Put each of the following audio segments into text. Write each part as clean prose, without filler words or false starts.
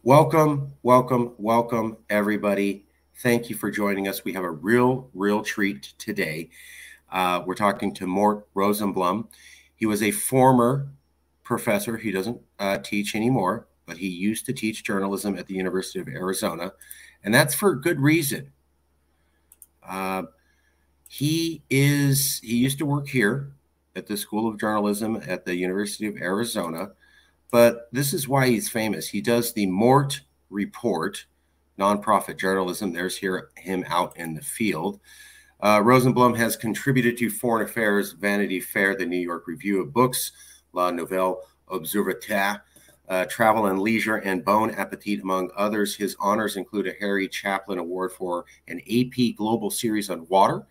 Welcome, welcome, welcome, everybody. Thank you for joining us. We have a real treat today. We're talking to Mort Rosenblum. He was a former professor. He doesn't teach anymore, but he used to teach journalism at the University of Arizona, and that's for good reason. He used to work here at the School of Journalism at the University of Arizona. But this is why he's famous. He does the Mort Report, nonprofit journalism. There's him out in the field. Rosenblum has contributed to Foreign Affairs, Vanity Fair, the New York Review of Books, La Nouvelle Observateur, Travel and Leisure, and Bon Appetit, among others. His honors include a Harry Chaplin Award for an AP Global Series on Water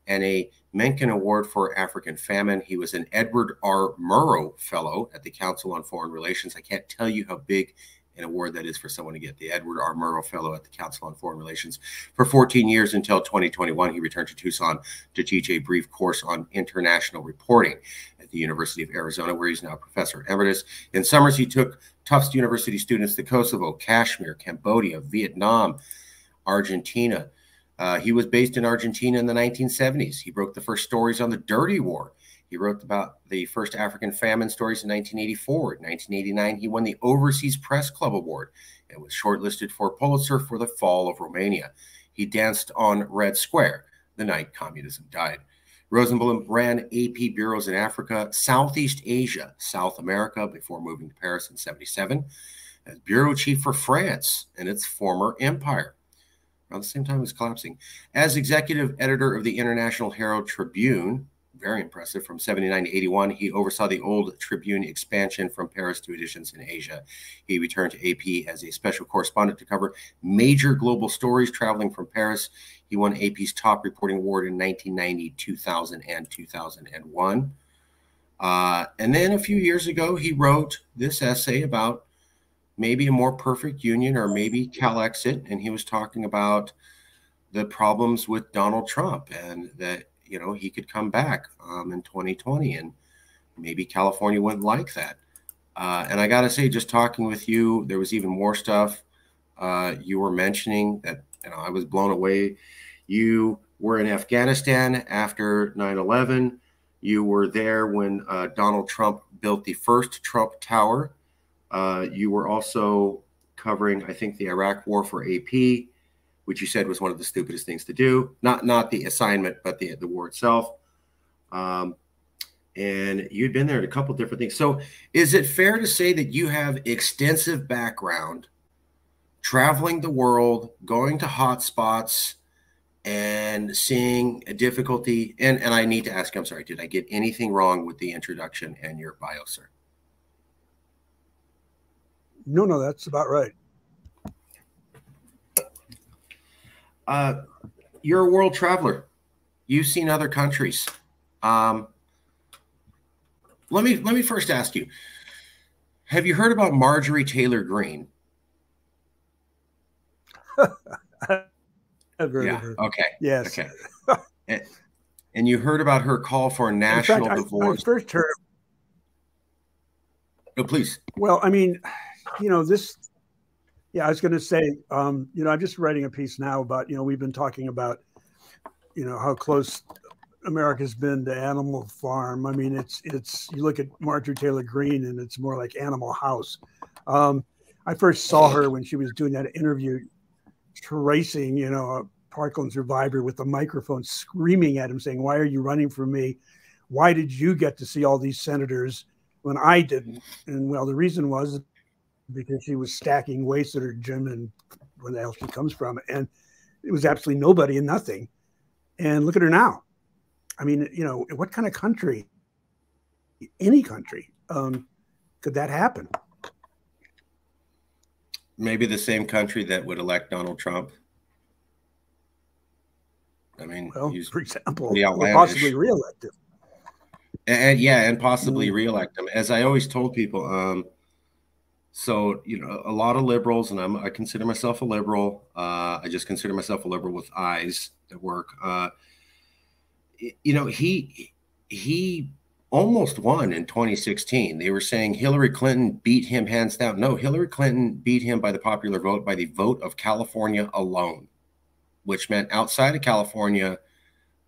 and a Mencken Award for African Famine. He was an Edward R. Murrow Fellow at the Council on Foreign Relations. I can't tell you how big an award that is for someone to get, the Edward R. Murrow Fellow at the Council on Foreign Relations. For 14 years until 2021, he returned to Tucson to teach a brief course on international reporting at the University of Arizona, where he's now Professor Emeritus. In summers, he took Tufts University students to Kosovo, Kashmir, Cambodia, Vietnam, Argentina. He was based in Argentina in the 1970s. He broke the first stories on the Dirty War. He wrote about the first African famine stories in 1984. In 1989, he won the Overseas Press Club Award and was shortlisted for Pulitzer for The Fall of Romania. He danced on Red Square the night communism died. Rosenblum ran AP bureaus in Africa, Southeast Asia, South America before moving to Paris in 1977 as bureau chief for France and its former empire. Around the same time as collapsing. As executive editor of the International Herald Tribune, very impressive, from 1979 to 1981, he oversaw the old Tribune expansion from Paris to editions in Asia. He returned to AP as a special correspondent to cover major global stories traveling from Paris. He won AP's top reporting award in 1990, 2000, and 2001. And then a few years ago, he wrote this essay about maybe a more perfect union or maybe Calexit, and he was talking about the problems with Donald Trump and that, you know, he could come back in 2020 and maybe California wouldn't like that. And I got to say, just talking with you, there was even more stuff you were mentioning that, you know, I was blown away. You were in Afghanistan after 9/11. You were there when Donald Trump built the first Trump Tower. You were also covering, I think, the Iraq War for AP, which you said was one of the stupidest things to do. Not the assignment, but the war itself. And you'd been there at a couple different things. So is it fair to say that you have extensive background traveling the world, going to hot spots, and seeing a difficulty? And I need to ask, I'm sorry, did I get anything wrong with the introduction and your bio, sir? No, that's about right. You're a world traveler. You've seen other countries. Let me first ask you, have you heard about Marjorie Taylor Greene? I've heard of her. Okay. Yes. Okay. And you heard about her call for national divorce. I first heard. No, please. Well, I mean, you know, I was going to say, you know, I'm just writing a piece now about, you know, we've been talking about, you know, how close America's been to Animal Farm. I mean, it's you look at Marjorie Taylor Greene and it's more like Animal House. I first saw her when she was doing that interview, tracing, you know, a Parkland survivor with a microphone screaming at him saying, "Why are you running from me? Why did you get to see all these senators when I didn't?" And well, the reason was because she was stacking weights at her gym and where the hell she comes from. And it was absolutely nobody and nothing. And look at her now. I mean, you know, what kind of country, any country, could that happen? Maybe the same country that would elect Donald Trump. I mean, well, for example, possibly reelect him. And possibly reelect him. As I always told people, so, you know, a lot of liberals, and I consider myself a liberal. I just consider myself a liberal with eyes that work. You know, he almost won in 2016. They were saying Hillary Clinton beat him hands down. No, Hillary Clinton beat him by the popular vote, by the vote of California alone, which meant outside of California,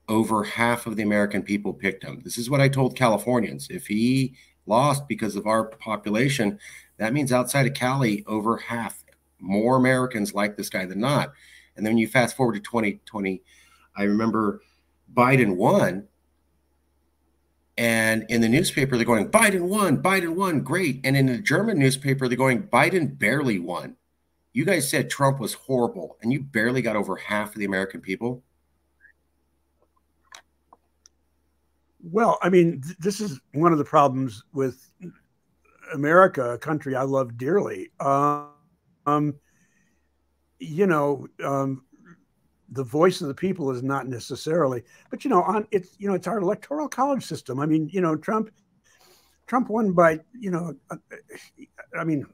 over half of the American people picked him. This is what I told Californians. If he lost because of our population, that means outside of Cali, over half, more Americans like this guy than not. And then you fast forward to 2020, I remember Biden won. And in the newspaper, they're going, Biden won, great. And in the German newspaper, they're going, Biden barely won. You guys said Trump was horrible, and you barely got over half of the American people. Well, I mean, this is one of the problems with America, a country I love dearly. You know, the voice of the people is not necessarily, but it's our electoral college system. I mean, Trump won by, I mean,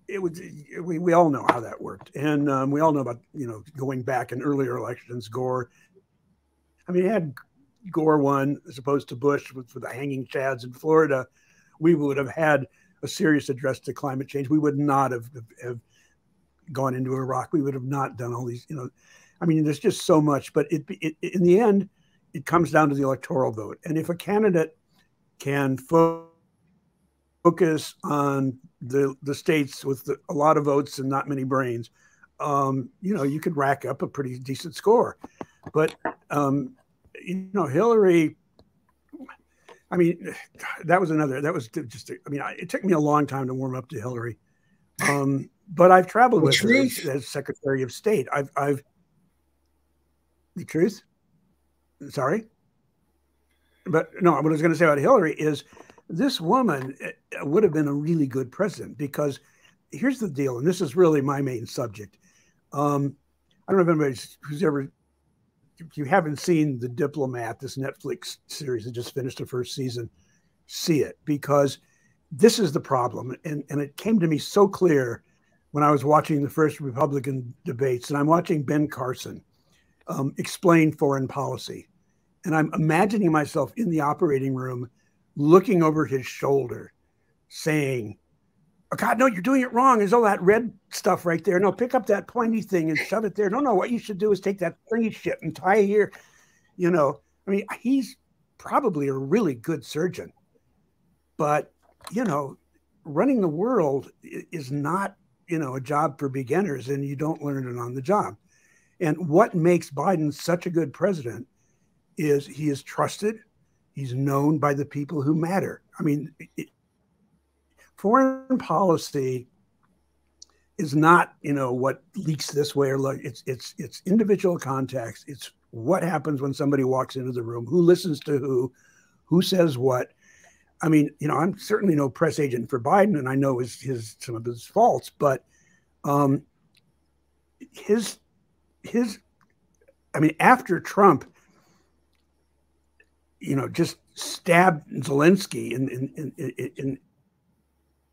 it was, we all know how that worked, and we all know about going back in earlier elections, Gore. I mean, had Gore won as opposed to Bush with the hanging chads in Florida, we would have had a serious address to climate change. We would not have gone into Iraq. We would have not done all these, I mean, there's just so much, but it in the end, it comes down to the electoral vote. And if a candidate can focus on the states with a lot of votes and not many brains, you could rack up a pretty decent score. But, Hillary, I mean, that was just, it took me a long time to warm up to Hillary. But I've traveled with her as Secretary of State. I've the truth. Sorry. But no, what I was going to say about Hillary is this woman would have been a really good president, because here's the deal. And this is really my main subject. I don't know if anybody who's ever, if you haven't seen The Diplomat, this Netflix series that just finished the first season, see it, because this is the problem. And it came to me so clear when I was watching the first Republican debates, and I'm watching Ben Carson explain foreign policy. And I'm imagining myself in the operating room, looking over his shoulder, saying, "Oh God, no, you're doing it wrong. There's all that red stuff right there. No, pick up that pointy thing and shove it there. No, what you should do is take that stringy shit and tie it here." I mean, he's probably a really good surgeon, but, running the world is not, a job for beginners, and you don't learn it on the job. And what makes Biden such a good president is he is trusted. He's known by the people who matter. I mean, foreign policy is not, what leaks this way or like. It's individual contacts. It's what happens when somebody walks into the room, who listens to who says what. I mean, I'm certainly no press agent for Biden, and I know some of his faults, but after Trump, just stabbed Zelensky in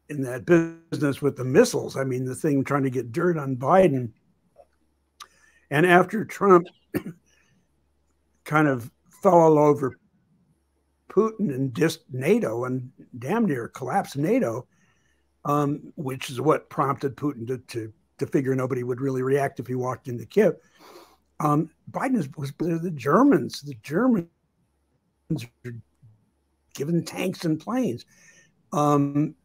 that business with the missiles. I mean, the thing trying to get dirt on Biden. And after Trump kind of fell all over Putin and dissed NATO and damn near collapsed NATO, which is what prompted Putin to figure nobody would really react if he walked into Kiev. Biden was the Germans. The Germans are given tanks and planes, and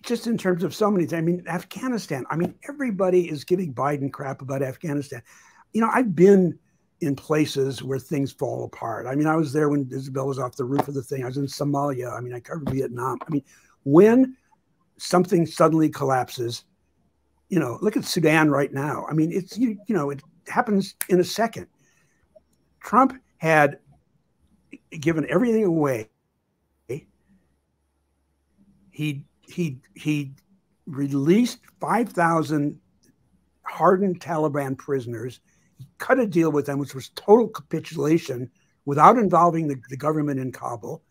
just in terms of so many things. I mean, Afghanistan. I mean, everybody is giving Biden crap about Afghanistan. I've been in places where things fall apart. I mean, I was there when Isabel was off the roof of the thing. I was in Somalia. I mean, I covered Vietnam. I mean, when something suddenly collapses, look at Sudan right now. I mean, it happens in a second. Trump had given everything away. He released 5,000 hardened Taliban prisoners. He cut a deal with them, which was total capitulation without involving the government in Kabul.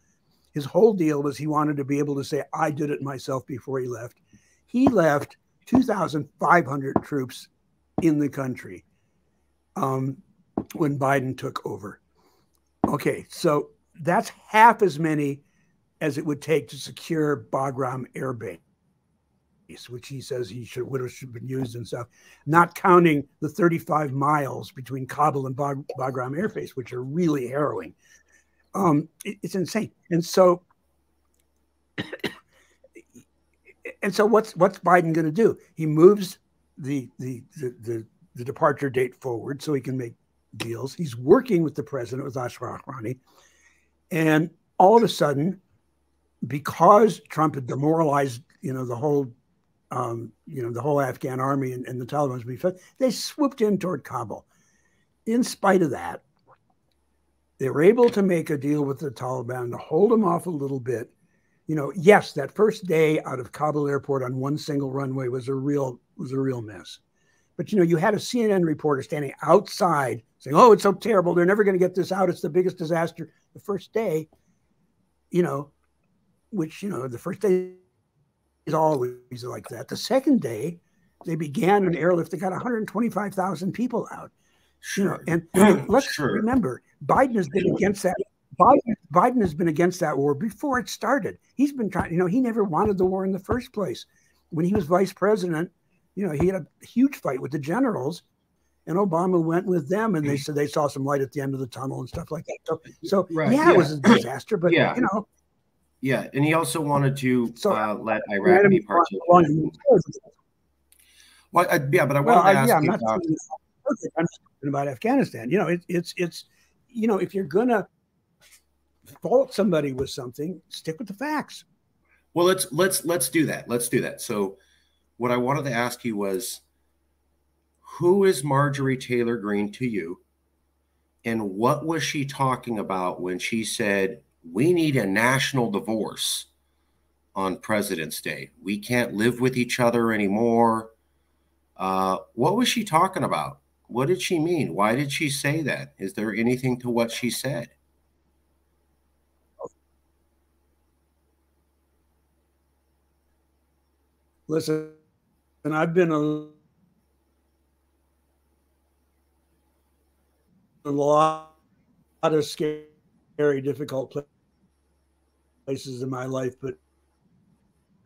His whole deal was he wanted to be able to say, "I did it myself," before he left. He left 2,500 troops in the country when Biden took over. Okay, so that's half as many as it would take to secure Bagram Air Base, which he says he would have been used and stuff, not counting the 35 miles between Kabul and Bagram Air Base, which are really harrowing. It's insane. And so what's Biden going to do? He moves the departure date forward so he can make deals. He's working with the president, with Ashraf Ghani, and all of a sudden, because Trump had demoralized, the whole Afghan army and the Taliban, they swooped in toward Kabul. In spite of that, they were able to make a deal with the Taliban to hold them off a little bit. Yes, that first day out of Kabul airport on one single runway was a real mess. But you had a CNN reporter standing outside saying, "Oh, it's so terrible. They're never going to get this out. It's the biggest disaster." The first day, which the first day is always like that. The second day, they began an airlift that got 125,000 people out. Sure. And let's remember, Biden has been against that. Biden has been against that war before it started. He's been trying, he never wanted the war in the first place. When he was vice president, he had a huge fight with the generals, and Obama went with them, and they said they saw some light at the end of the tunnel and stuff like that. So it was a disaster, but Yeah, and he also wanted to let Iraq be part of it. Well, but I wanted to ask you about. I'm talking about Afghanistan. It's if you're gonna fault somebody with something, stick with the facts. Well, let's do that. Let's do that. So, what I wanted to ask you was, who is Marjorie Taylor Greene to you, and what was she talking about when she said we need a national divorce on President's Day? We can't live with each other anymore. What was she talking about? What did she mean? Why did she say that? Is there anything to what she said? Listen, and I've been a lot of scary, difficult places in my life, but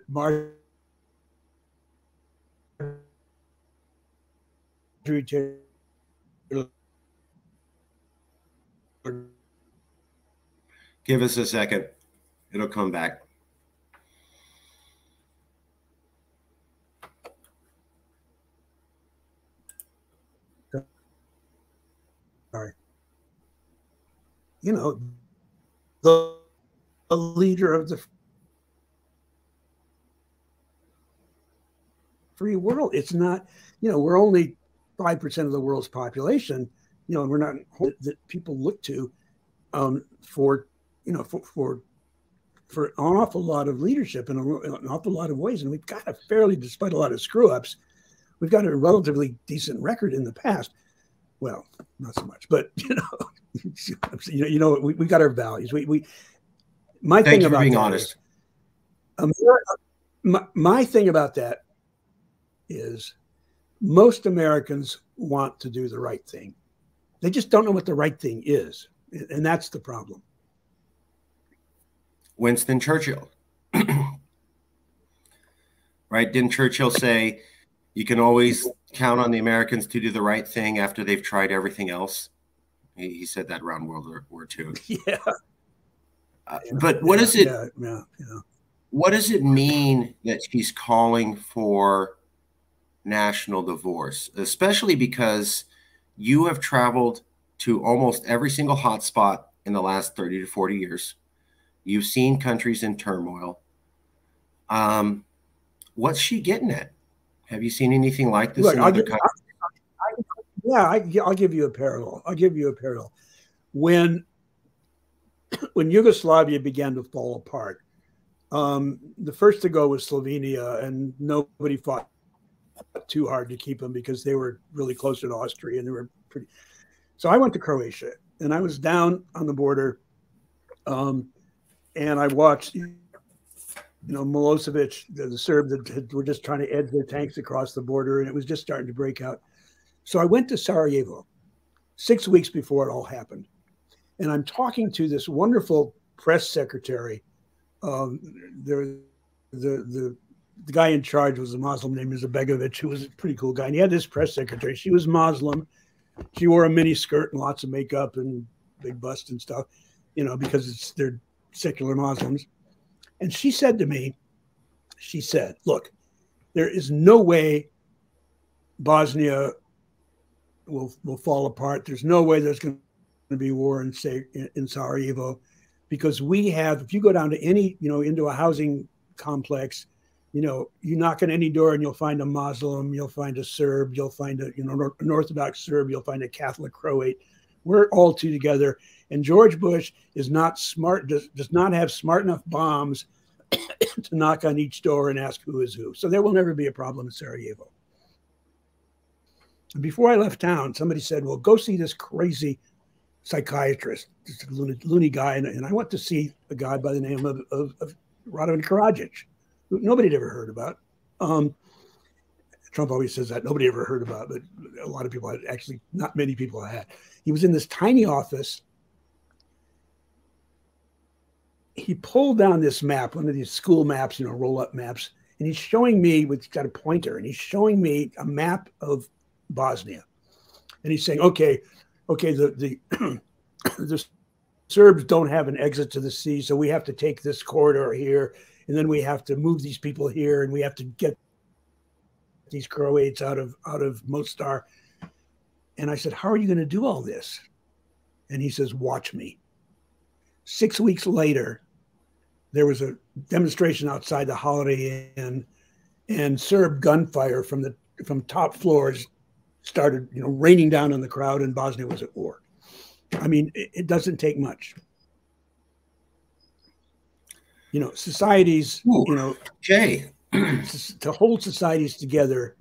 Marjorie Taylor Give us a second. It'll come back. Sorry. The leader of the free world. It's not, we're only 5% of the world's population, and we're not that people look to for an awful lot of leadership in an awful lot of ways. And we've got despite a lot of screw ups, we've got a relatively decent record in the past. Well, not so much, but we got our values. My Thank thing you about for being that honest. My thing about that is most Americans want to do the right thing. They just don't know what the right thing is. And that's the problem. Winston Churchill. Right? Didn't Churchill say you can always count on the Americans to do the right thing after they've tried everything else? He said that around World War II. Yeah. But what is it? Yeah. What does it mean that she's calling for national divorce, especially because you have traveled to almost every single hotspot in the last 30 to 40 years. You've seen countries in turmoil. What's she getting at? Have you seen anything like this in other countries? I'll give you a parallel. When Yugoslavia began to fall apart, the first to go was Slovenia, and nobody fought too hard to keep them because they were really closer to Austria, and they were pretty. So I went to Croatia, and I was down on the border, and I watched, Milosevic, the Serb that were just trying to edge their tanks across the border, and it was just starting to break out. So I went to Sarajevo 6 weeks before it all happened. And I'm talking to this wonderful press secretary. The, the the guy in charge was a Muslim named Zabegovich, who was a pretty cool guy. And he had this press secretary. She was Muslim. She wore a mini skirt and lots of makeup and big bust and stuff, because they're secular Muslims. And she said to me, she said, look, there is no way Bosnia will fall apart. There's no way there's going to be war in Sarajevo, because we have, if you go down to any, into a housing complex, you knock on any door and you'll find a Muslim, you'll find a Serb, you'll find an Orthodox Serb, you'll find a Catholic Croat. We're all two together. And George Bush is not smart, does not have smart enough bombs to knock on each door and ask who is who. So there will never be a problem in Sarajevo. And before I left town, somebody said, well, go see this crazy psychiatrist, this loony guy. And I went to see a guy by the name of Radovan Karadzic, who nobody had ever heard about. Trump always says that nobody ever heard about, but a lot of people had, actually not many people had. He was in this tiny office. He pulled down this map, one of these school maps, roll-up maps, and he's showing me, he's got a pointer, and he's showing me a map of Bosnia. And he's saying, okay, the the Serbs don't have an exit to the sea, so we have to take this corridor here, and then we have to move these people here, and we have to get these Croats out of Mostar. And I said, how are you going to do all this? And he says, watch me. 6 weeks later, there was a demonstration outside the Holiday Inn, and Serb gunfire from top floors started, raining down on the crowd, and Bosnia was at war. I mean, it doesn't take much. Societies, Jay, to hold societies together.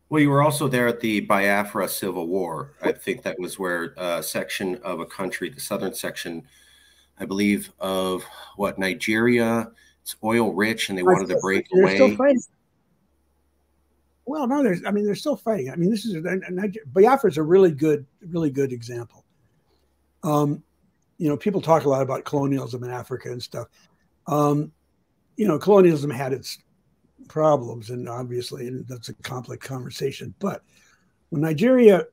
Well, you were also there at the Biafra Civil War. I think that was where a section of a country, the southern section, I believe, of Nigeria, it's oil rich, and they wanted to break away. Still fighting. Well, no, they're still fighting. I mean, Biafra is a really good example. People talk a lot about colonialism in Africa and stuff. Colonialism had its problems, and obviously that's a complex conversation. But when Nigeria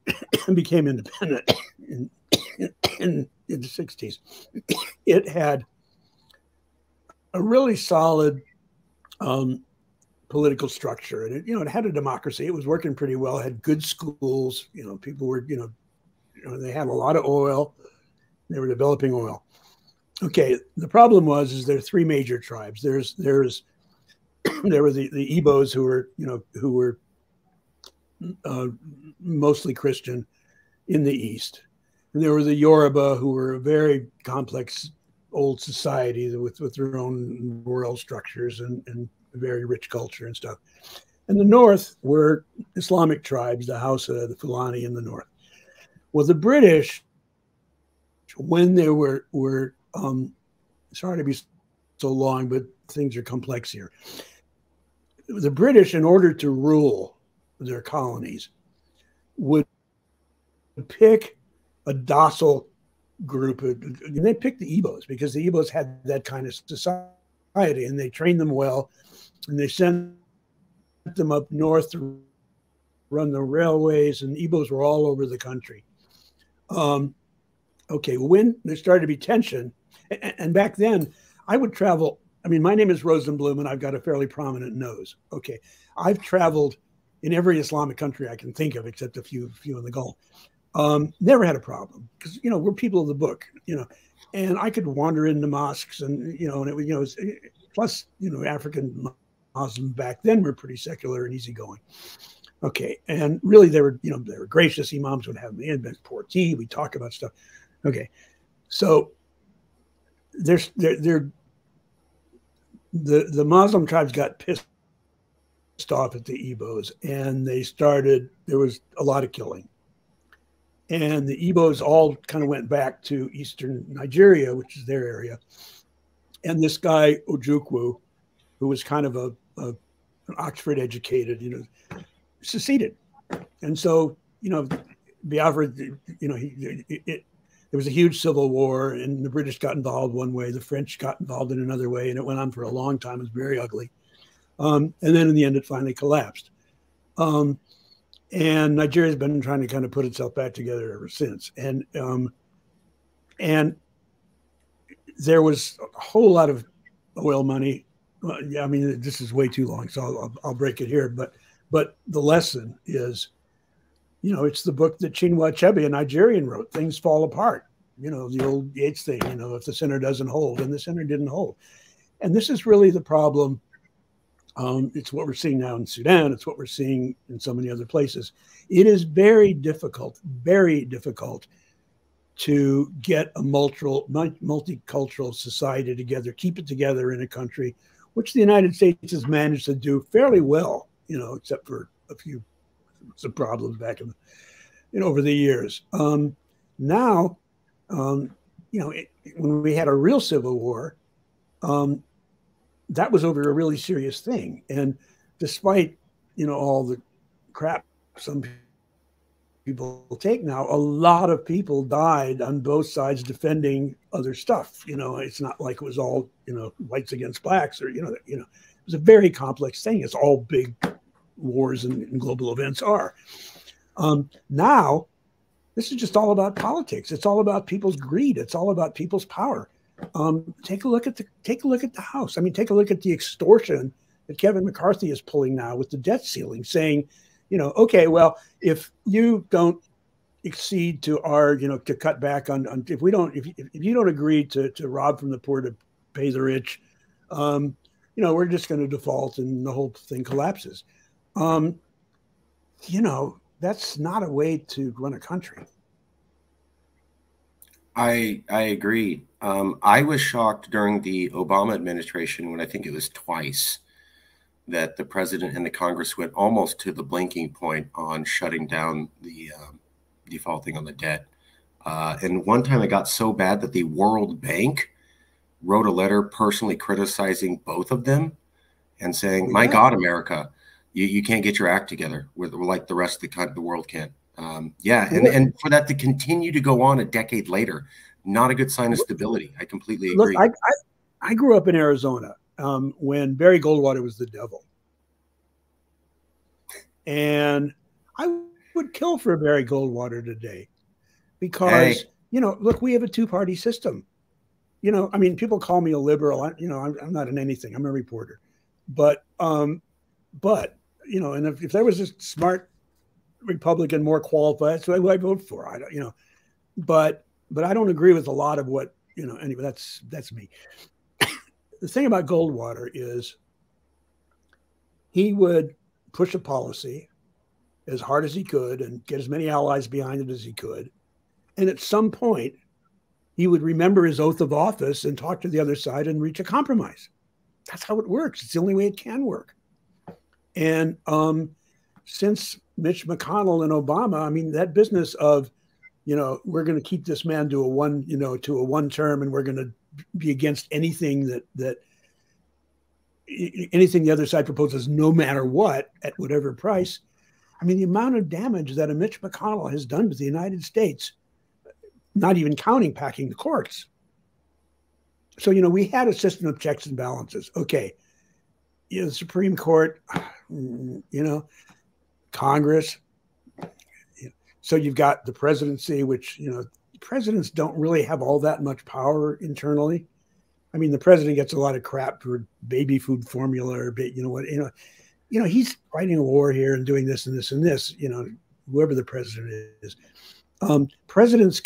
became independent in the 60s, it had a really solid political structure, and it had a democracy. It was working pretty well. It had good schools. People were they had a lot of oil. They were developing oil. Okay, the problem was there are three major tribes. There were the Igbos who were mostly Christian in the east, and there were the Yoruba, who were a very complex old society with their own rural structures and very rich culture and stuff. And the north were Islamic tribes, the Hausa, the Fulani in the north. Well, the British, when they were sorry to be so long, but things are complex here. The British, in order to rule their colonies, would pick a docile group. And they picked the Igbos because the Igbos had that kind of society, and they trained them well, and they sent them up north to run the railways, and Igbos were all over the country. Okay, when there started to be tension, and back then I would travel. I mean, my name is Rosenblum, and I've got a fairly prominent nose. Okay, I've traveled in every Islamic country I can think of, except a few in the Gulf. Never had a problem because we're people of the book, and I could wander into mosques, and and it was plus African Muslims back then were pretty secular and easygoing. Okay, and really they were gracious. Imams would have me in, pour tea. We talk about stuff. Okay, so the Muslim tribes got pissed off at the Igbos, and there was a lot of killing. And the Igbos all kind of went back to eastern Nigeria, which is their area. And this guy, Ojukwu, who was kind of an Oxford educated, seceded. And so, Biafra, there was a huge civil war, and the British got involved one way, the French got involved in another way, and it went on for a long time. It was very ugly. And then in the end, it finally collapsed. And Nigeria's been trying to kind of put itself back together ever since. And there was a whole lot of oil money. Yeah, I mean, this is way too long, so I'll break it here. But the lesson is, it's the book that Chinua Achebe, a Nigerian, wrote. Things fall apart. The old Yeats thing. If the center doesn't hold, and the center didn't hold. And this is really the problem. It's what we're seeing now in Sudan. It's what we're seeing in so many other places. It is very difficult to get a multicultural society together, keep it together in a country, which the United States has managed to do fairly well, except for some problems back over the years. Now, when we had a real civil war, that was over a really serious thing. And despite, all the crap some people take now, a lot of people died on both sides defending other stuff. It's not like it was all, whites against blacks or, it was a very complex thing. It's all big wars and global events are. Now, this is just all about politics. It's all about people's greed. It's all about people's power. Take a look at the House. I mean, take a look at the extortion that Kevin McCarthy is pulling now with the debt ceiling, saying, okay, well, if you don't accede to our, to cut back on if you don't agree to rob from the poor to pay the rich, we're just going to default and the whole thing collapses. That's not a way to run a country. I agree. I was shocked during the Obama administration when I think it was twice that the president and the Congress went almost to the blinking point on shutting down the defaulting on the debt. And one time it got so bad that the World Bank wrote a letter personally criticizing both of them and saying, my God, America, you can't get your act together. We're like the rest of the world can't. And for that to continue to go on a decade later, not a good sign of stability. I completely agree. Look, I grew up in Arizona when Barry Goldwater was the devil. And I would kill for Barry Goldwater today because, look, we have a two-party system. I mean, people call me a liberal. I'm not in anything. I'm a reporter. But and if there was a smart Republican more qualified, that's who I vote for. I don't, but I don't agree with a lot of what, anyway, that's me. The thing about Goldwater is he would push a policy as hard as he could and get as many allies behind it as he could. And at some point, he would remember his oath of office and talk to the other side and reach a compromise. That's how it works. It's the only way it can work. And since Mitch McConnell and Obama, I mean, that business of, we're going to keep this man to a one term, and we're going to be against anything that anything the other side proposes, no matter what, at whatever price. I mean, the amount of damage that a Mitch McConnell has done to the United States, not even counting packing the courts. So, we had a system of checks and balances. Okay. The Supreme Court, Congress. So you've got the presidency, which, presidents don't really have all that much power internally. I mean, the president gets a lot of crap for baby food formula or, he's fighting a war here and doing this and this and this, whoever the president is. Presidents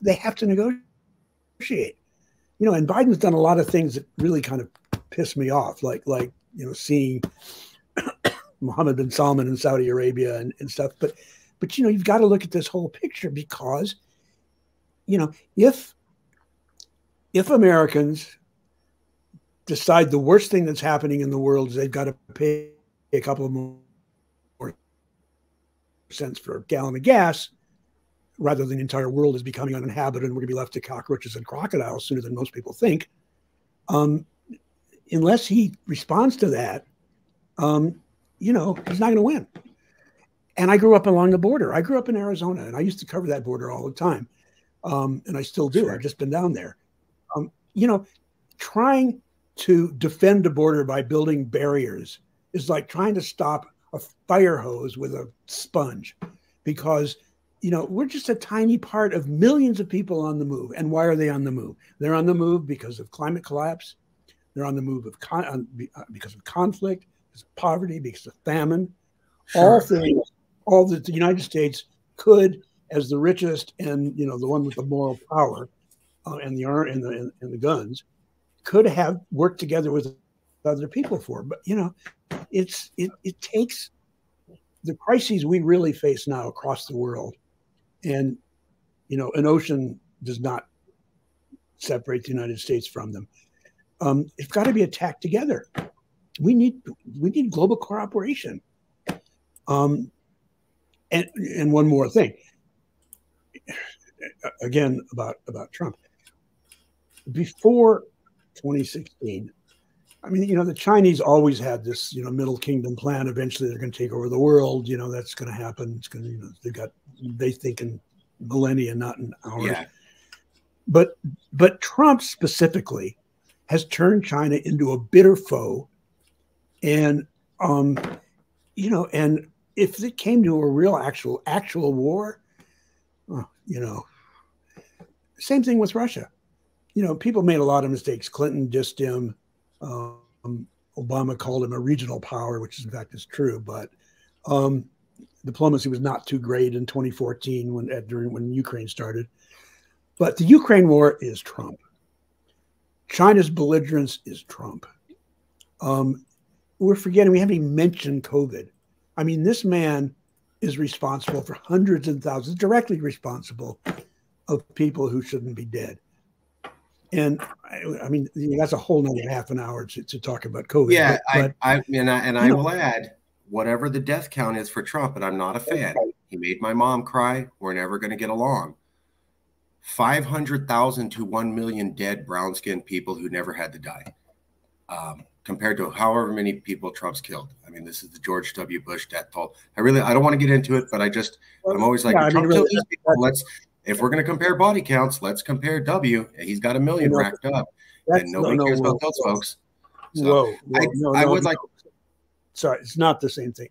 they have to negotiate, and Biden's done a lot of things that really kind of piss me off, like seeing Mohammed bin Salman in Saudi Arabia and stuff. But you've got to look at this whole picture because, if Americans decide the worst thing that's happening in the world is they've got to pay a couple of more cents for a gallon of gas, rather than the entire world is becoming uninhabited and we're going to be left to cockroaches and crocodiles sooner than most people think. Unless he responds to that, he's not going to win. And I grew up along the border. I grew up in Arizona, and I used to cover that border all the time. And I still do. Sure. I've just been down there. You know, trying to defend a border by building barriers is like trying to stop a fire hose with a sponge, because, you know, we're just a tiny part of millions of people on the move. And why are they on the move? They're on the move because of climate collapse. They're on the move because of conflict, because of poverty, because of famine. Sure. All things, all that the United States could, as the richest and, you know, the one with the moral power and the guns, could have worked together with other people for. But, you know, it takes the crises we really face now across the world, and, you know, an ocean does not separate the United States from them. It's got to be attacked together. We need global cooperation. And one more thing, again, about Trump. Before 2016, I mean, you know, the Chinese always had this, you know, Middle Kingdom plan. Eventually, they're going to take over the world. You know, that's going to happen. It's going to, you know, they think in millennia, not in hours. Yeah. But Trump specifically has turned China into a bitter foe, and you know, and if it came to a real actual war, you know, same thing with Russia. You know, people made a lot of mistakes. Clinton dissed him. Obama called him a regional power, which in fact is true. But diplomacy was not too great in 2014 when Ukraine started. But the Ukraine war is Trump. China's belligerence is Trump. We're forgetting, we haven't even mentioned COVID. I mean, this man is responsible for hundreds and thousands, directly responsible, of people who shouldn't be dead. And I mean, that's a whole nother half an hour to talk about COVID. Yeah, I will add, whatever the death count is for Trump, and I'm not a fan. He made my mom cry. We're never going to get along. 500,000 to 1 million dead brown-skinned people who never had to die, compared to however many people Trump's killed. I mean, this is the George W. Bush death toll. I don't want to get into it, but I'm always like, yeah, Trump killed these people. If we're going to compare body counts, let's compare W. He's got 1 million racked up, and nobody cares about those folks. So I would like. Sorry, it's not the same thing.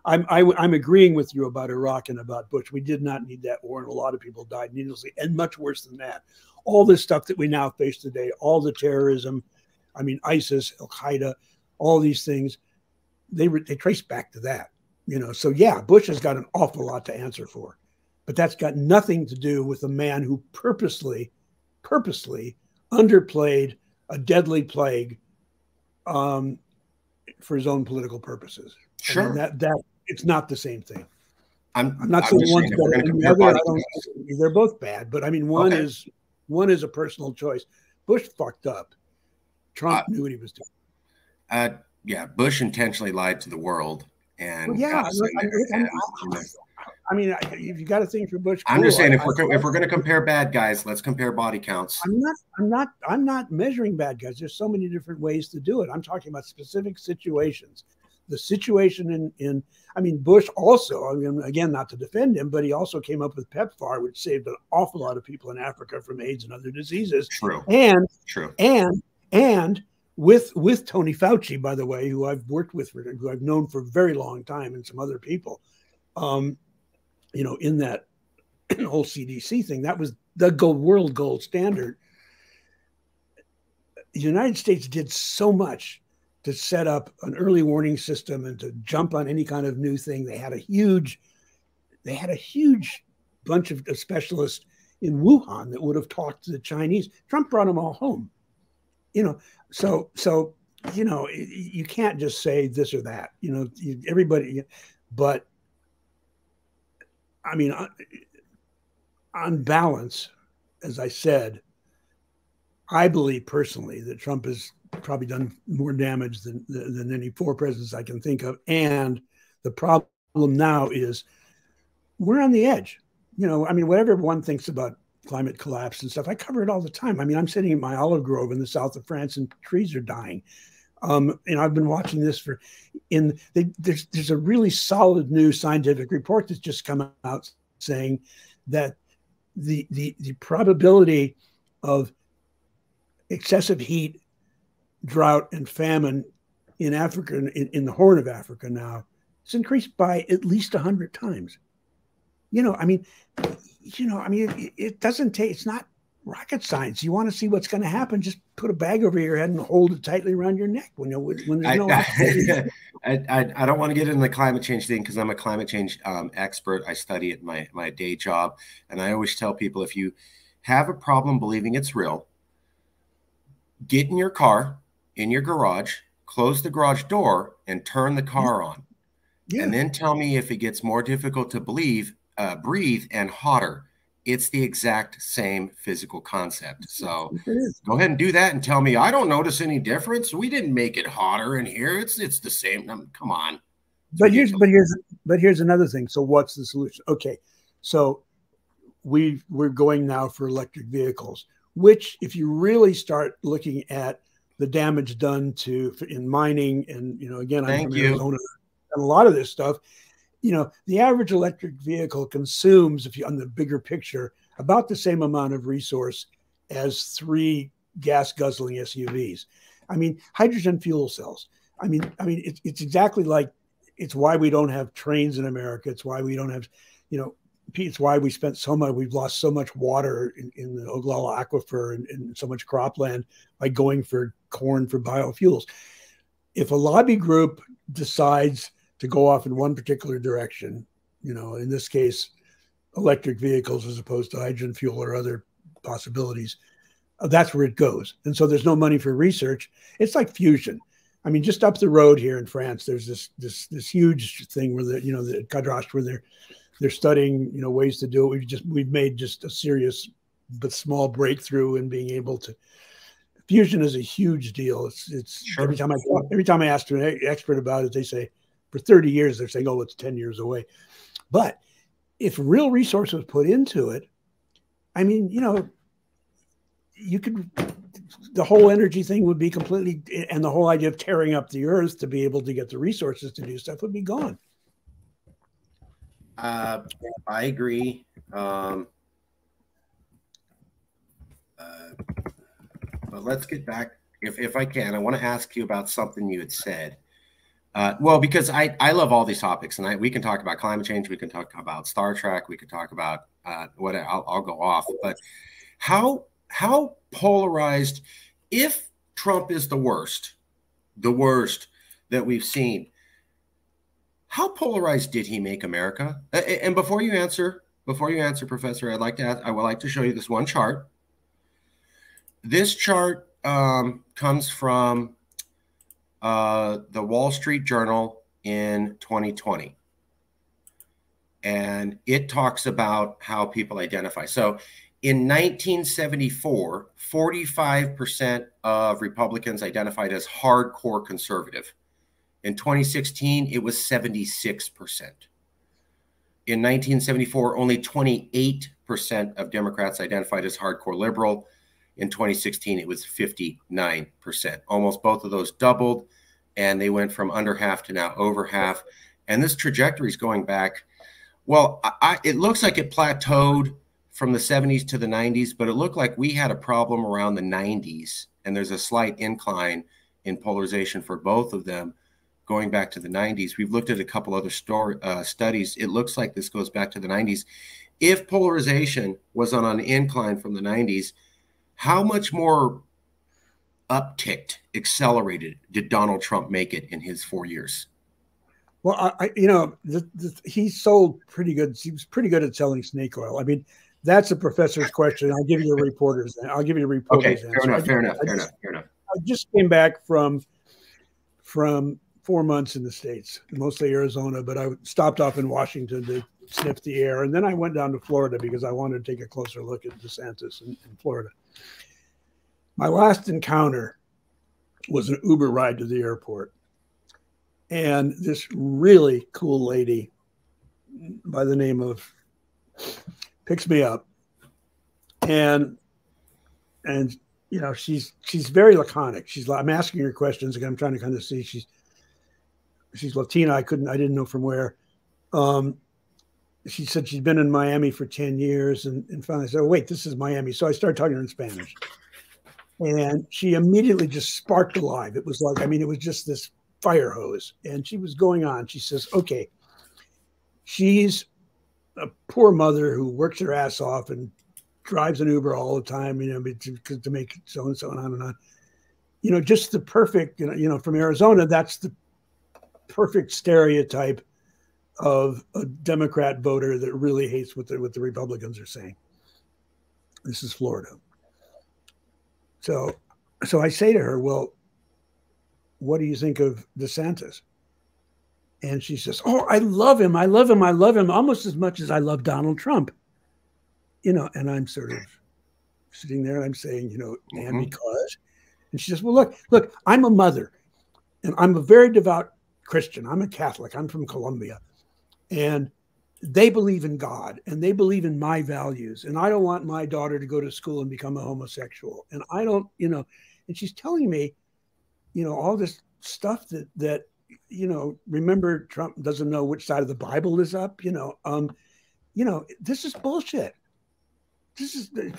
I'm agreeing with you about Iraq and about Bush. We did not need that war, and a lot of people died needlessly, and much worse than that. All this stuff that we now face today, all the terrorism, I mean, ISIS, Al Qaeda, all these things, they trace back to that. You know, so yeah, Bush has got an awful lot to answer for, but that's got nothing to do with a man who purposely underplayed a deadly plague for his own political purposes. Sure. I mean, that it's not the same thing. I'm not saying one's better than the other. They're both bad, but I mean, one is a personal choice. Bush fucked up. Trump knew what he was doing. Yeah, Bush intentionally lied to the world. And I mean, if you got a thing for Bush, I'm just saying, if we're going to compare bad guys, let's compare body counts. I'm not measuring bad guys. There's so many different ways to do it. I'm talking about specific situations. The situation in I mean, Bush also, I mean, again, not to defend him, but he also came up with PEPFAR, which saved an awful lot of people in Africa from AIDS and other diseases. True. And with Tony Fauci, by the way, who I've worked with, who I've known for a very long time, and some other people, you know, in that whole CDC thing, that was the world gold standard. The United States did so much to set up an early warning system and to jump on any kind of new thing. They had a huge bunch of specialists in Wuhan that would have talked to the Chinese. Trump brought them all home, you know. So you know, you can't just say this or that, you know. Everybody, but I mean, on balance, as I said, I believe personally that Trump has probably done more damage than any four presidents I can think of. And the problem now is we're on the edge. You know, I mean, whatever one thinks about climate collapse and stuff, I cover it all the time. I mean, I'm sitting in my olive grove in the south of France and trees are dying. And I've been watching this there's a really solid new scientific report that's just come out saying that the probability of excessive heat, drought, and famine in Africa, in the Horn of Africa now, it's increased by at least 100 times. It doesn't take, it's not rocket science. You want to see what's going to happen, just put a bag over your head and hold it tightly around your neck when there's no I don't want to get into the climate change thing because I'm a climate change expert. I study it in my day job. And I always tell people, if you have a problem believing it's real, get in your car, in your garage, close the garage door, and turn the car on. Yeah. And then tell me if it gets more difficult to breathe and hotter. It's the exact same physical concept. So go ahead and do that and tell me, I don't notice any difference. We didn't make it hotter in here. It's the same. Come on. But here's another thing. So what's the solution? Okay. So we're going now for electric vehicles, which, if you really start looking at the damage done in mining, and again, I'm from Arizona, and a lot of this stuff, the average electric vehicle consumes, if you on the bigger picture, about the same amount of resource as 3 gas guzzling SUVs. I mean, hydrogen fuel cells. I mean, it's exactly like, it's why we don't have trains in America. It's why we don't have, it's why we've lost so much water in the Oglala aquifer and so much cropland by going for corn for biofuels. If a lobby group decides to go off in one particular direction, in this case, electric vehicles as opposed to hydrogen fuel or other possibilities, that's where it goes. And so there's no money for research. It's like fusion. I mean, just up the road here in France, there's this huge thing where the Cadastre, where they're studying, ways to do it. We've made just a serious but small breakthrough in being able to. Fusion is a huge deal. It's sure. Every time I ask an expert about it, they say for 30 years they're saying, oh, it's 10 years away. But if real resource was put into it, I mean, you could. The whole energy thing would be completely, and the whole idea of tearing up the earth to be able to get the resources to do stuff would be gone. I agree. But let's get back, if I can. I want to ask you about something you had said. Well, because I love all these topics, and we can talk about climate change, we can talk about Star Trek, we can talk about what I'll go off. But how polarized, if Trump is the worst that we've seen, how polarized did he make America? And before you answer, Professor, I would like to show you this one chart. This chart comes from the Wall Street Journal in 2020. And it talks about how people identify. So in 1974, 45% of Republicans identified as hardcore conservative. In 2016, it was 76%. In 1974, only 28% of Democrats identified as hardcore liberal. In 2016, it was 59%. Almost both of those doubled, and they went from under half to now over half. And this trajectory is going back. Well, it looks like it plateaued from the 70s to the 90s, but it looked like we had a problem around the 90s, and there's a slight incline in polarization for both of them going back to the 90s. We've looked at a couple other studies. It looks like this goes back to the 90s. If polarization was on an incline from the 90s, how much more upticked, accelerated did Donald Trump make it in his 4 years? Well, he sold pretty good. He was pretty good at selling snake oil. I mean, that's a professor's question. I'll give you a reporter's. Okay, fair enough. I just came back from 4 months in the States, mostly Arizona, but I stopped off in Washington to sniff the air. And then I went down to Florida because I wanted to take a closer look at DeSantis in Florida. My last encounter was an Uber ride to the airport. And this really cool lady by the name of picks me up and you know, she's very laconic. I'm asking her questions again. I'm trying to kind of see. She's Latina. I didn't know from where. She said she's been in Miami for 10 years, and finally I said, oh, wait, this is Miami. So I started talking to her in Spanish. And she immediately just sparked alive. It was like, I mean, it was just this fire hose. And she was going on. She says, okay, she's a poor mother who works her ass off and drives an Uber all the time, you know, to make so and so and on and on. You know, just the perfect, you know, from Arizona, that's the perfect stereotype of a Democrat voter that really hates what the Republicans are saying. This is Florida. So I say to her, well, what do you think of DeSantis? And she says, oh, I love him. I love him. I love him almost as much as I love Donald Trump. You know, and I'm sort of sitting there and I'm saying, you know, and because. And she says, well, look, I'm a mother and I'm a very devout Christian. I'm a Catholic. I'm from Colombia. And they believe in God and they believe in my values. And I don't want my daughter to go to school and become a homosexual. And I don't, you know, and she's telling me, you know, all this stuff that, you know, remember Trump doesn't know which side of the Bible is up, you know, this is bullshit.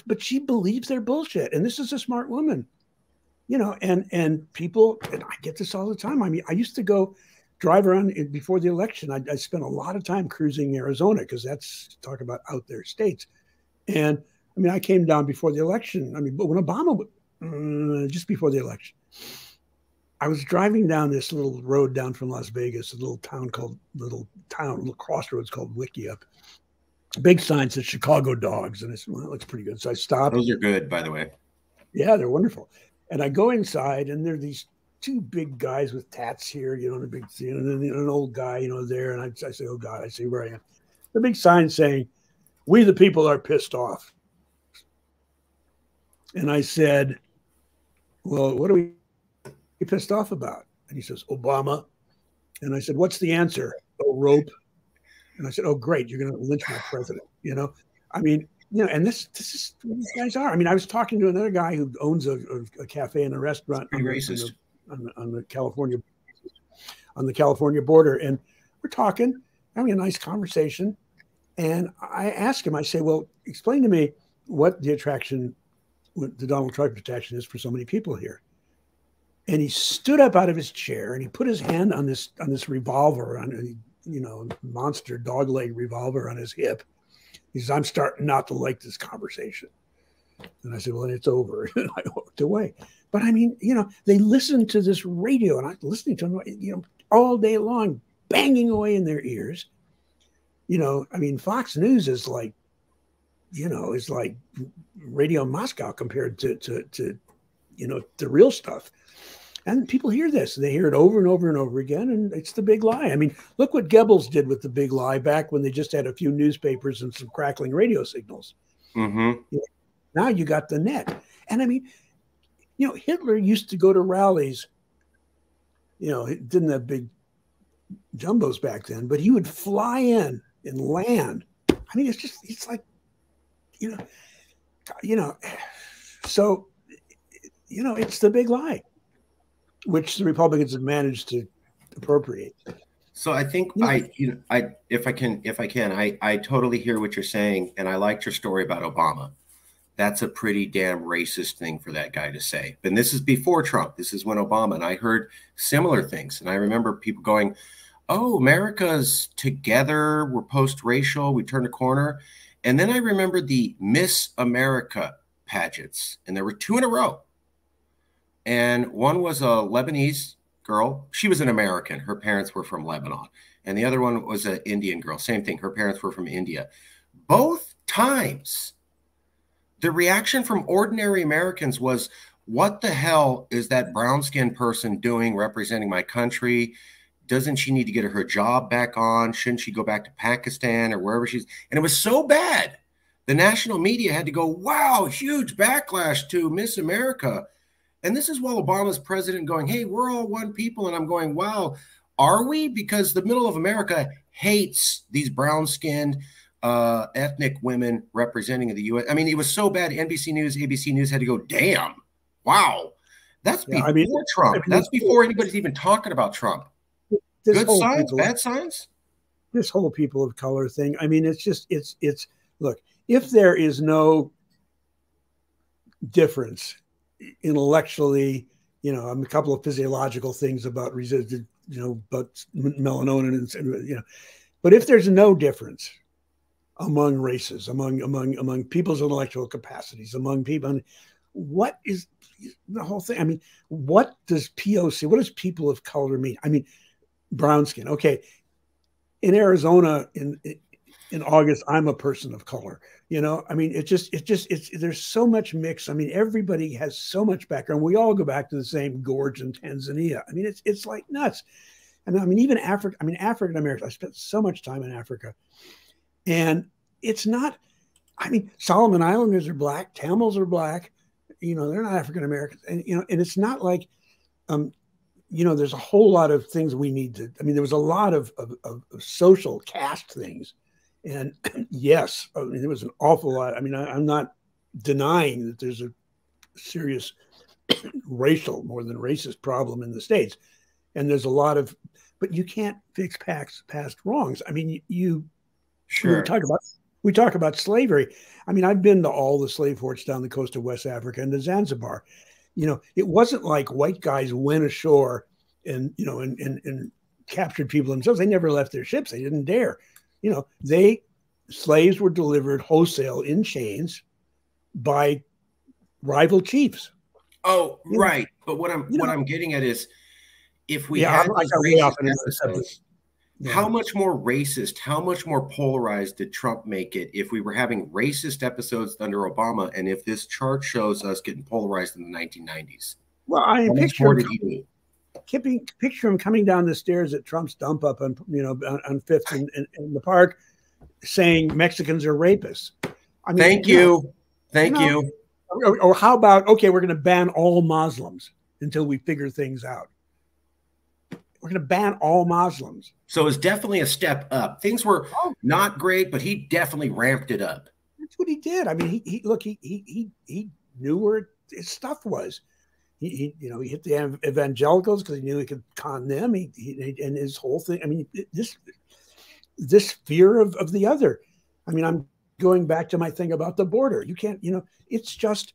But she believes they're bullshit. And this is a smart woman, you know, and people, and I get this all the time. I mean, I used to go drive around before the election. I spent a lot of time cruising Arizona because that's talk about out there states. And I mean, I came down before the election. I mean, but when Obama, just before the election, I was driving down this little road down from Las Vegas, a little crossroads called Wickiup. Big sign said Chicago dogs. And I said, well, that looks pretty good. So I stopped. Those are good, by the way. Yeah, they're wonderful. And I go inside and there are these two big guys with tats here, you know, and a big, you know, and then an old guy, you know, there. And I say, oh God, I say, where I am. The big sign saying, we the people are pissed off. And I said, well, what are we pissed off about? And he says, Obama. And I said, what's the answer? Oh, rope. And I said, oh, great. You're going to lynch my president. You know, I mean, you know, and this is what these guys are. I mean, I was talking to another guy who owns a cafe and a restaurant pretty racist. On the California border, and we're talking, having a nice conversation. And I asked him, I say, well, explain to me what the attraction, what the Donald Trump attraction is for so many people here. And he stood up out of his chair and he put his hand on this revolver, on a, you know, monster dog leg revolver on his hip. He says, I'm starting not to like this conversation. And I said, well, then it's over. And I walked away. But I mean, you know, they listen to this radio and I'm listening to them, you know, all day long, banging away in their ears. You know, I mean, Fox News is like, you know, is like Radio Moscow compared to you know, the real stuff. And people hear this. They hear it over and over and over again, and it's the big lie. I mean, look what Goebbels did with the big lie back when they just had a few newspapers and some crackling radio signals. Mm-hmm. You know, now you got the net. And I mean, you know, Hitler used to go to rallies. You know, he didn't have big jumbos back then, but he would fly in and land. I mean, it's like, you know, so, you know, it's the big lie, which the Republicans have managed to appropriate. So I think if I can, I totally hear what you're saying, and I liked your story about Obama. That's a pretty damn racist thing for that guy to say. And this is before Trump. This is when Obama, and I heard similar things. And I remember people going, oh, America's together. We're post-racial. We turned a corner. And then I remember the Miss America pageants, and there were 2 in a row. And one was a Lebanese girl. She was an American. Her parents were from Lebanon. And the other one was an Indian girl. Same thing. Her parents were from India. Both times, the reaction from ordinary Americans was, what the hell is that brown-skinned person doing representing my country? Doesn't she need to get her job back on? Shouldn't she go back to Pakistan or wherever she's? And it was so bad. The national media had to go, wow, huge backlash to Miss America. And this is while Obama's president going, hey, we're all one people. And I'm going, wow, are we? Because the middle of America hates these brown-skinned ethnic women representing the U.S. I mean, it was so bad. NBC News, ABC News had to go, damn, Wow. That's Yeah, before Trump. That's before anybody's even talking about Trump. This Good whole signs, bad signs? this whole people of color thing. I mean, it's just look, if there is no difference intellectually, a couple of physiological things about but melatonin and but if there's no difference among races, among people's intellectual capacities, among people, what is the whole thing? I mean, what does POC, what does people of color mean? I mean, brown skin. Okay. In Arizona in August, I'm a person of color. I mean, it's there's so much mix. I mean, everybody has so much background. We all go back to the same gorge in Tanzania. I mean, it's like nuts. And I mean, even Africa, I mean, African Americans, I spent so much time in Africa. And it's not, I mean, Solomon Islanders are black, Tamils are black, they're not African Americans. And, and it's not like, there's a whole lot of things we need to, I mean, there was a lot of social caste things. And yes, I mean, there was an awful lot. I mean, I'm not denying that there's a serious racial more than racist problem in the States. And there's a lot of, but you can't fix past wrongs. I mean, Sure. We talk about slavery. I mean, I've been to all the slave ports down the coast of West Africa and to Zanzibar. It wasn't like white guys went ashore and captured people themselves. They never left their ships. They didn't dare. Slaves were delivered wholesale in chains by rival chiefs. Oh, right. But what I'm getting at is, if we had those racist episodes, how much more racist, how much more polarized did Trump make it if we were having racist episodes under Obama, and if this chart shows us getting polarized in the 1990s? Well, I mean, picture him coming down the stairs at Trump's dump up on on Fifth in the park, saying Mexicans are rapists. I mean, thank you. Or how about, okay, we're going to ban all Muslims until we figure things out. We're going to ban all Muslims. So it's definitely a step up. Things were not great, but he definitely ramped it up. That's what he did. I mean, he knew where his stuff was. He hit the evangelicals because he knew he could con them. And his whole thing. I mean, this fear of the other. I mean, I'm going back to my thing about the border. You can't. It's just.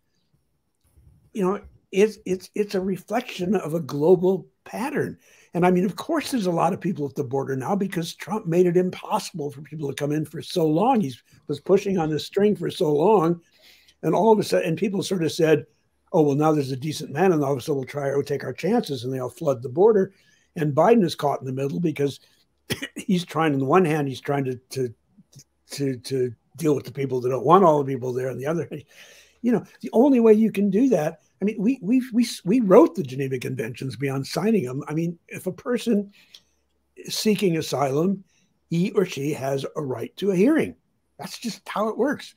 It's a reflection of a global pattern. And I mean, of course, there's a lot of people at the border now because Trump made it impossible for people to come in for so long. He was pushing on the string for so long. And all of a sudden, and people sort of said, oh, well, now there's a decent man, and all of a sudden we'll take our chances, and they'll flood the border. And Biden is caught in the middle because he's trying, on the one hand, he's trying to deal with the people that don't want all the people there. On the other hand, the only way you can do that, I mean, we wrote the Geneva Conventions beyond signing them. I mean, if a person is seeking asylum, he or she has a right to a hearing. That's just how it works.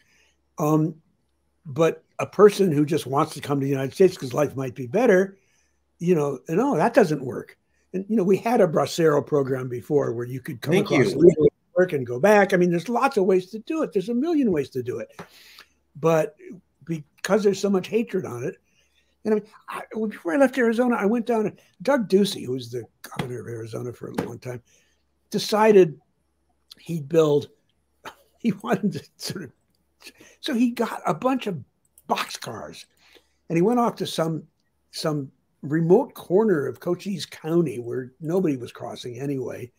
But a person who just wants to come to the United States because life might be better, no, that doesn't work. And, we had a Bracero program before where you could come across legally work and go back. I mean, there's lots of ways to do it. There's a million ways to do it. But because there's so much hatred on it, and I mean, before I left Arizona, I went down to Doug Ducey, who was the governor of Arizona for a long time, decided he wanted to so he got a bunch of boxcars and he went off to some remote corner of Cochise County where nobody was crossing anyway.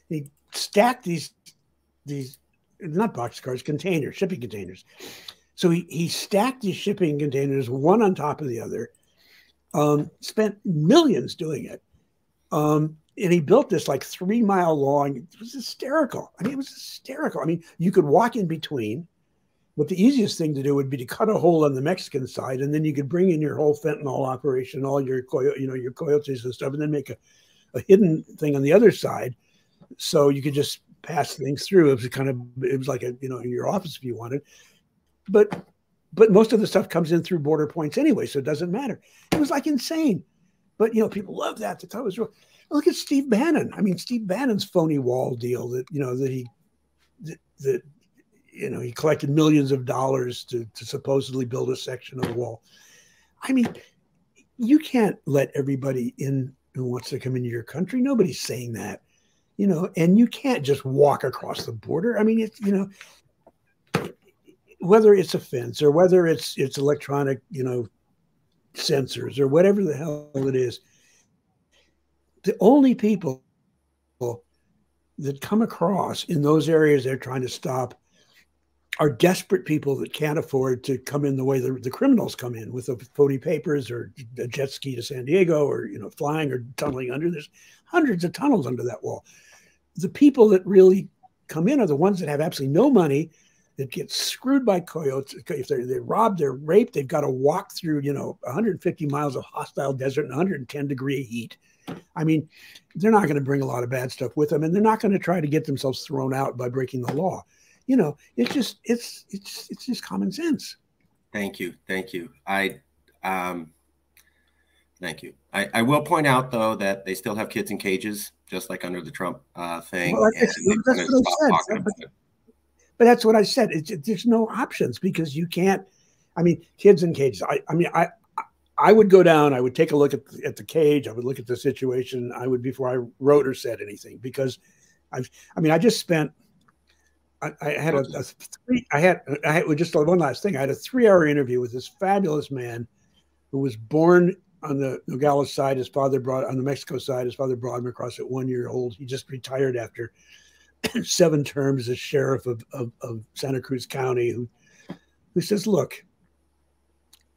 He stacked these not boxcars, containers, shipping containers. So he stacked these shipping containers one on top of the other, spent millions doing it. And he built this like 3 mile long. It was hysterical. I mean, it was hysterical. I mean, you could walk in between. But the easiest thing to do would be to cut a hole on the Mexican side, and then you could bring in your whole fentanyl operation, all your your coyotes and stuff, and then make a hidden thing on the other side, so you could just pass things through. It was like your office if you wanted. But most of the stuff comes in through border points anyway, so it doesn't matter. It was like insane. But people love that. They thought it was real. Look at Steve Bannon. I mean, Steve Bannon's phony wall deal that he collected millions of dollars to supposedly build a section of the wall. I mean, you can't let everybody in who wants to come into your country. Nobody's saying that, you know, and you can't just walk across the border. I mean, it's, you know, whether it's a fence or whether it's electronic, you know, sensors or whatever the hell it is, the only people that come across in those areas they're trying to stop are desperate people that can't afford to come in the way the criminals come in with the phony papers or a jet ski to San Diego or, you know, flying or tunneling under. There's hundreds of tunnels under that wall. The people that really come in are the ones that have absolutely no money, that get screwed by coyotes. If they're robbed, they're raped, they've got to walk through, you know, 150 miles of hostile desert and 110-degree heat. I mean, they're not going to bring a lot of bad stuff with them, and they're not going to try to get themselves thrown out by breaking the law. You know, it's just common sense. Thank you. Thank you. Thank you. I will point out, though, that they still have kids in cages, just like under the Trump thing. Well, that's what I said. But that's what I said. There's no options because you can't. I mean, kids in cages. I would go down. I would take a look at the cage. I would look at the situation. I would, before I wrote or said anything, because I just spent. I had just one last thing. I had a 3-hour interview with this fabulous man who was born on the Nogales side. His father on the Mexico side. His father brought him across at 1 year old. He just retired after 7 terms as sheriff of Santa Cruz County. Who says, look,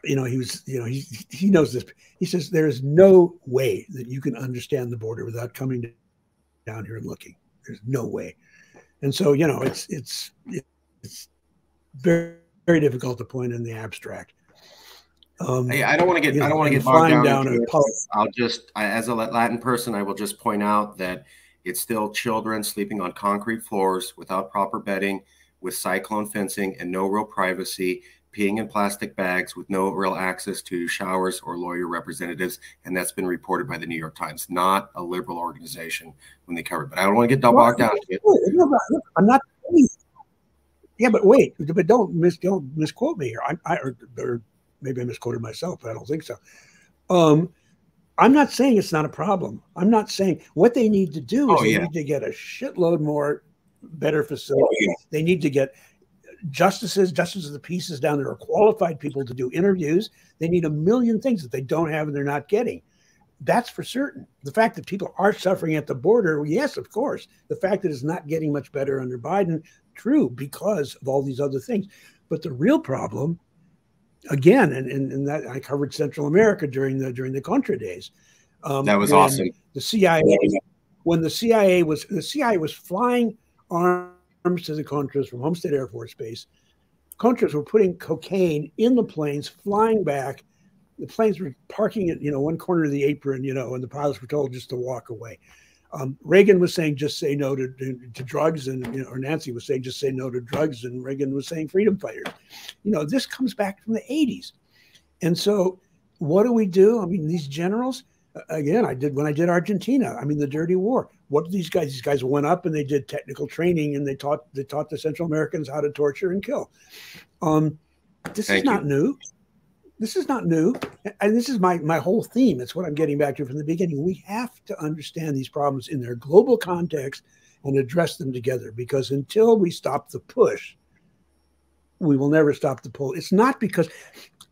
you know, he knows this. He says there is no way that you can understand the border without coming down here and looking. There's no way. And so, you know, it's very, very difficult to point in the abstract. I don't want to get bogged down. As a Latin person, I will just point out that it's still children sleeping on concrete floors without proper bedding, with cyclone fencing and no real privacy, peeing in plastic bags with no real access to showers or lawyer representatives. And that's been reported by the New York Times, not a liberal organization when they cover it. But I don't want to get bogged down. I'm not. Yeah, but wait, but don't misquote me here. Or maybe I misquoted myself, but I don't think so. I'm not saying it's not a problem. I'm not saying what they need to do is they need to get a shitload more better facilities. They need to get justices of the peace down there, are qualified people to do interviews. They need a million things that they don't have and they're not getting. That's for certain. The fact that people are suffering at the border, yes, of course. The fact that it's not getting much better under Biden, true, because of all these other things. But the real problem, again, and that I covered Central America during the Contra days. That was awesome. The CIA, when the CIA was flying arms to the Contras from Homestead Air Force Base. Contras were putting cocaine in the planes, flying back. The planes were parking at, you know, one corner of the apron, you know, and the pilots were told just to walk away. Reagan was saying, just say no to drugs. And, you know, or Nancy was saying, just say no to drugs. And Reagan was saying freedom fighters. You know, this comes back from the 80s. And so what do? I mean, these generals, again, when I did Argentina, I mean, the dirty war. What did these guys? These guys went up and they did technical training and they taught the Central Americans how to torture and kill. This is not new. This is not new. And this is my whole theme. It's what I'm getting back to from the beginning. We have to understand these problems in their global context and address them together, because until we stop the push, we will never stop the pull. It's not because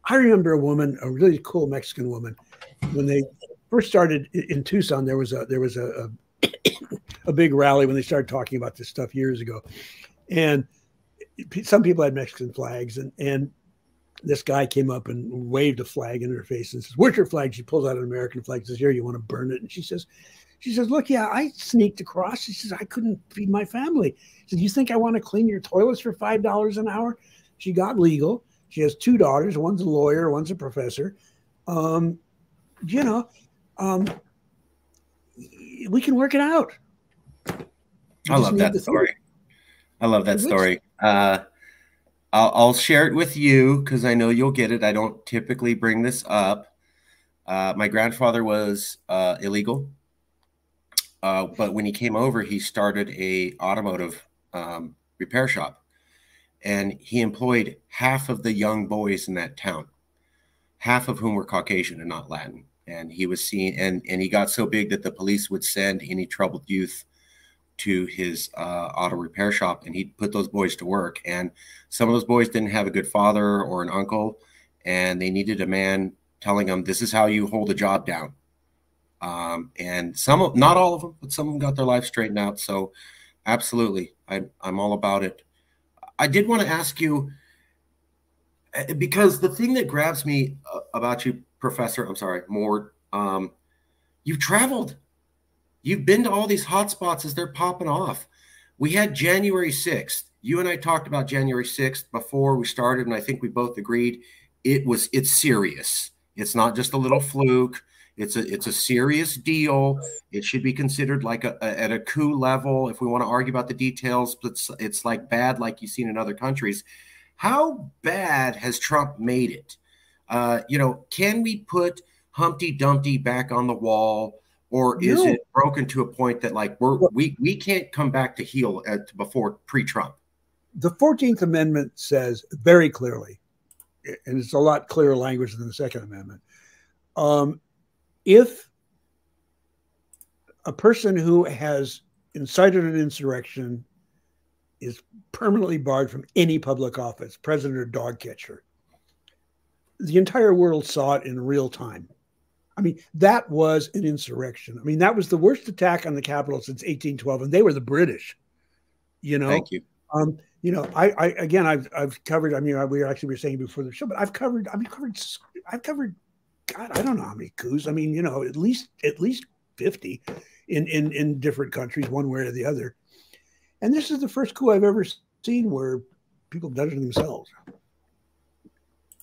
I remember a woman, a really cool Mexican woman, when they first started in Tucson, there was a big rally when they started talking about this stuff years ago. And some people had Mexican flags, and this guy came up and waved a flag in her face and says, "Where's your flag?" She pulls out an American flag and says, "Here, you want to burn it?" And she says, "Look, yeah, I sneaked across." She says, "I couldn't feed my family." She said, "You think I want to clean your toilets for $5 an hour?" She got legal. She has 2 daughters. One's a lawyer, one's a professor. You know, we can work it out. I love that story. I love that story. I'll share it with you because I know you'll get it. I don't typically bring this up. My grandfather was illegal, but when he came over, he started a automotive repair shop, and he employed half of the young boys in that town. half of whom were Caucasian and not Latin. And he was seen, and he got so big that the police would send any troubled youth to his auto repair shop, and he'd put those boys to work. And some of those boys didn't have a good father or an uncle, and they needed a man telling them, this is how you hold a job down. And not all of them, but some of them got their life straightened out. So absolutely, I'm all about it. I did want to ask you, because the thing that grabs me about you, Professor, I'm sorry, Mort, you've traveled. You've been to all these hot spots as they're popping off. We had January 6th. You and I talked about January 6th before we started, and I think we both agreed it's serious. It's not just a little fluke. It's a serious deal. It should be considered like at a coup level. If we want to argue about the details, it's like bad like you've seen in other countries. How bad has Trump made it? Can we put Humpty Dumpty back on the wall? Or is it broken to a point that like we can't come back to heel before pre-Trump? The 14th Amendment says very clearly, and it's a lot clearer language than the Second Amendment, if a person who has incited an insurrection is permanently barred from any public office, president or dog catcher, the entire world saw it in real time. I mean, that was an insurrection. I mean, that was the worst attack on the Capitol since 1812, and they were the British. Thank you. I've covered. I mean, we were saying before the show, but I've covered. God, I don't know how many coups. I mean, at least 50 in different countries, one way or the other. And this is the first coup I've ever seen where people done it themselves.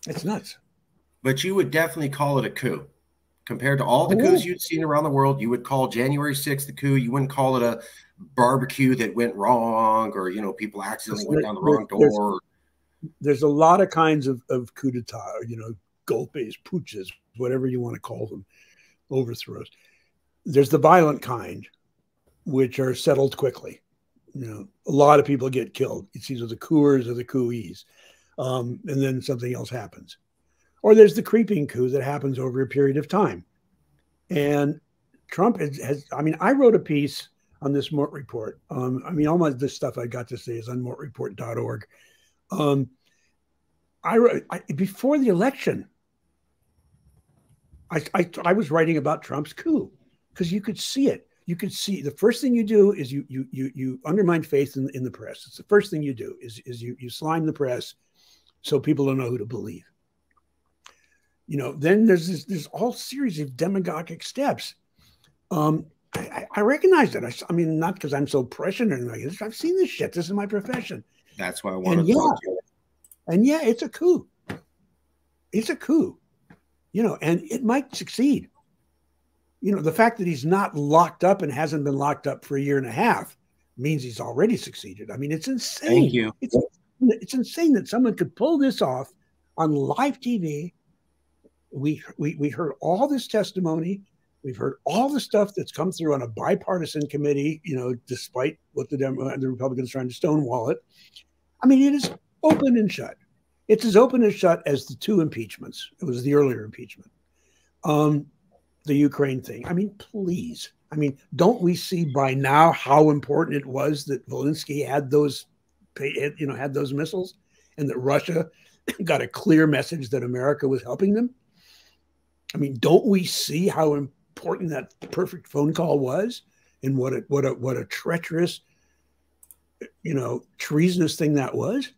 It's nuts. But you would definitely call it a coup. Compared to all the coups you'd seen around the world, you would call January 6th a coup. You wouldn't call it a barbecue that went wrong, or people accidentally went down the wrong door. There's a lot of kinds of coup d'etat, golpes, putschs, whatever you want to call them, overthrows. There's the violent kind, which are settled quickly. A lot of people get killed. It's either the coupers or the couees, and then something else happens. Or there's the creeping coup that happens over a period of time. And Trump has I wrote a piece on this Mort report. All this stuff I got to say is on mortreport.org. Before the election, I was writing about Trump's coup because you could see it. You could see the first thing you do is you undermine faith in the press. It's the first thing you do is you slime the press so people don't know who to believe. Then there's this whole series of demagogic steps. I recognize it. Not because I'm so prescient or anything like this. I've seen this shit. This is my profession. That's why I wanted to talk to you. And yeah, it's a coup. It's a coup. And it might succeed. The fact that he's not locked up and hasn't been locked up for a year and a half means he's already succeeded. I mean, it's insane. Thank you. It's insane that someone could pull this off on live TV. We heard all this testimony. We've heard all the stuff that's come through on a bipartisan committee, despite what the Republicans are trying to stonewall it. I mean, it is open and shut. It's as open and shut as the two impeachments. It was the earlier impeachment. The Ukraine thing. I mean, please. I mean, don't we see by now how important it was that Zelensky had those missiles, and that Russia got a clear message that America was helping them? I mean, don't we see how important that perfect phone call was, and what a treacherous, treasonous thing that was?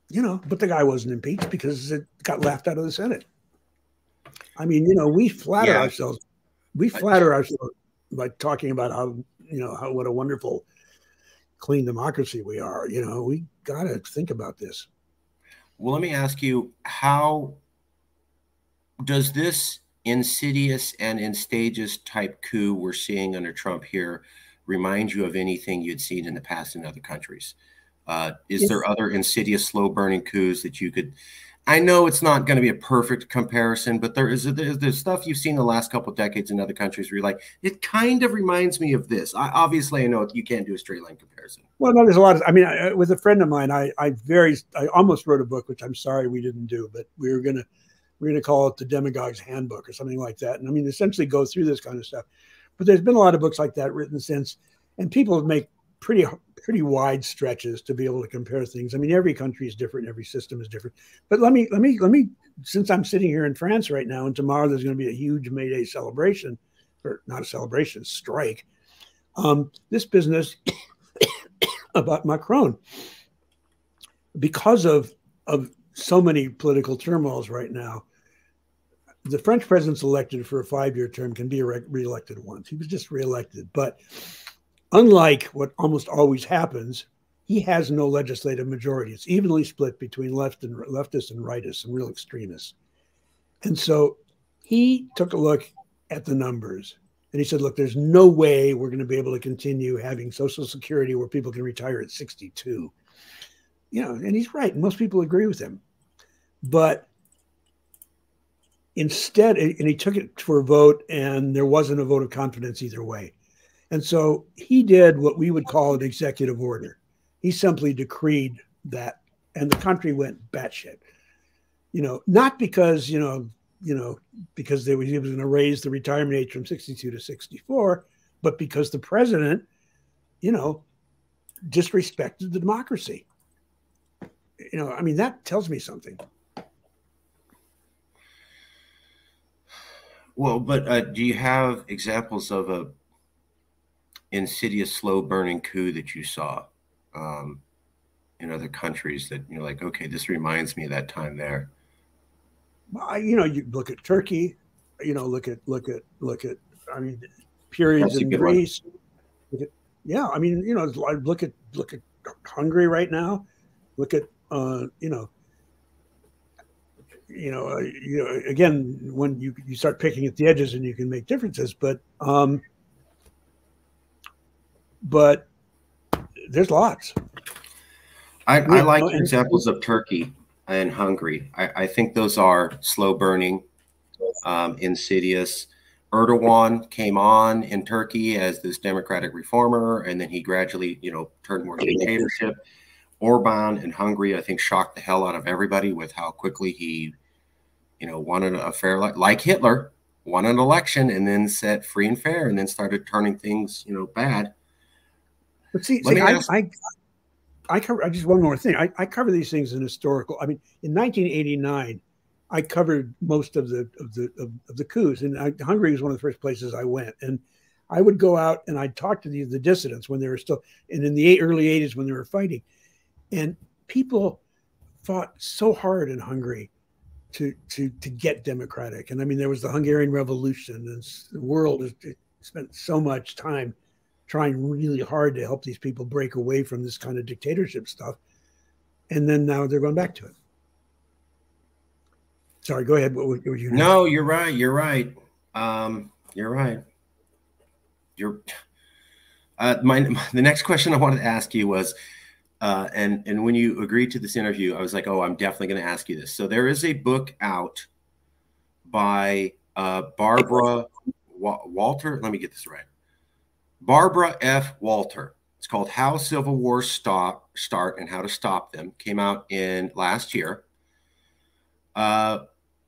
But the guy wasn't impeached because it got laughed out of the Senate. I mean, we flatter ourselves. We flatter ourselves by talking about how what a wonderful, clean democracy we are. We got to think about this. Well, let me ask you, how does this insidious and in stages type coup we're seeing under Trump here remind you of anything you'd seen in the past in other countries? Is there other insidious, slow burning coups that you could? I know it's not going to be a perfect comparison, but there's stuff you've seen the last couple of decades in other countries where you're like, it kind of reminds me of this. Obviously, I know you can't do a straight line comparison. Well, no, there's a lot of. With a friend of mine, I almost wrote a book, which I'm sorry we didn't do, but we were going to we're going to call it the Demagogue's Handbook or something like that. And I mean, essentially go through this kind of stuff. But there's been a lot of books like that written since, and people make pretty wide stretches to be able to compare things. I mean, every country is different, every system is different. But let me, since I'm sitting here in France right now, and tomorrow there's going to be a huge May Day celebration, or not a celebration, strike. This business about Macron, because of so many political turmoils right now, the French president's elected for a 5-year term, can be reelected once. He was just reelected. But unlike what almost always happens, he has no legislative majority. It's evenly split between leftists and rightists, some real extremists. And so he took a look at the numbers and he said, look, there's no way we're going to be able to continue having Social Security where people can retire at 62. You know, and he's right. Most people agree with him. But instead, and he took it for a vote, and there wasn't a vote of confidence either way. And so he did what we would call an executive order. He simply decreed that, and the country went batshit. You know, not because, because he was going to raise the retirement age from 62 to 64, but because the president, disrespected the democracy. I mean, that tells me something. Well, but do you have examples of a insidious, slow-burning coup that you saw in other countries that you're like, okay, this reminds me of that time there? You look at Turkey, look at. I mean, periods in Greece. Look at Hungary right now. Look at again, when you start picking at the edges, and you can make differences, but there's lots. I like examples of Turkey and Hungary. I think those are slow burning, insidious. Erdogan came on in Turkey as this democratic reformer, and then he gradually, turned more dictatorship. Orban in Hungary, I think, shocked the hell out of everybody with how quickly he, won a fair, like Hitler, won an election and then set free and fair, and then started turning things, bad. But I cover just one more thing. I cover these things in historical. I mean, in 1989, I covered most of the coups, and Hungary was one of the first places I went. And I would go out and I'd talk to the dissidents when they were still, and in the early 80s when they were fighting. And people fought so hard in Hungary to get democratic. And I mean, there was the Hungarian Revolution, and the world has spent so much time trying really hard to help these people break away from this kind of dictatorship stuff. And then now they're going back to it. Sorry, go ahead. What were you? No, you're right. You're right. You're right. The next question I wanted to ask you was, and when you agreed to this interview, I was like, oh, I'm definitely going to ask you this. So there is a book out by Barbara Walter. Let me get this right. Barbara F. Walter. It's called How Civil Wars Start and How to Stop Them. Came out in last year.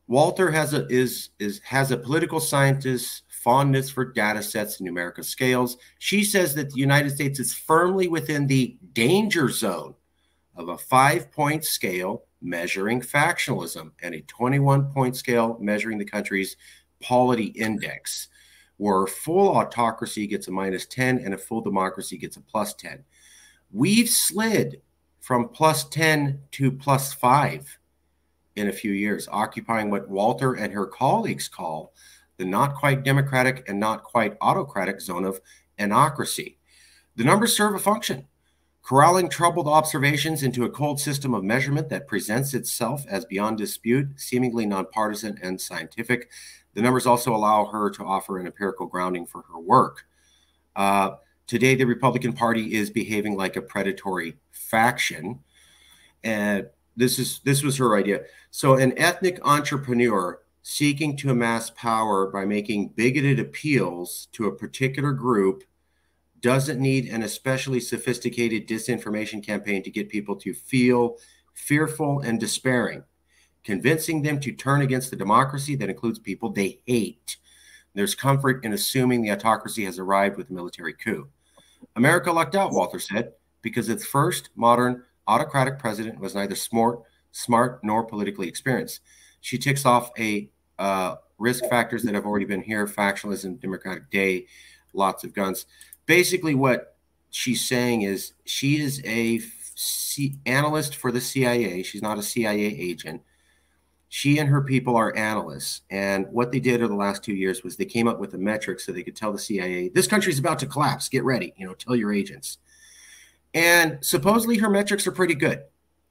Walter has a political scientist's fondness for data sets and numerical scales. She says that the United States is firmly within the danger zone of a 5-point scale measuring factionalism and a 21-point scale measuring the country's polity index, where full autocracy gets a -10 and a full democracy gets a +10. We've slid from +10 to +5 in a few years, occupying what Walter and her colleagues call the not quite democratic and not quite autocratic zone of anocracy. The numbers serve a function, corralling troubled observations into a cold system of measurement that presents itself as beyond dispute, seemingly nonpartisan and scientific. The numbers also allow her to offer an empirical grounding for her work. Today, the Republican Party is behaving like a predatory faction. And this was her idea. So an ethnic entrepreneur seeking to amass power by making bigoted appeals to a particular group doesn't need an especially sophisticated disinformation campaign to get people to feel fearful and despairing. convincing them to turn against the democracy that includes people they hate. There's comfort in assuming the autocracy has arrived with a military coup. America lucked out, Walter said, because its first modern autocratic president was neither smart nor politically experienced. She ticks off a risk factors that have already been here: factionalism, Democratic Day, lots of guns. Basically, what she's saying is she is a analyst for the CIA. She's not a CIA agent. She and her people are analysts. And what they did over the last 2 years was they came up with a metric so they could tell the CIA, this country's about to collapse. Get ready. Tell your agents. And supposedly her metrics are pretty good,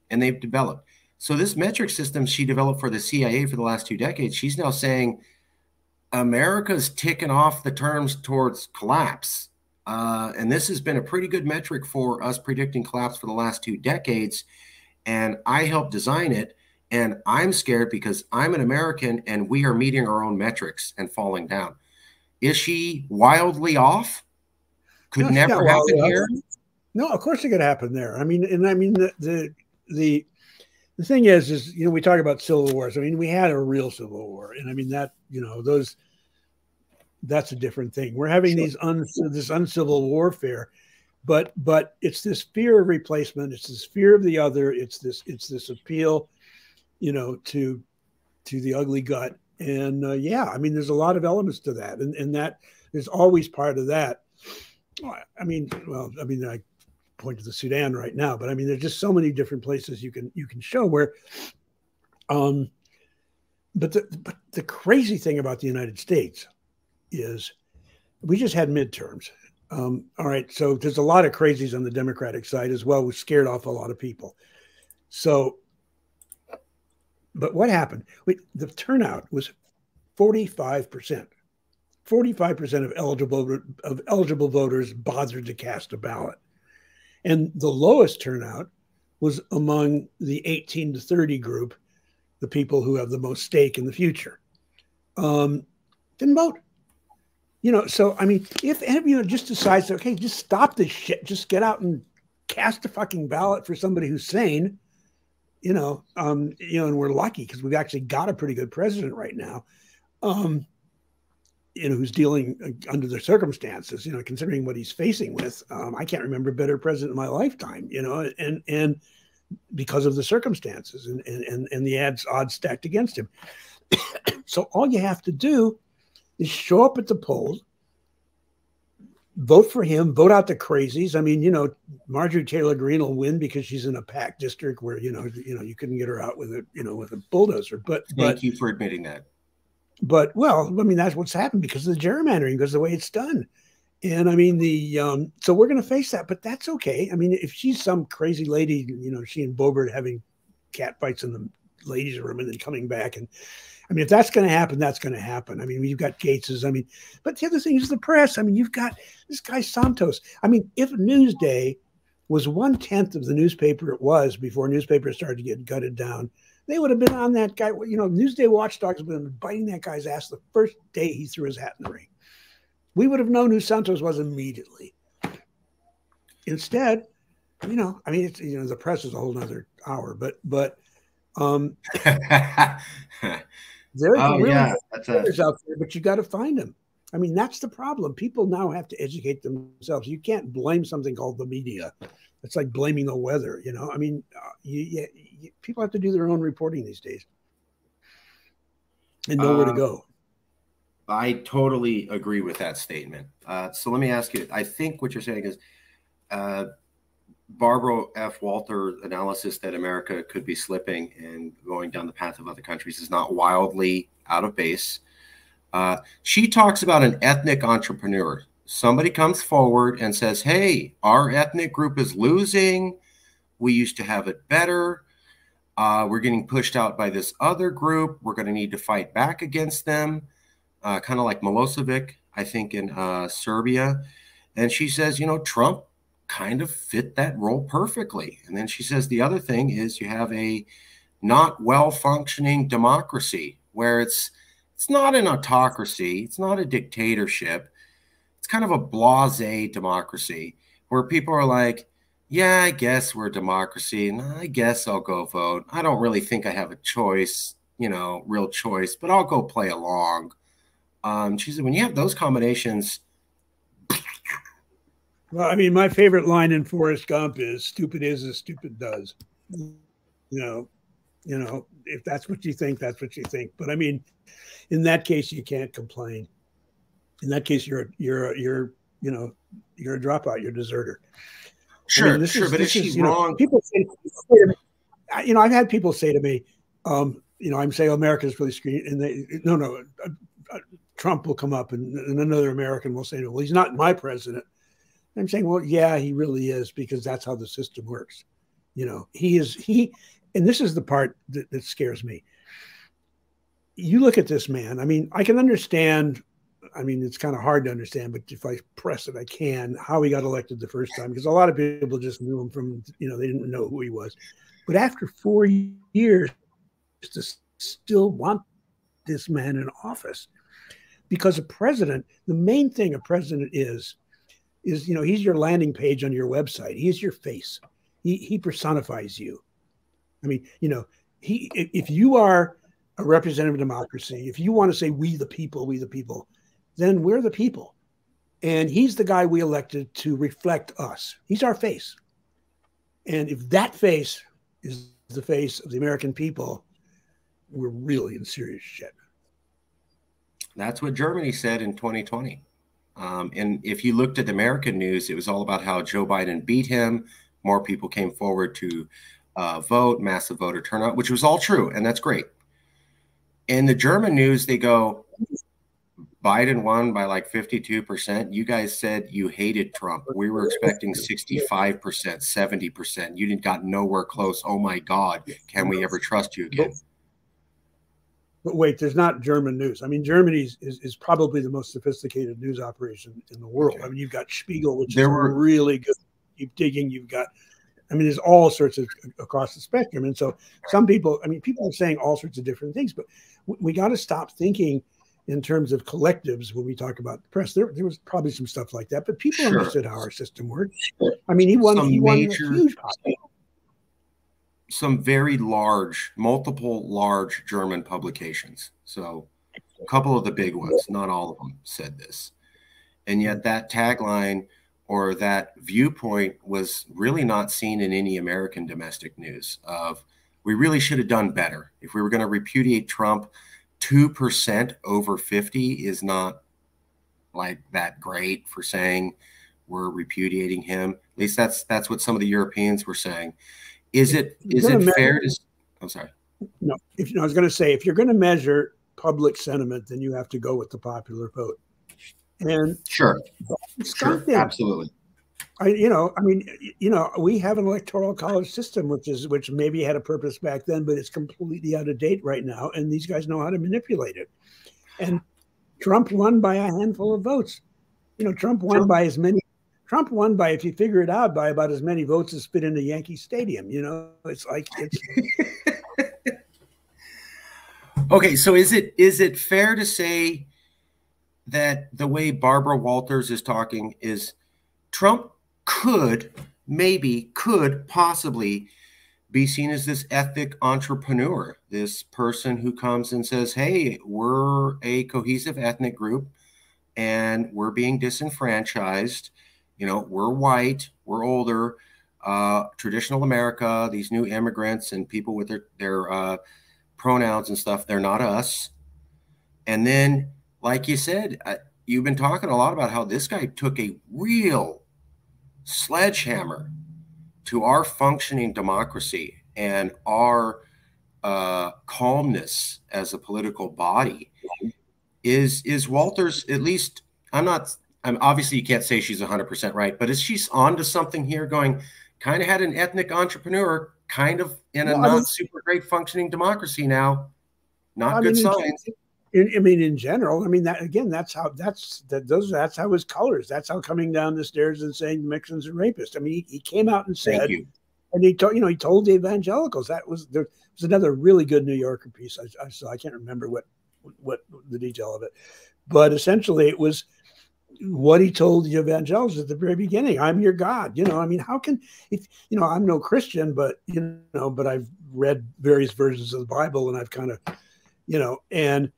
and they've developed. So this metric system she developed for the CIA for the last 2 decades, she's now saying America's ticking off the terms towards collapse. And this has been a pretty good metric for us predicting collapse for the last 2 decades. And I helped design it. And I'm scared because I'm an American and we are meeting our own metrics and falling down. Is she wildly off? Could never happen here. No, of course it could happen there. I mean, the thing is, we talk about civil wars. I mean, we had a real civil war, and I mean that's a different thing. We're having this uncivil warfare, but it's this fear of replacement. It's this fear of the other. It's this appeal, to the ugly gut. And I mean, there's a lot of elements to that, and that there's always part of that. I mean, I point to the Sudan right now, but I mean, there's just so many different places you can show where, but the crazy thing about the United States is we just had midterms. All right. So there's a lot of crazies on the Democratic side as well, which scared off a lot of people. So, but what happened? The turnout was 45%. 45% of eligible voters bothered to cast a ballot. And the lowest turnout was among the 18 to 30 group, the people who have the most stake in the future. Didn't vote. So, I mean, if any of you just decides, okay, just stop this shit, just get out and cast a fucking ballot for somebody who's sane, and we're lucky because we've actually got a pretty good president right now, who's dealing under the circumstances, considering what he's facing with. I can't remember a better president in my lifetime, and because of the circumstances and the odds stacked against him. So all you have to do is show up at the polls, vote for him, vote out the crazies. I mean, Marjorie Taylor Greene will win because she's in a packed district where, you couldn't get her out with a bulldozer. But thank you for admitting that. But, well, I mean, that's what's happened because of the gerrymandering, because of the way it's done. And I mean, so we're going to face that, but that's okay. I mean, if she's some crazy lady, she and Boebert having cat fights in the ladies' room and then coming back. And I mean, if that's going to happen, that's going to happen. I mean, you've got Gates's. I mean, but the other thing is the press. I mean, you've got this guy Santos. I mean, if Newsday was 1/10 of the newspaper it was before newspapers started to get gutted down, they would have been on that guy. Newsday watchdogs would have been biting that guy's ass the first day he threw his hat in the ring. We would have known who Santos was immediately. Instead, I mean, it's, the press is a whole nother hour, but there's reporters out there, but you got to find them. I mean, that's the problem. People now have to educate themselves. You can't blame something called the media. It's like blaming the weather, I mean, people have to do their own reporting these days and know where to go. I totally agree with that statement. So let me ask you, I think what you're saying is Barbara F. Walter analysis that America could be slipping and going down the path of other countries is not wildly out of base. She talks about an ethnic entrepreneur. Somebody comes forward and says, hey, our ethnic group is losing. We used to have it better. We're getting pushed out by this other group. We're going to need to fight back against them. Kind of like Milosevic, I think, in Serbia. And she says, Trump kind of fit that role perfectly. And then she says the other thing is you have a not well-functioning democracy where it's not an autocracy. It's not a dictatorship. It's kind of a blasé democracy where people are like, yeah, I guess we're a democracy, and I guess I'll go vote. I don't really think I have a choice, real choice, but I'll go play along. She said, when you have those combinations, Well, I mean, my favorite line in Forrest Gump is "Stupid is as stupid does." You know, if that's what you think, that's what you think. But I mean, in that case, you can't complain. In that case, you're a dropout, you're a deserter. I mean, sure, sure, but is she you know, wrong? people say to me, I've had people say to me, I'm saying America's really screwed, and they, no, Trump will come up, and another American will say, well, he's not my president. And I'm saying, well, yeah, he really is, because that's how the system works. And this is the part that scares me. You look at this man. I mean, I can understand. I mean, it's kind of hard to understand, but if I press it, I can, how he got elected the first time, because a lot of people just knew him from, they didn't know who he was. But after 4 years, to still want this man in office, because a president, the main thing a president is he's your landing page on your website. He's your face. He personifies you. I mean, if you are a representative democracy, if you want to say we the people, then we're the people. And he's the guy we elected to reflect us. He's our face. And if that face is the face of the American people, we're really in serious shit. That's what Germany said in 2020. And if you looked at American news, it was all about how Joe Biden beat him. More people came forward to vote, massive voter turnout, which was all true. And that's great. In the German news, they go, Biden won by like 52%. You guys said you hated Trump. We were expecting 65%, 70%. You didn't got nowhere close. Oh my God. Can we ever trust you again? But wait, there's not German news. I mean, Germany is probably the most sophisticated news operation in the world. Okay. I mean, you've got Spiegel, which is really good. Keep digging. You've got, there's all sorts of across the spectrum. And so some people, people are saying all sorts of different things, but we got to stop thinking in terms of collectives when we talk about the press. There was probably some stuff like that, but people understood how our system worked. I mean, he won a huge population. Some very multiple large German publications. So a couple of the big ones, not all of them, said this. And yet that tagline or that viewpoint was really not seen in any American domestic news of, we really should have done better. If we were going to repudiate Trump, 2% over 50 is not like that great for saying we're repudiating him. At least that's what some of the Europeans were saying. Is it fair to? I'm sorry. No, I was going to say, if you're going to measure public sentiment, then you have to go with the popular vote. And sure, absolutely. We have an electoral college system, which maybe had a purpose back then, but it's completely out of date right now. And these guys know how to manipulate it. And Trump won by a handful of votes. Trump won by, if you figure it out, by about as many votes as fit into Yankee Stadium. It's like it's. Okay, so is it fair to say that the way Barbara Walters is talking is Trump could possibly be seen as this ethnic entrepreneur, this person who comes and says, hey, we're a cohesive ethnic group and we're being disenfranchised. We're white, we're older, traditional America, these new immigrants and people with their pronouns and stuff, they're not us. And then, like you said, you've been talking a lot about how this guy took a real sledgehammer to our functioning democracy and our calmness as a political body. Is Walters, at least, obviously you can't say she's 100% right, but is she onto something here, going kind of had an ethnic entrepreneur kind of in a not super great functioning democracy now? Not good signs. In general, that's how his colors. That's how coming down the stairs and saying Mexicans are rapists. he came out and said, and he told the evangelicals. There was another really good New Yorker piece I saw. I can't remember what the detail of it, but essentially it was, what he told the evangelicals at the very beginning. I'm your God. You know, I mean, how can, if, you know, I'm no Christian, but, you know, but I've read various versions of the Bible and I've kind of, you know, and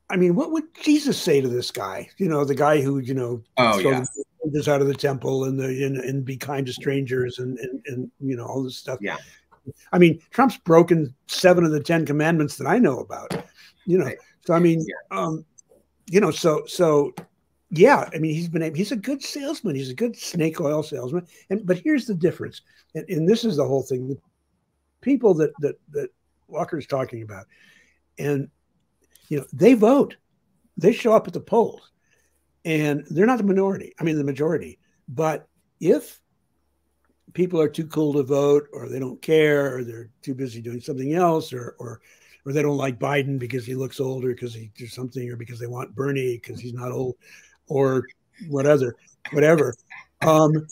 I mean, what would Jesus say to this guy? You know, the guy who, you know, throw the soldiers out of the temple and be kind to strangers and, you know, all this stuff. Yeah. I mean, Trump's broken 7 of the 10 commandments that I know about, you know. Right. So, I mean, you know, so yeah, I mean, he's a good salesman. He's a good snake oil salesman. But here's the difference. And this is the whole thing. The people that Walker's talking about, and, you know, they vote, they show up at the polls, and they're not the minority. I mean, the majority. But if people are too cool to vote, or they don't care, or they're too busy doing something else, or they don't like Biden because he looks older, because he does something, or because they want Bernie because he's not old, or whatever. You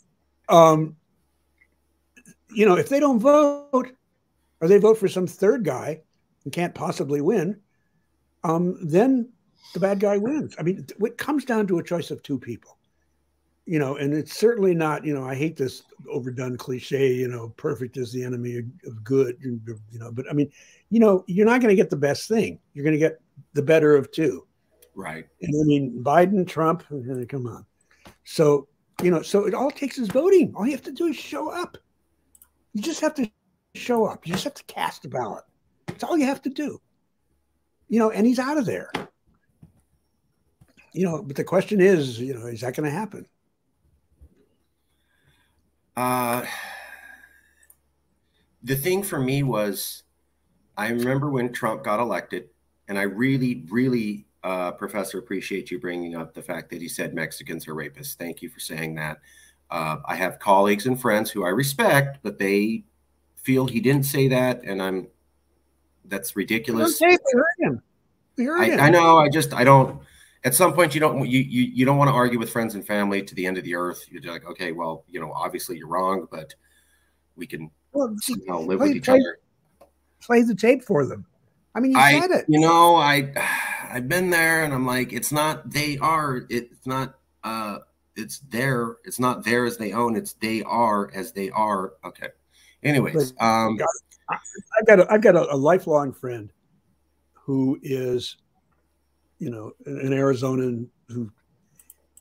know, if they don't vote, or they vote for some third guy who can't possibly win, then the bad guy wins. I mean, it comes down to a choice of 2 people, you know, and it's certainly not, you know, I hate this overdone cliche, you know, perfect is the enemy of good, you know, but I mean, you know, you're not going to get the best thing. You're going to get the better of 2. Right. And I mean, Biden, Trump, come on. So, you know, so it all takes is voting. All you have to do is show up. You just have to show up. You just have to cast a ballot. That's all you have to do. You know, and he's out of there. You know, but the question is, you know, is that going to happen? The thing for me was, I remember when Trump got elected, and I really, really, Professor, appreciate you bringing up the fact that he said Mexicans are rapists. Thank you for saying that. I have colleagues and friends who I respect, but they feel he didn't say that, and that's ridiculous. Okay, they heard him. I know. I don't. At some point, you don't want to argue with friends and family to the end of the earth. You're like, okay, well, you know, obviously you're wrong, but we can somehow live with each other. Play the tape for them. I mean, you said it. You know, I've been there, and I'm like, it's not they are. It's not. It's there. It's not there as they own. It's they are as they are. Okay. Anyways, I've got a lifelong friend who is, you know, an Arizonan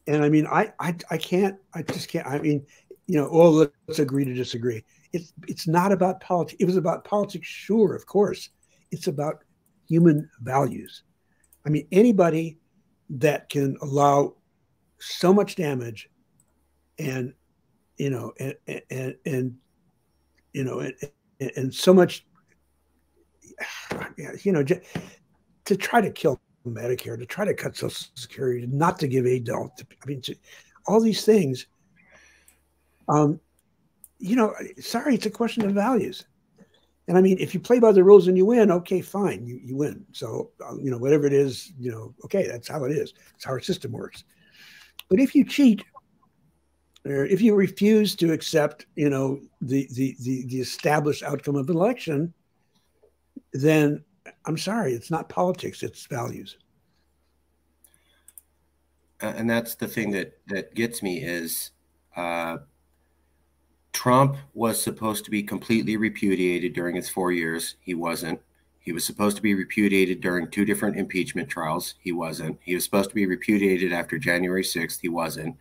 and I mean, I just can't. I mean, you know, let's agree to disagree. It's not about politics. It was about politics, sure, of course. It's about human values. I mean, anybody that can allow so much damage and, you know, and you know, and so much, you know, to try to kill Medicare, to try to cut Social Security, not to give aid, I mean, all these things. You know, sorry, it's a question of values. And I mean, if you play by the rules and you win, okay, fine, you win. So, you know, whatever it is, you know, okay, that's how it is. That's how our system works. But if you cheat, or if you refuse to accept, you know, the established outcome of an election, then I'm sorry, it's not politics, it's values. And that's the thing that gets me is Trump was supposed to be completely repudiated during his 4 years. He wasn't. He was supposed to be repudiated during 2 different impeachment trials. He wasn't. He was supposed to be repudiated after January 6th. He wasn't.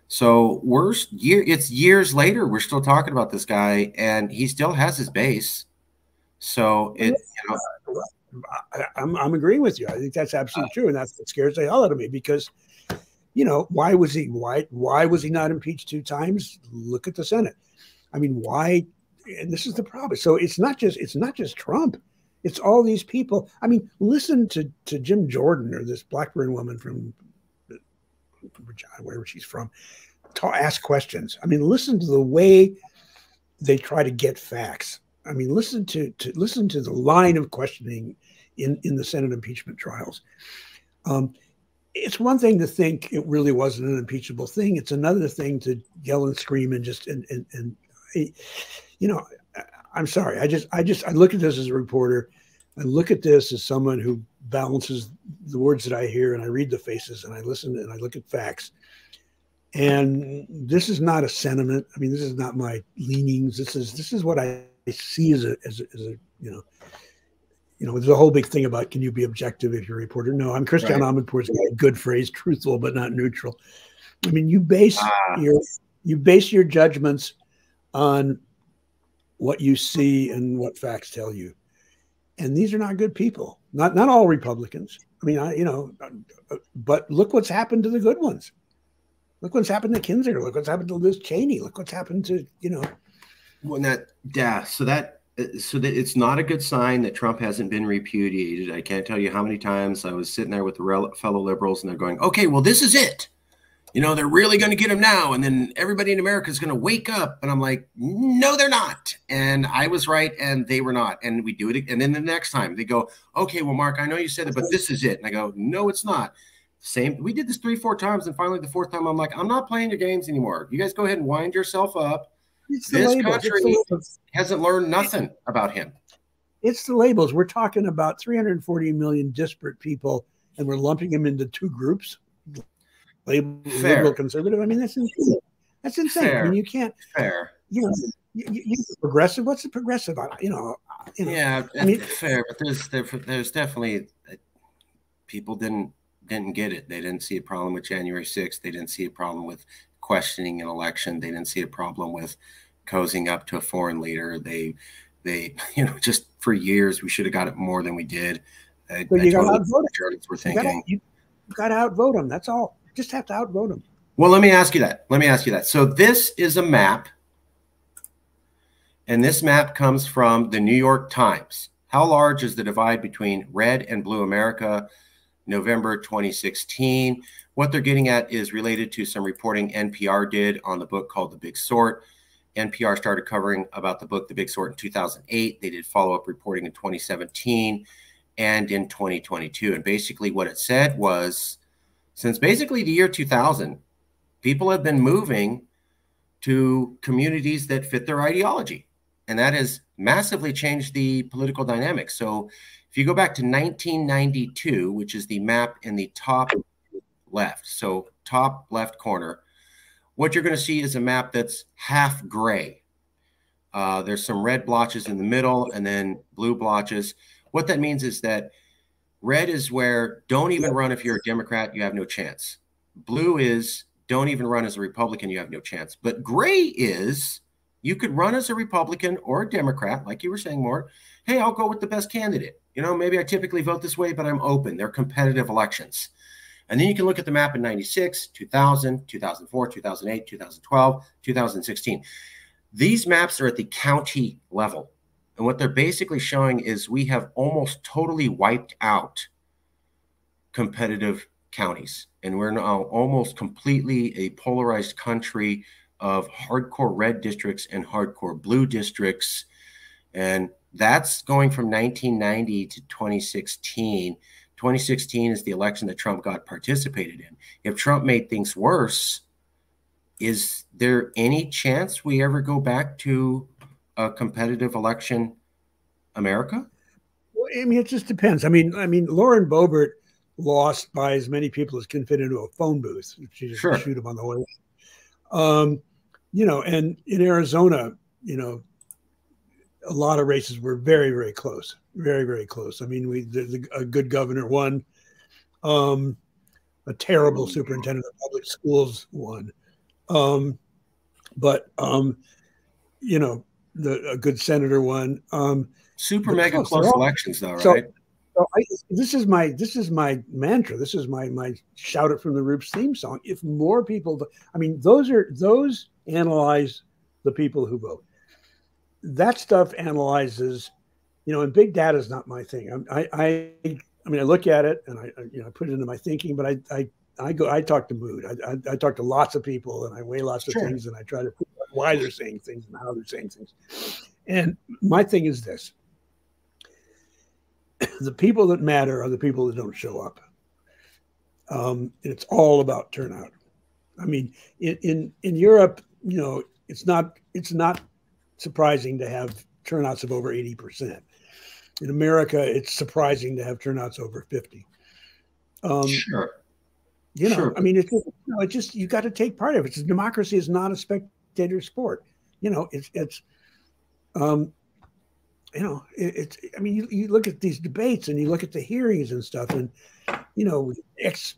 So it's years later, we're still talking about this guy, and he still has his base. So you know, I'm agreeing with you. I think that's absolutely true, and that's what scares the hell out of me, because, you know, why was he not impeached 2 times? Look at the Senate. I mean, why? And this is the problem. So it's not just Trump. It's all these people. I mean, listen to Jim Jordan, or this Blackburn woman from wherever she's from, ask questions. I mean, listen to the way they try to get facts. I mean, listen to the line of questioning in the Senate impeachment trials. It's one thing to think it really wasn't an impeachable thing. It's another thing to yell and scream and just you know, I'm sorry. I look at this as a reporter. I look at this as someone who balances the words that I hear, and I read the faces, and I listen, and I look at facts. And this is not a sentiment. I mean, this is not my leanings. This is what I see as a there's a whole big thing about, can you be objective if you're a reporter? No, I'm Christian Amanpour's good phrase, truthful but not neutral. I mean, you base your judgments on what you see and what facts tell you. And these are not good people. Not all Republicans. I mean, but look what's happened to the good ones. Look what's happened to Kinzinger. Look what's happened to Liz Cheney. Look what's happened to, Well, so that it's not a good sign that Trump hasn't been repudiated. I can't tell you how many times I was sitting there with the fellow liberals, and they're going, okay, well, this is it. They're really going to get him now. And then everybody in America is going to wake up. And I'm like, no, they're not. And I was right, and they were not. And we do it. And then the next time they go, okay, well, Mark, I know you said it, but this is it. And I go, no, it's not. Same. We did this 3-4 times. And finally, the fourth time, I'm like, I'm not playing your games anymore. You guys go ahead and wind yourself up. This country hasn't learned nothing about him. It's the labels. We're talking about 340 million disparate people, and we're lumping them into two groups. Liberal, conservative. I mean, that's insane. That's insane. Fair. I mean, you can't. Fair. You progressive. What's the progressive about? Yeah, I mean, fair. But there's definitely people didn't get it. They didn't see a problem with January 6th. They didn't see a problem with questioning an election. They didn't see a problem with cozying up to a foreign leader. They just for years we should have got it more than we did. But you got to outvote journalists were thinking. You got to outvote them. That's all. Just have to outvote them. Well, let me ask you that. So this is a map, and this map comes from the New York Times. How large is the divide between red and blue America? November 2016. What they're getting at is related to some reporting NPR did on the book called The Big Sort. NPR started covering about the book The Big Sort in 2008. They did follow-up reporting in 2017 and in 2022. And basically what it said was, since basically the year 2000, people have been moving to communities that fit their ideology. And that has massively changed the political dynamics. So if you go back to 1992, which is the map in the top left, so top left corner, what you're going to see is a map that's half gray. There's some red blotches in the middle and then blue blotches. What that means is that red is where don't even run if you're a Democrat, you have no chance. Blue is don't even run as a Republican, you have no chance. But gray is you could run as a Republican or a Democrat, like you were saying, Mort. Hey, I'll go with the best candidate. Maybe I typically vote this way, but I'm open. They're competitive elections. And then you can look at the map in 96, 2000, 2004, 2008, 2012, 2016. These maps are at the county level. And what they're basically showing is we have almost totally wiped out competitive counties. And we're now almost completely a polarized country of hardcore red districts and hardcore blue districts. And that's going from 1990 to 2016. 2016 is the election that Trump got participated in. If Trump made things worse, is there any chance we ever go back to a competitive election America? Well, I mean, it just depends. I mean, Lauren Boebert lost by as many people as can fit into a phone booth. She just shoot him on the way. And in Arizona, a lot of races were very, very close, very, very close. I mean, a good governor won, a terrible superintendent of public schools won, a good senator won. Super mega close elections, though, right? So this is my mantra. This is my shout it from the roofs theme song. If more people, those analyze the people who vote. That stuff analyzes, and big data is not my thing. I look at it and I put it into my thinking, but I talk to mood. I talk to lots of people and I weigh lots of things and I try to figure out why they're saying things and how they're saying things. And my thing is this: the people that matter are the people that don't show up. It's all about turnout. I mean, in Europe, it's not surprising to have turnouts of over 80%. In America, it's surprising to have turnouts over 50. Sure. You know, Sure. I mean, it's just you got to take part of it. Democracy is not a spectator sport. You know, you know, I mean, you look at these debates and you look at the hearings and stuff, and you know, X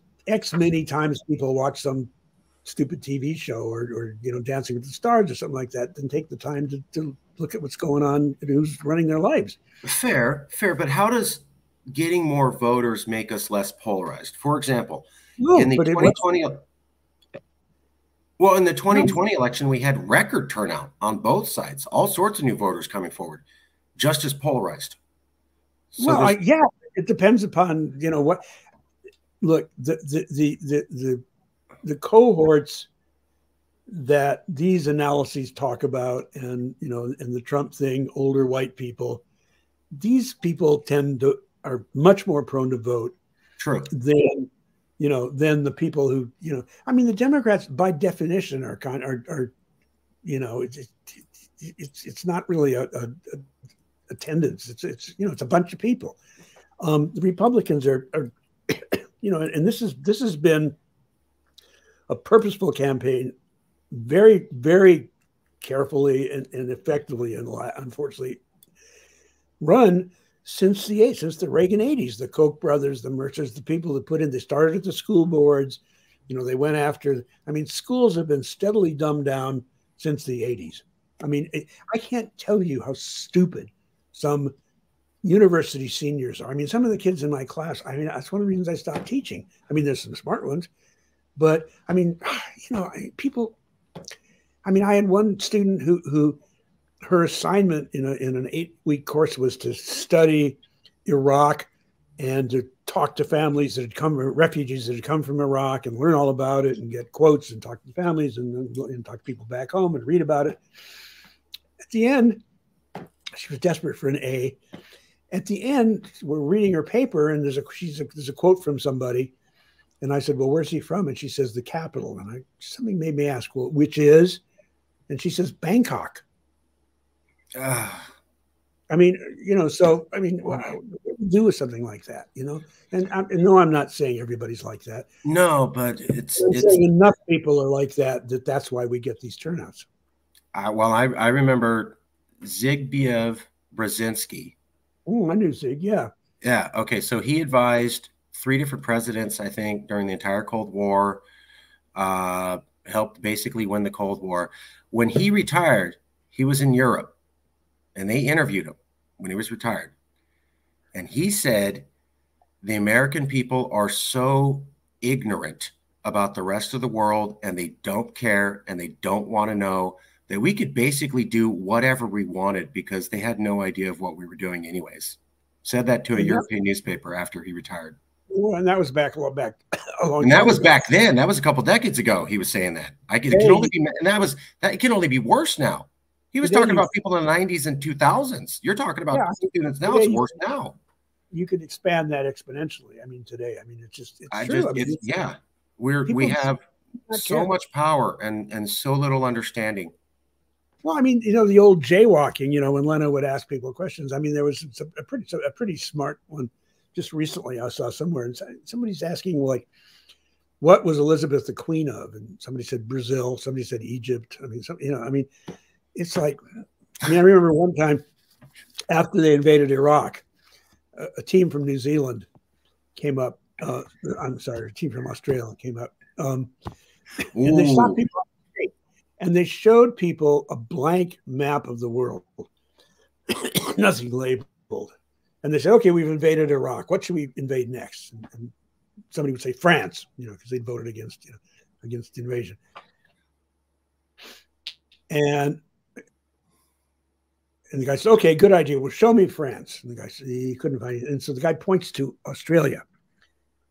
many times people watch some stupid TV show or you know, Dancing with the Stars or something like that, than take the time to look at what's going on and who's running their lives. Fair. But how does getting more voters make us less polarized? For example, in the 2020, well, in the 2020 election, we had record turnout on both sides, all sorts of new voters coming forward, just as polarized. So well, yeah, it depends upon, you know, what. Look, the cohorts that these analyses talk about, and you know, and the Trump thing, older white people, these people are much more prone to vote. True. Than, you know, than the people who, you know, I mean, the Democrats by definition are you know, it's not really a attendance. It's you know, it's a bunch of people. The Republicans are you know, and this has been a purposeful campaign, very, very carefully and effectively, and unfortunately run since the Reagan 80s. The Koch brothers, the Merchants, the people that they started at the school boards. You know, they went after, I mean, schools have been steadily dumbed down since the 80s. I mean, I can't tell you how stupid some university seniors are. I mean, some of the kids in my class, I mean, that's one of the reasons I stopped teaching. I mean, there's some smart ones, but I mean, you know, people, I mean, I had one student who her assignment in an 8-week course was to study Iraq and to talk to families that had come, refugees that had come from Iraq, and learn all about it and get quotes and talk to families and talk to people back home and read about it. At the end, she was desperate for an A. At the end, we're reading her paper, and there's a quote from somebody, and I said, "Well, where's he from?" And she says, "The capital." And something made me ask, "Well, which is?" And she says, "Bangkok." I mean, you know, so I mean, what do we do with something like that, you know? And no, I'm not saying everybody's like that. No, but it's saying enough people are like that that's why we get these turnouts. Well, I remember Zbigniew Brzezinski. Oh, I knew Zig. Yeah. Yeah. Okay. So he advised 3 different presidents, I think, during the entire Cold War. Helped basically win the Cold War. When he retired, he was in Europe, and they interviewed him when he was retired. And he said, the American people are so ignorant about the rest of the world, and they don't care, and they don't want to know, that we could basically do whatever we wanted because they had no idea of what we were doing anyways. Said that to a European newspaper after he retired. Well, and that was back a long time and that was ago. Back then. That was a couple decades ago. He was saying that. It can only be, and it can only be worse now. He was talking about people in the 90s and 2000s. You're talking about students now. It's worse now. You could expand that exponentially. I mean, today, I mean, it's true. Yeah, we have so much power and so little understanding. Well, I mean, you know, the old jaywalking, you know, when Leno would ask people questions. I mean, there was a pretty smart one just recently I saw somewhere, and somebody's asking, like, what was Elizabeth the queen of? And somebody said Brazil. Somebody said Egypt. I mean, you know, I mean, it's like, I mean, I remember one time after they invaded Iraq, a team from New Zealand came up. I'm sorry, a team from Australia came up, and they stopped people on the street, and they showed people a blank map of the world, nothing labeled. And they said, okay, we've invaded Iraq. What should we invade next? And somebody would say France, you know, because they'd voted against the invasion. And the guy said, okay, good idea. Well, show me France. And the guy said, he couldn't find it. And so the guy points to Australia.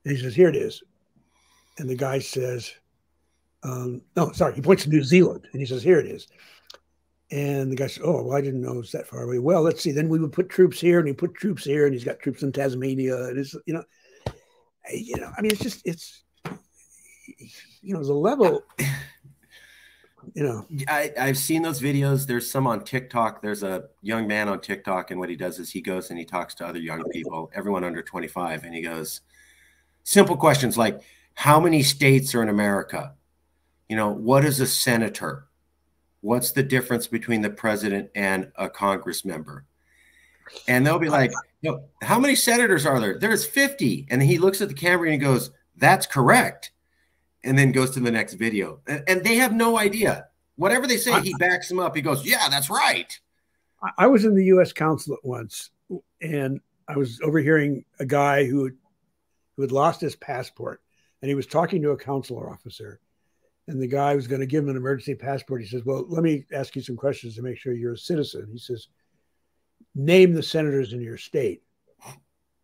And he says, here it is. And the guy says, no, sorry, he points to New Zealand. And he says, here it is. And the guy said, oh, well, I didn't know it was that far away. Well, let's see. Then we would put troops here, and he put troops here, and he's got troops in Tasmania. And it's, you know, I mean, it's, you know, the level. You know, I've seen those videos. There's some on TikTok. There's a young man on TikTok, and what he does is he goes and he talks to other young people, everyone under 25, and he goes, simple questions like, how many states are in America? You know, what is a senator? What's the difference between the president and a Congress member? And they'll be like, no, how many senators are there? There's 50. And he looks at the camera and he goes, that's correct. And then goes to the next video. And they have no idea. Whatever they say, he backs them up. He goes, yeah, that's right. I was in the U.S. consulate once, and I was overhearing a guy who had lost his passport, and he was talking to a consular officer. And the guy was going to give him an emergency passport. He says, well, let me ask you some questions to make sure you're a citizen. He says, name the senators in your state.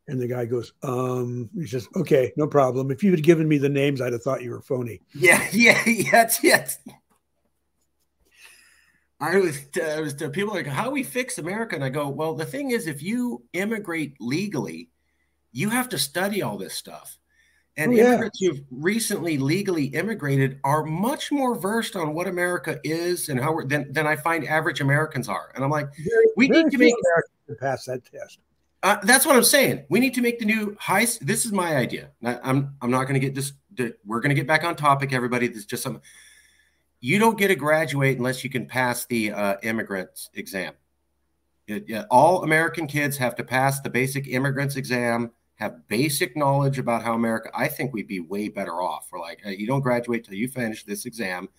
And the guy goes, he says, okay, no problem. If you had given me the names, I'd have thought you were phony. Yeah, yes. I was people are like, how do we fix America? And I go, well, the thing is, if you immigrate legally, you have to study all this stuff. And immigrants who've recently legally immigrated are much more versed on what America is and how than I find average Americans are. And I'm like, we need to make Americans to pass that test. That's what I'm saying. We need to make the new high. This is my idea. I'm not going to get this. We're going to get back on topic, everybody. This is just some. You don't get to graduate unless you can pass the immigrants exam. All American kids have to pass the basic immigrants exam, have basic knowledge about how America. I think we'd be way better off. We're like, you don't graduate till you finish this exam,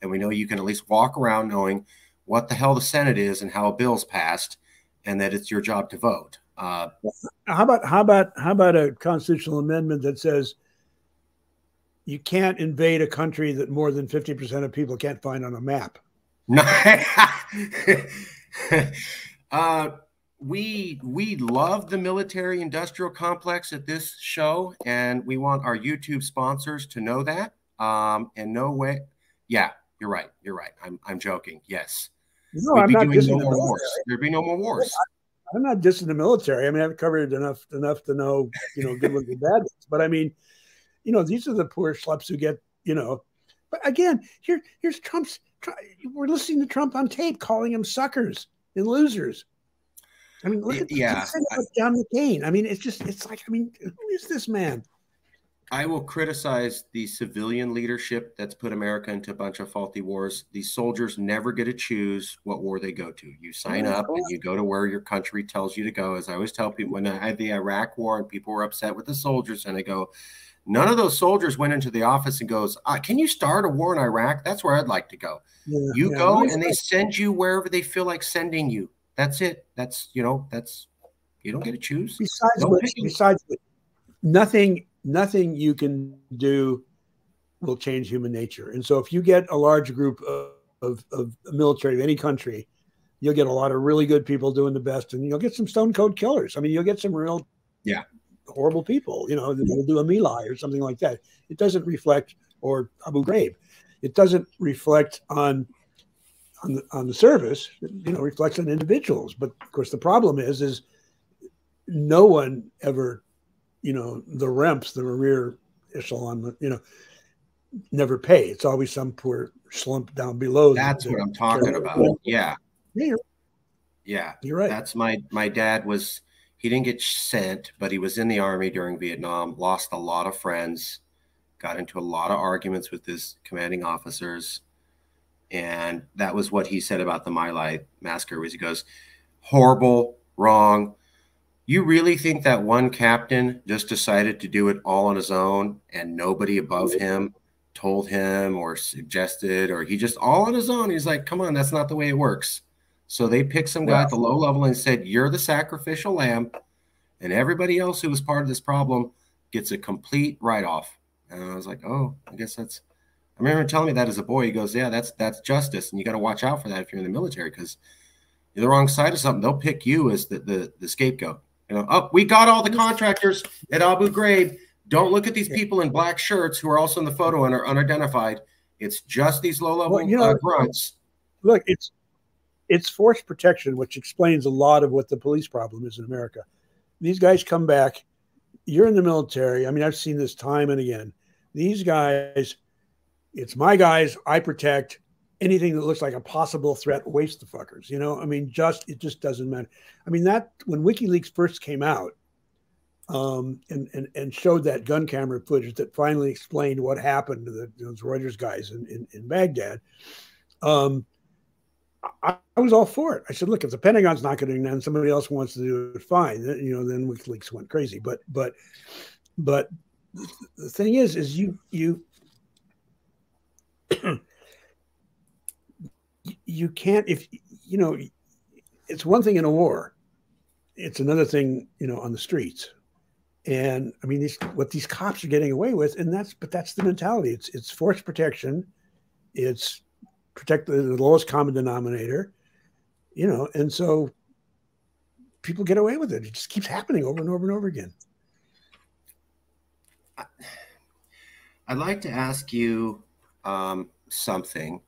and we know you can at least walk around knowing what the hell the Senate is and how a bill's passed, and that it's your job to vote. How about a constitutional amendment that says you can't invade a country that more than 50% of people can't find on a map? No. We love the military industrial complex at this show, and we want our YouTube sponsors to know that. And no way. Yeah, you're right. I'm joking. Yes. No, I'm not dissing no more wars. There'd be no more wars. I'm not dissing the military. I mean, I've covered enough to know, good ones and bad ones. But I mean, these are the poor schleps who get, But again, here's Trump's. We're listening to Trump on tape calling them suckers and losers. I mean, look at John McCain. I mean, who is this man? I will criticize the civilian leadership that's put America into a bunch of faulty wars. These soldiers never get to choose what war they go to. You sign up and you go to where your country tells you to go. As I always tell people, when I had the Iraq war and people were upset with the soldiers, and I go, none of those soldiers went into the office and goes, can you start a war in Iraq? That's where I'd like to go. You go and they send you wherever they feel like sending you. That's it. That's you don't get to choose. Besides which, nothing you can do will change human nature. And so if you get a large group of military of any country, you'll get a lot of really good people doing the best, and you'll get some stone cold killers. I mean, you'll get some real horrible people, that'll do a My Lai or something like that. It doesn't reflect, or Abu Ghraib. It doesn't reflect on the service, reflects on individuals. But of course, the problem is no one ever, the REMPs, the rear echelon, never pay. It's always some poor slump down below. That's what I'm talking about. Yeah. Yeah. You're right. That's my dad he didn't get sent, but he was in the Army during Vietnam, lost a lot of friends, got into a lot of arguments with his commanding officers. And that was what he said about the My Lai massacre, was he goes, horrible, wrong. You really think that one captain just decided to do it all on his own and nobody above him told him or suggested, or he just all on his own? He's like, come on, that's not the way it works. So they picked some guy at the low level and said, you're the sacrificial lamb, and everybody else who was part of this problem gets a complete write-off. And I was like, oh, I guess that's – I remember him telling me that as a boy. He goes, yeah, that's justice, and you got to watch out for that if you're in the military, because you're the wrong side of something. They'll pick you as the scapegoat. We got all the contractors at Abu Ghraib. Don't look at these people in black shirts who are also in the photo and are unidentified. It's just these low-level grunts. Look, it's force protection, which explains a lot of what the police problem is in America. These guys come back. You're in the military. I mean, I've seen this time and again. These guys, it's my guys, I protect. anything that looks like a possible threat, waste the fuckers. You know, I mean, it just doesn't matter. I mean, that when WikiLeaks first came out, and showed that gun camera footage that finally explained what happened to those Reuters guys in Baghdad. I was all for it. I said, look, if the Pentagon's not going to do it and somebody else wants to do it, fine. You know, then WikiLeaks went crazy. But the thing is you you can't, if you know, it's one thing in a war, it's another thing, you know, on the streets. And I mean, what these cops are getting away with, and that's the mentality. It's force protection, it's protect the lowest common denominator, you know, and so people get away with it. It just keeps happening over and over and over again. I'd like to ask you something,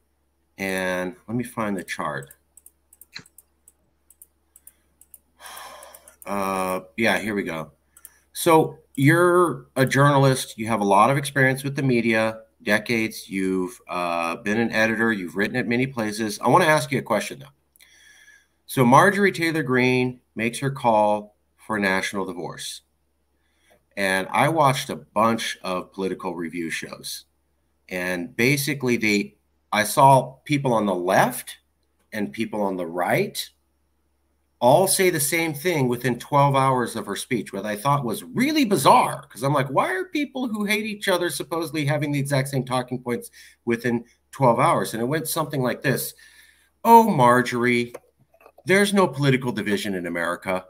and let me find the chart. Yeah, here we go. So you're a journalist. You have a lot of experience with the media, decades. You've been an editor. You've written at many places. I want to ask you a question, though. So Marjorie Taylor Greene makes her call for national divorce. And I watched a bunch of political review shows. And basically, I saw people on the left and people on the right all say the same thing within 12 hours of her speech, what I thought was really bizarre, because I'm like, why are people who hate each other supposedly having the exact same talking points within 12 hours? And it went something like this. Oh, Marjorie, there's no political division in America.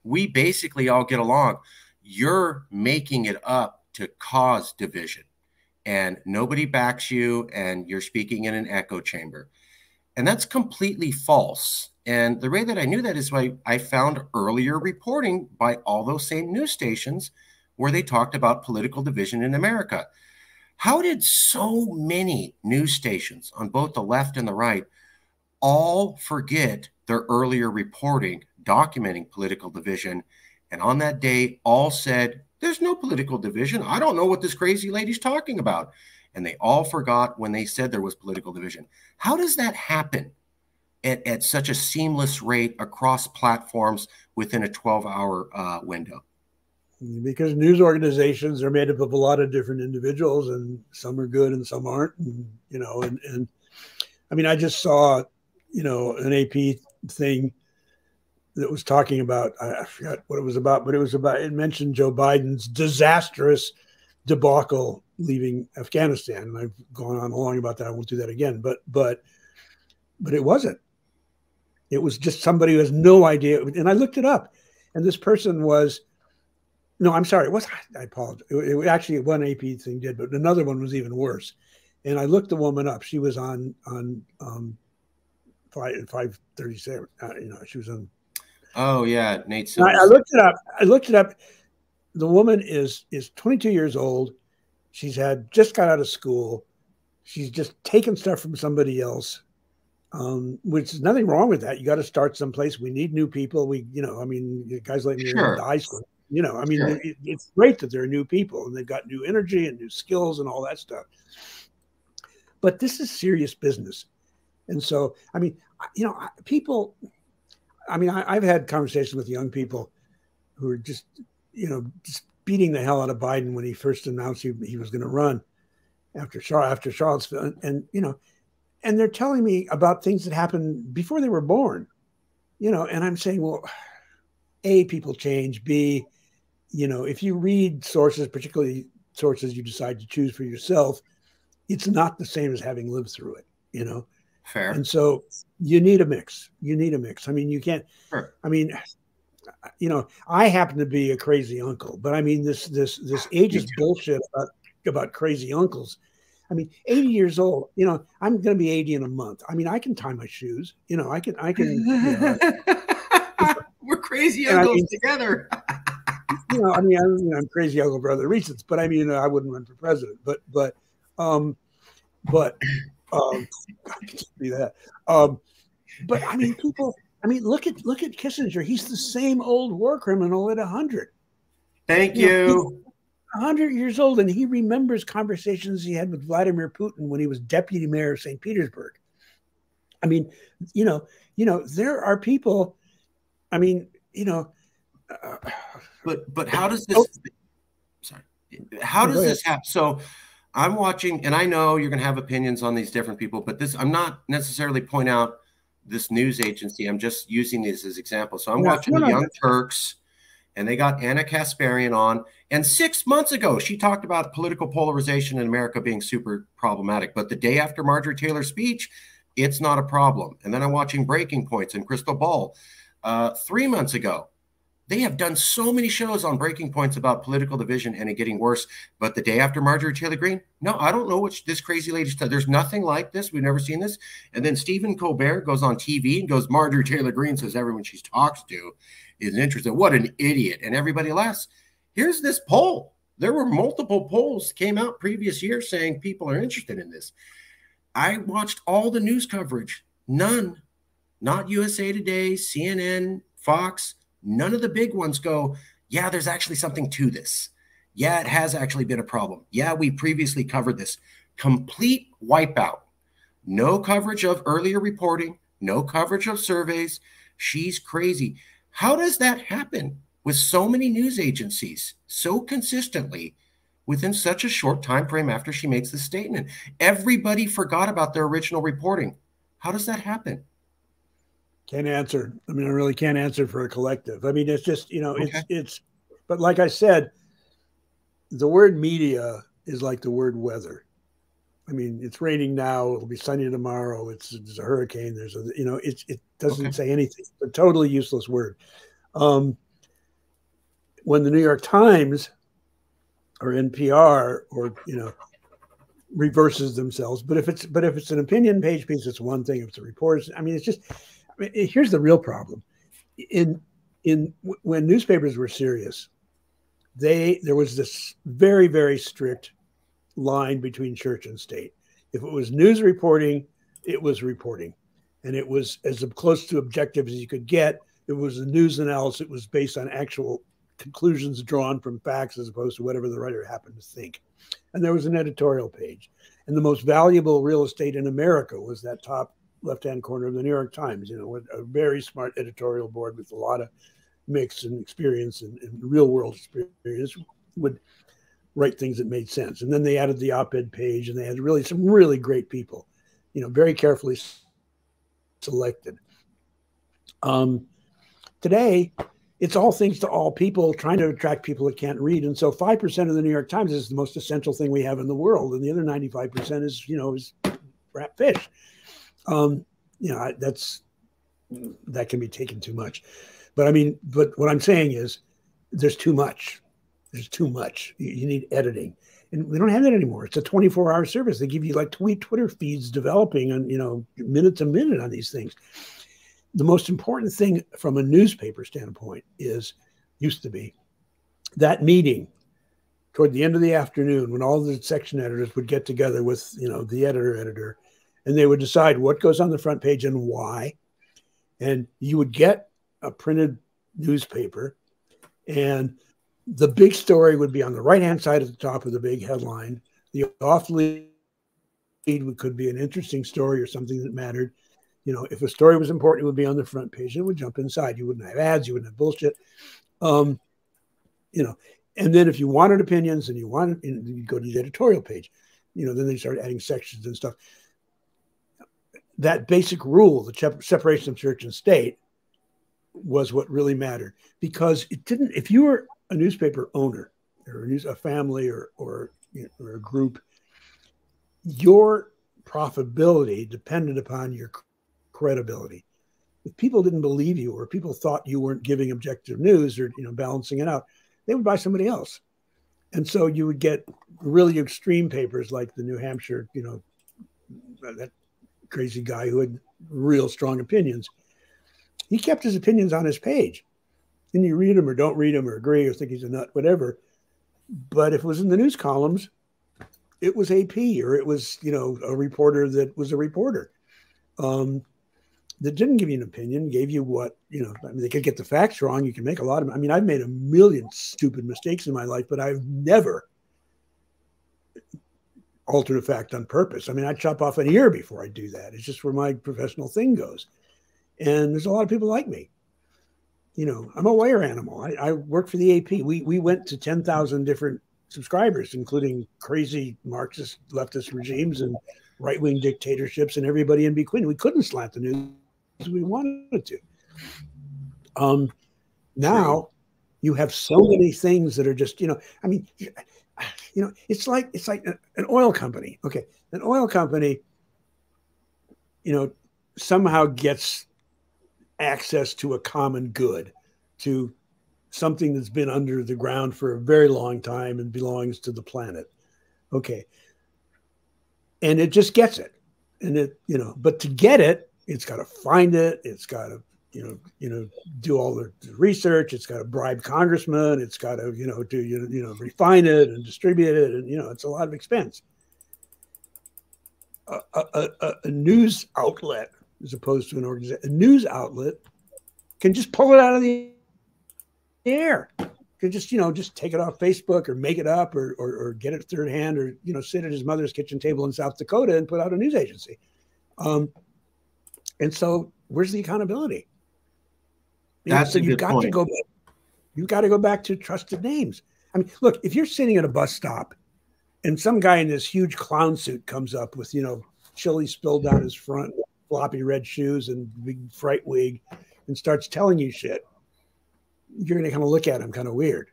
We basically all get along. You're making it up to cause division, and nobody backs you, and you're speaking in an echo chamber. And that's completely false. And the way that I knew that is why I found earlier reporting by all those same news stations where they talked about political division in America. How did so many news stations on both the left and the right all forget their earlier reporting documenting political division? And on that day, all said, there's no political division. I don't know what this crazy lady's talking about. And they all forgot when they said there was political division. How does that happen at such a seamless rate across platforms within a 12-hour window? Because news organizations are made up of a lot of different individuals, and some are good and some aren't. And, you know, and I mean, I just saw, you know, an AP thing that was talking about, I forgot what it was about, but it mentioned Joe Biden's disastrous debacle leaving Afghanistan. And I've gone on long about that. I won't do that again, but it wasn't. It was just somebody who has no idea. And I looked it up, and this person was, no, I'm sorry. I apologize. It actually, one AP thing did, but another one was even worse. And I looked the woman up. She was on 537. You know, she was on. Oh yeah, Nate. I looked it up. The woman is 22 years old. She's just got out of school. She's just taken stuff from somebody else, which is nothing wrong with that. You got to start someplace. We need new people. I mean, guys like me are in high school. You know, I mean, it's great that they're new people and they've got new energy and new skills and all that stuff. But this is serious business. And so, I mean, you know, people, I mean, I've had conversations with young people who are just, you know, just beating the hell out of Biden when he first announced he was going to run after Charlottesville. And, you know, and they're telling me about things that happened before they were born, you know, and I'm saying, well, A, people change. B, you know, if you read sources, particularly sources you decide to choose for yourself, it's not the same as having lived through it, you know? Fair. And so you need a mix. I mean, you can't, sure. I mean, you know, I happen to be a crazy uncle, but I mean, this ageist bullshit about crazy uncles. I mean, 80 years old, you know, I'm going to be 80 in a month. I mean, I can tie my shoes, you know, I can, you know, we're crazy uncles together. You know, I mean, I'm crazy uncle for other reasons, but I mean, you know, I wouldn't run for president, but I can just be that. But I mean, people. I mean, look at Kissinger. He's the same old war criminal at 100. Thank you. 100 years old, and he remembers conversations he had with Vladimir Putin when he was deputy mayor of St. Petersburg. I mean, there are people. I mean, but how does this? Sorry, how does this happen? So I'm watching, and I know you're going to have opinions on these different people, but I'm not necessarily point out this news agency. I'm just using these as examples. So I'm watching the Young Turks, and they got Anna Kasparian on. And 6 months ago, she talked about political polarization in America being super problematic. But the day after Marjorie Taylor's speech, it's not a problem. And then I'm watching Breaking Points and Crystal Ball. 3 months ago, they have done so many shows on Breaking Points about political division and it getting worse. But the day after Marjorie Taylor Greene, no, I don't know what this crazy lady said. There's nothing like this. We've never seen this. And then Stephen Colbert goes on TV and goes, Marjorie Taylor Greene says everyone she talks to is interested. What an idiot. And everybody laughs. Here's this poll. There were multiple polls came out previous year saying people are interested in this. I watched all the news coverage. None, not USA Today, CNN, Fox, none of the big ones go, yeah, there's actually something to this. Yeah, it has actually been a problem. Yeah, we previously covered this. Complete wipeout. No coverage of earlier reporting, no coverage of surveys. She's crazy. How does that happen with so many news agencies so consistently within such a short time frame after she makes the statement? Everybody forgot about their original reporting. How does that happen? Can't answer. I mean, I really can't answer for a collective. I mean, it's just, it's, but like I said, the word media is like the word weather. I mean, it's raining now. It'll be sunny tomorrow. There's a hurricane. It doesn't say anything. It's a totally useless word. When the New York Times or NPR or, reverses themselves, but if it's an opinion page piece, it's one thing. If it's a report, I mean, it's just, here's the real problem. When newspapers were serious, there was this very, very strict line between church and state. If it was news reporting, it was reporting. And it was as close to objective as you could get. It was a news analysis. It was based on actual conclusions drawn from facts as opposed to whatever the writer happened to think. And there was an editorial page. And the most valuable real estate in America was that top left-hand corner of the New York Times, with a very smart editorial board with a lot of mix and experience and real-world experience would write things that made sense. And then they added the op-ed page, and they had really some really great people, very carefully selected. Today, it's all things to all people, trying to attract people that can't read. And so 5% of the New York Times is the most essential thing we have in the world. And the other 95% is rat fish. That can be taken too much. But what I'm saying is there's too much. There's too much. You need editing. And we don't have that anymore. It's a 24-hour service. They give you like Twitter feeds developing on, minute to minute on these things. The most important thing from a newspaper standpoint used to be that meeting toward the end of the afternoon when all the section editors would get together with, the editor, and they would decide what goes on the front page and why. And you would get a printed newspaper, and the big story would be on the right-hand side at the top of the big headline. The off lead could be an interesting story or something that mattered. If a story was important, it would be on the front page. It would jump inside. You wouldn't have ads. You wouldn't have bullshit. And then if you wanted opinions and you'd go to the editorial page, then they started adding sections and stuff. That basic rule, the separation of church and state, was what really mattered, because it didn't. If you were a newspaper owner or a family or a group, your profitability depended upon your credibility. If people didn't believe you, or people thought you weren't giving objective news or balancing it out, they would buy somebody else. And so you would get really extreme papers like the New Hampshire, that crazy guy who had real strong opinions. He kept his opinions on his page. And you read them or don't read them or agree or think he's a nut, whatever. But if it was in the news columns, it was AP, or it was, a reporter that was a reporter. That didn't give you an opinion, gave you what, they could get the facts wrong. You can make a lot of, I've made a million stupid mistakes in my life, but I've never alternate fact on purpose. I mean, I chop off an ear before I do that. It's just where my professional thing goes. And there's a lot of people like me. You know, I'm a wire animal. I work for the AP. We went to 10,000 different subscribers, including crazy Marxist leftist regimes and right-wing dictatorships and everybody in between. We couldn't slant the news as we wanted to. Now you have so many things that are just, you know, I mean, you know, it's like an oil company. Okay, an oil company, you know, somehow gets access to a common good, to something that's been under the ground for a very long time and belongs to the planet. Okay. And it just gets it. And it, you know, but to get it, it's got to find it. It's got to, you know, do all the research. It's got to bribe congressmen. It's got to, you know, do, you know, refine it and distribute it. And, you know, it's a lot of expense. A news outlet, as opposed to an organization, a news outlet can just pull it out of the air. Can just, you know, just take it off Facebook or make it up or get it third hand, or, you know, sit at his mother's kitchen table in South Dakota and put out a news agency. And so where's the accountability? That's so you've got to go back to trusted names. I mean, look, if you're sitting at a bus stop and some guy in this huge clown suit comes up with, you know, chili spilled down his front, floppy red shoes and big fright wig, and starts telling you shit, you're going to kind of look at him kind of weird.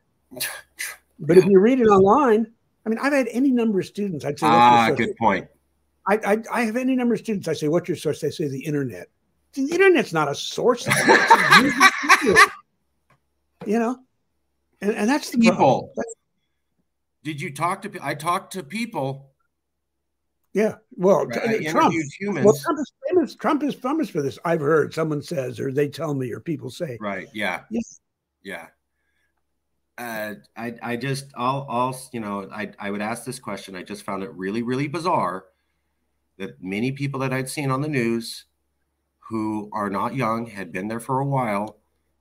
But if you read it online, I mean, I've had any number of students. I'd say, good point. I have any number of students. I say, what's your source? They say the internet. The internet's not a source. You know, and that's the people. Did you talk to? I talked to people. Yeah, well, right. Trump. Humans. Well, Trump is famous for this. I've heard someone says, or they tell me, or people say. Right. Yeah. Yes. Yeah. I you know, I would ask this question. I just found it really, really bizarre that many people that I'd seen on the news who are not young, had been there for a while,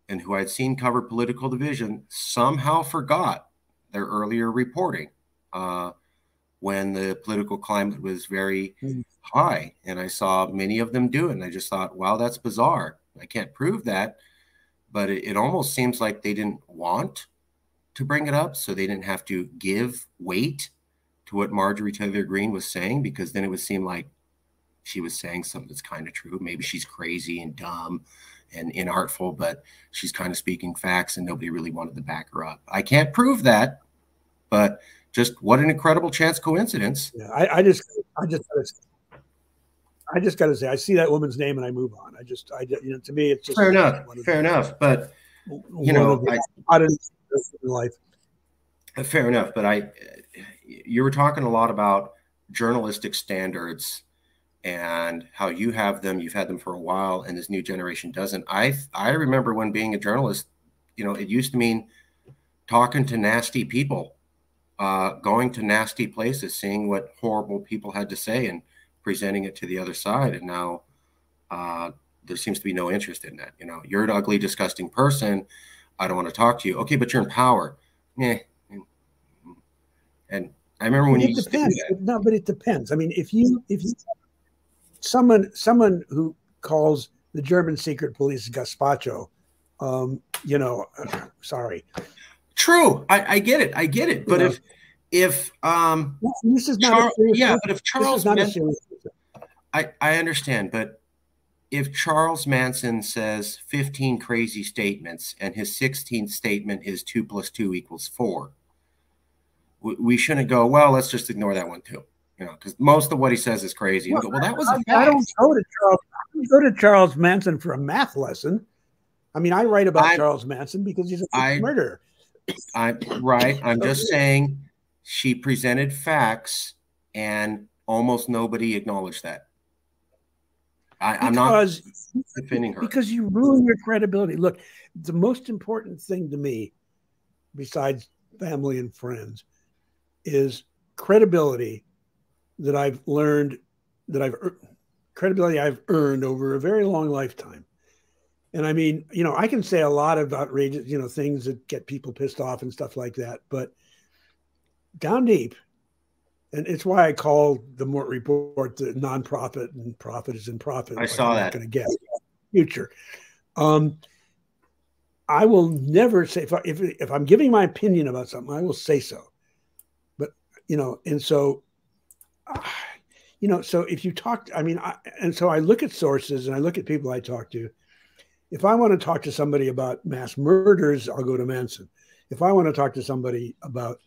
and who I'd seen cover political division somehow forgot their earlier reporting when the political climate was very high. And I saw many of them do it. And I just thought, wow, that's bizarre. I can't prove that, but it almost seems like they didn't want to bring it up, so they didn't have to give weight to what Marjorie Taylor Greene was saying, because then it would seem like she was saying something that's kind of true. Maybe she's crazy and dumb and inartful, but she's kind of speaking facts and nobody really wanted to back her up. I can't prove that, but just what an incredible chance coincidence. Yeah, I just got to say, I see that woman's name and I move on. You know, to me, it's just fair enough. But you know, in life. Fair enough. But you were talking a lot about journalistic standards and how you have them, you've had them for a while, and this new generation doesn't. I remember when being a journalist, you know, it used to mean talking to nasty people, going to nasty places, seeing what horrible people had to say and presenting it to the other side. And now there seems to be no interest in that. You know, you're an ugly, disgusting person. I don't want to talk to you. Okay, but you're in power. Yeah. And I remember when you used to do that. No, but it depends. I mean, if you someone who calls the German secret police gazpacho, you know, sorry. True. I get it. But if this is not but if Charles Manson, I understand, but if Charles Manson says 15 crazy statements and his 16th statement is 2 + 2 = 4, we shouldn't go, well, let's just ignore that one too. You know, because most of what he says is crazy. Well, that was a fact. I don't go to Charles Manson for a math lesson. I mean, I write about Charles Manson because he's a murderer. I'm just saying she presented facts and almost nobody acknowledged that. I'm not defending her. Because you ruin your credibility. Look, the most important thing to me, besides family and friends, is credibility that I've learned, credibility I've earned over a very long lifetime. And I mean, you know, I can say a lot of outrageous, you know, things that get people pissed off and stuff like that. But down deep, And it's why I call the Mort report the nonprofit, and profit is in profit. I Like saw I'm not that. going to guess future. I will never say if I'm giving my opinion about something, I will say so. But and so so if you talk, and so I look at sources and I look at people I talk to. If I want to talk to somebody about mass murders, I'll go to Manson. If I want to talk to somebody about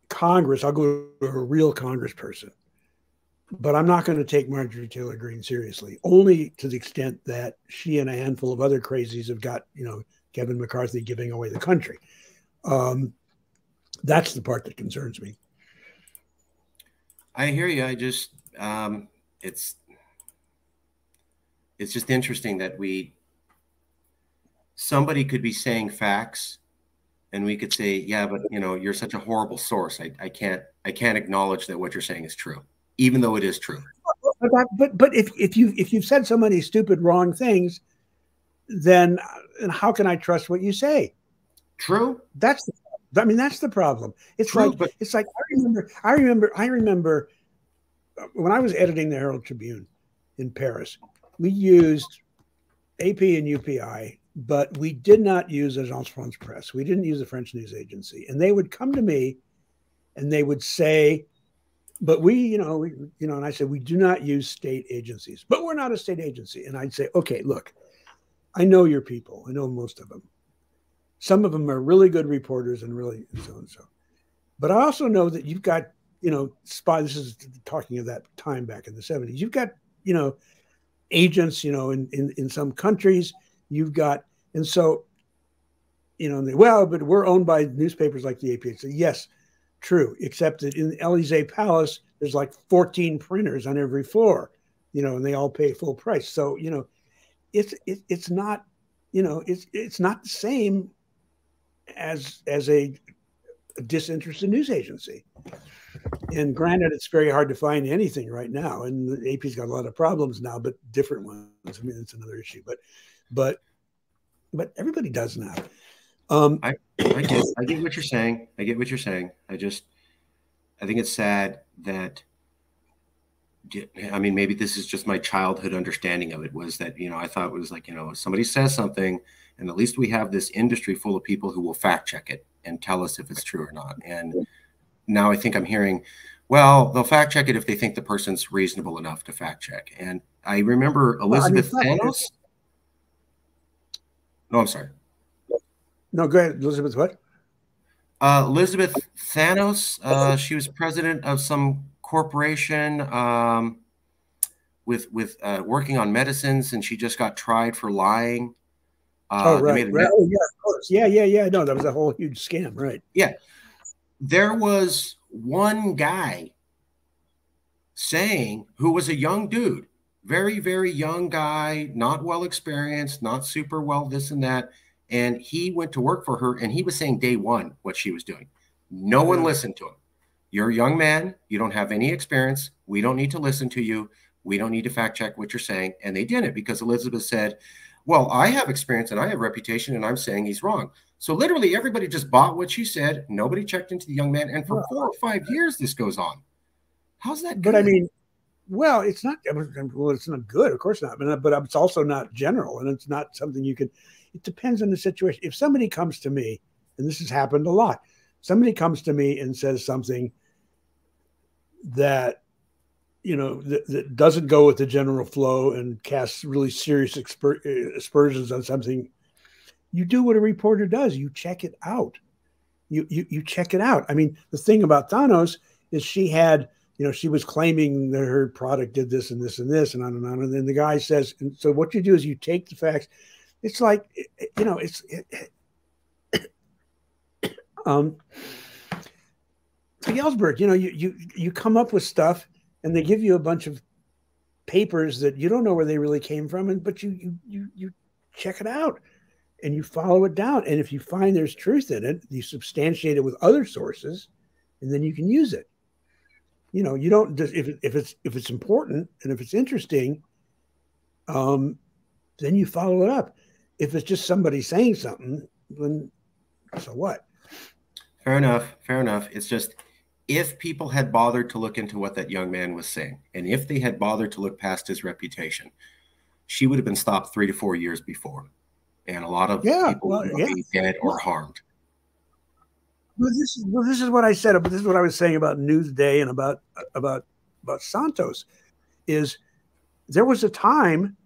Congress, I'll go to a real congressperson. But I'm not going to take Marjorie Taylor Greene seriously, only to the extent that she and a handful of other crazies have got, Kevin McCarthy giving away the country. That's the part that concerns me. I hear you. I just, it's just interesting that somebody could be saying facts and we could say, yeah, but you're such a horrible source. I can't acknowledge that what you're saying is true, even though it is true. But if you've said so many stupid, wrong things, then how can I trust what you say? True. That's the problem. It's true, like I remember when I was editing the Herald Tribune in Paris, we used AP and UPI, but we did not use Agence France Presse. We didn't use the French news agency. And they would come to me and they would say, but and I said, we do not use state agencies, but we're not a state agency. And I'd say, okay, look, I know your people. I know most of them. Some of them are really good reporters and really so. But I also know that you've got, this is talking of that time back in the 70s. You've got, agents, in some countries. You've got, and so, but we're owned by newspapers like the AP. So yes, true, except that in the Elysee Palace, there's like 14 printers on every floor, and they all pay full price. So, it's not, it's not the same as a disinterested news agency. And granted, it's very hard to find anything right now, and the AP's got a lot of problems now, but different ones. I mean, it's another issue, but everybody does now. I get what you're saying. I get what you're saying. I think it's sad that, maybe this is just my childhood understanding of it, was that, I thought it was like, if somebody says something, and at least we have this industry full of people who will fact check it and tell us if it's true or not. And now I think I'm hearing, well, they'll fact check it if they think the person's reasonable enough to fact check. And I remember Elizabeth Thanos. No, I'm sorry. No, go ahead. Elizabeth what? Elizabeth Thanos. She was president of some corporation with working on medicines, and she just got tried for lying. Right. Oh, yeah, of course. Yeah. No, that was a whole huge scam, right? Yeah. There was one guy who was a young dude, very, very young guy, not well experienced, not super well this and that. And he went to work for her, and he was saying day one what she was doing. No one listened to him. You're a young man. You don't have any experience. We don't need to listen to you. We don't need to fact check what you're saying. And they did it because Elizabeth said, well, I have experience and I have reputation, and I'm saying he's wrong. So literally everybody just bought what she said. Nobody checked into the young man. And for 4 or 5 years, this goes on. How's that good? But well, it's not good. Of course not. But it's also not general, and it's not something you can, it depends on the situation. If somebody comes to me, and this has happened a lot, somebody comes to me and says something that, that doesn't go with the general flow and casts really serious aspersions on something, you do what a reporter does. You check it out. You check it out. I mean, the thing about Thanos is she had, she was claiming that her product did this and this and this and on and on. And then the guy says, and so what you do is you take the facts. It's like, it's Ellsberg, you come up with stuff and they give you a bunch of papers that you don't know where they really came from, but you check it out and you follow it down. And if you find there's truth in it, you substantiate it with other sources, and then you can use it. You don't just, if it's important and if it's interesting, then you follow it up. If it's just somebody saying something, then so what? Fair enough. It's just, if people had bothered to look into what that young man was saying, and if they had bothered to look past his reputation, she would have been stopped 3 to 4 years before. And a lot of people would not be dead or harmed. Well, this is what I said, but this is what I was saying about Newsday and about Santos. Is there was a time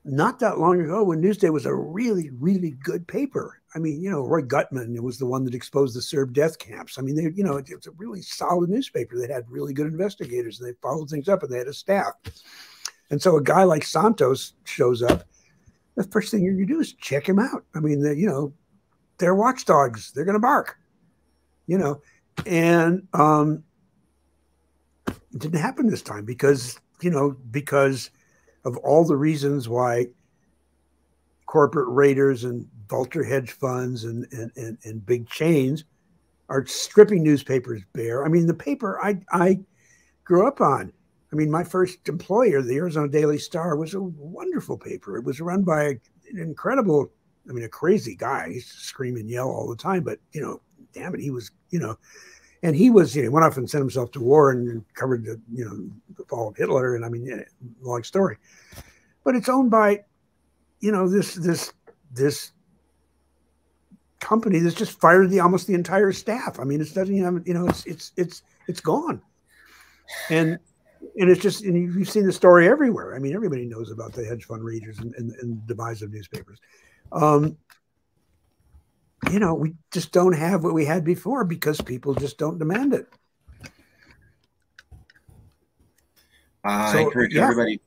not that long ago when Newsday was a really, really good paper. I mean, you know, Roy Gutman was the one that exposed the Serb death camps. I mean, they, you know, it's a really solid newspaper. They had really good investigators, and they followed things up, and they had a staff. And so a guy like Santos shows up. The first thing you're going to do is check him out. I mean, you know, they're watchdogs. They're going to bark, you know. And it didn't happen this time because, you know, because of all the reasons why corporate raiders and vulture hedge funds and big chains are stripping newspapers bare. I mean, the paper I grew up on, I mean, my first employer, the Arizona Daily Star, was a wonderful paper. It was run by an incredible, I mean, a crazy guy. He used to scream and yell all the time, but, you know, damn it, he was, you know, and he was, you know, went off and sent himself to war and covered the, you know, the fall of Hitler. And I mean, yeah, long story, but it's owned by, you know, this company that's just fired almost the entire staff. I mean, it doesn't even, you know, it's gone. And it's just, and you've seen the story everywhere. I mean, everybody knows about the hedge fund raiders and the demise of newspapers. You know, we just don't have what we had before because people just don't demand it. I encourage everybody.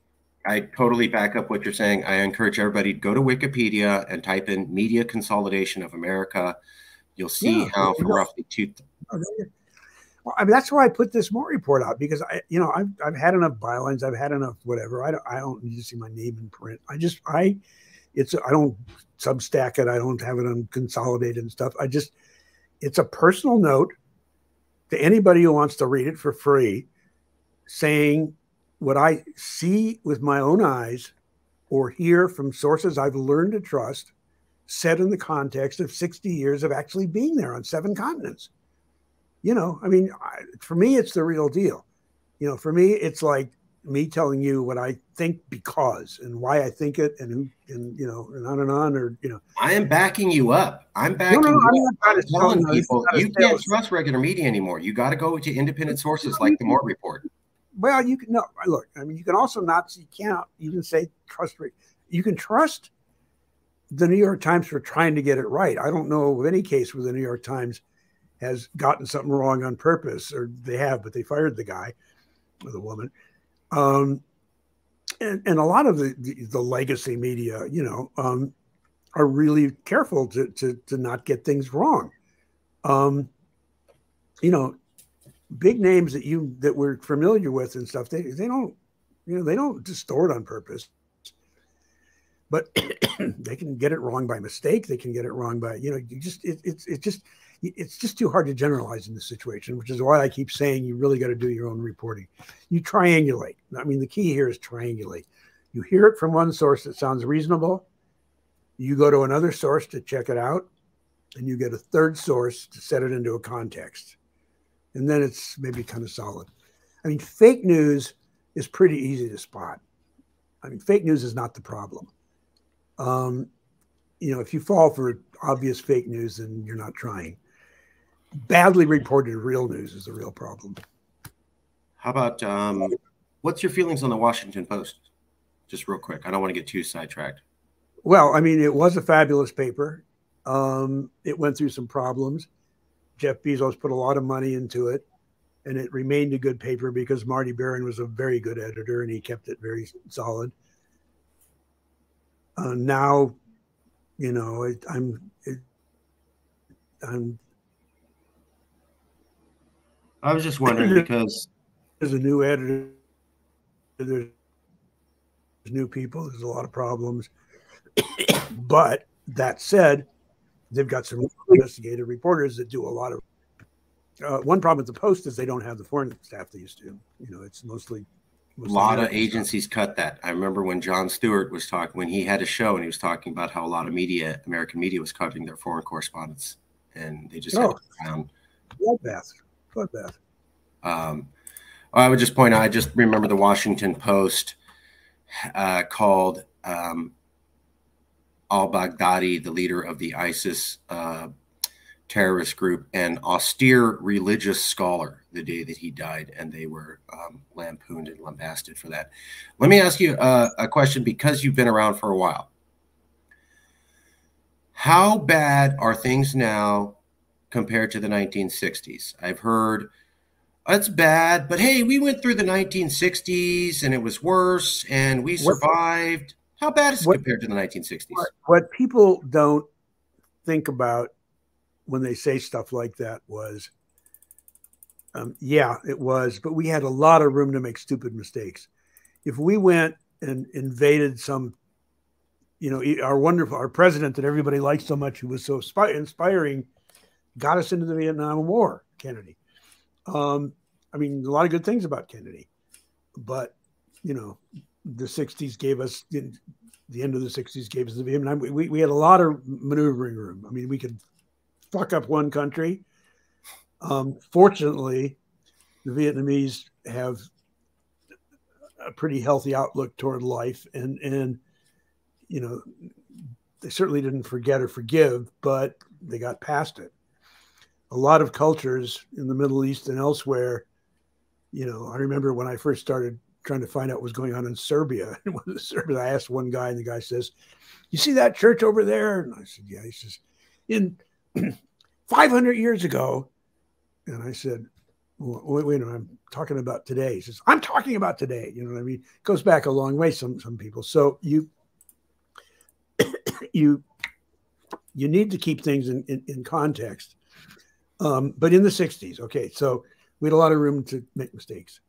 I totally back up what you're saying. I encourage everybody to go to Wikipedia and type in media consolidation of America. You'll see how for roughly Well, I mean, that's why I put this Mort report out, because you know, I've had enough bylines, I've had enough whatever. I don't need to see my name in print. I don't Substack it. I don't have it on Consolidated and stuff. It's a personal note to anybody who wants to read it for free, saying what I see with my own eyes or hear from sources I've learned to trust, said in the context of 60 years of actually being there on 7 continents. You know, I mean, for me, it's the real deal. You know, for me, it's like me telling you what I think because and why I think it and who, and, you know, and on, or, you know. I am backing you up. I'm backing you up. I'm telling people you can't trust regular media anymore. You got to go to independent sources like the Mort report. Well, you can, no, look, I mean, you can also not, you can't even say trust. You can trust the New York Times for trying to get it right. I don't know of any case where the New York Times has gotten something wrong on purpose, or they have, but they fired the guy or the woman. And a lot of the legacy media, you know, are really careful to not get things wrong. You know, big names that we're familiar with and stuff, they don't, you know, they don't distort on purpose, but they can get it wrong by mistake. They can get it wrong by, you know, it's just too hard to generalize in this situation, which is why I keep saying you really got to do your own reporting. You triangulate. I mean, the key here is triangulate. You hear it from one source that sounds reasonable. You go to another source to check it out, and you get a third source to set it into a context. And then it's maybe kind of solid. I mean, fake news is pretty easy to spot. I mean, fake news is not the problem. You know, if you fall for obvious fake news, then you're not trying. Badly reported real news is the real problem. How about what's your feelings on the Washington Post? Just real quick. I don't want to get too sidetracked. Well, I mean, it was a fabulous paper. It went through some problems. Jeff Bezos put a lot of money into it, and it remained a good paper because Marty Baron was a very good editor, and he kept it very solid. Now, you know, I was just wondering because there's a new editor, there's new people, there's a lot of problems. But that said, they've got some investigative reporters that do a lot of. One problem with the Post is they don't have the foreign staff they used to. You know, it's mostly a lot of agencies cut that. I remember when Jon Stewart was talking, when he had a show and he was talking about how a lot of media, American media, was cutting their foreign correspondents, and they just had to found bloodbath. bloodbath. I would just point out, I just remember the Washington Post called al-Baghdadi, the leader of the ISIS terrorist group, an austere religious scholar the day that he died, and they were lampooned and lambasted for that. Let me ask you a question, because you've been around for a while. How bad are things now compared to the 1960s? I've heard it's bad, but hey, we went through the 1960s and it was worse and we survived. How bad is it compared to the 1960s? What people don't think about when they say stuff like that was, yeah, it was, but we had a lot of room to make stupid mistakes. If we went and invaded some, our president that everybody liked so much, who was so inspiring, got us into the Vietnam War, Kennedy. I mean, a lot of good things about Kennedy, but the 60s gave us, the end of the 60s gave us the Vietnam. We had a lot of maneuvering room. I mean, we could fuck up one country. Fortunately, the Vietnamese have a pretty healthy outlook toward life, and they certainly didn't forget or forgive, but they got past it. A lot of cultures in the Middle East and elsewhere, I remember when I first started trying to find out what was going on in Serbia. I asked one guy, and the guy says, "You see that church over there?" And I said, "Yeah." He says, "In 500 years ago." And I said, well, wait a minute, I'm talking about today. He says, "I'm talking about today." You know what I mean? It goes back a long way, some people. So you need to keep things in context. But in the 60s, okay, so we had a lot of room to make mistakes.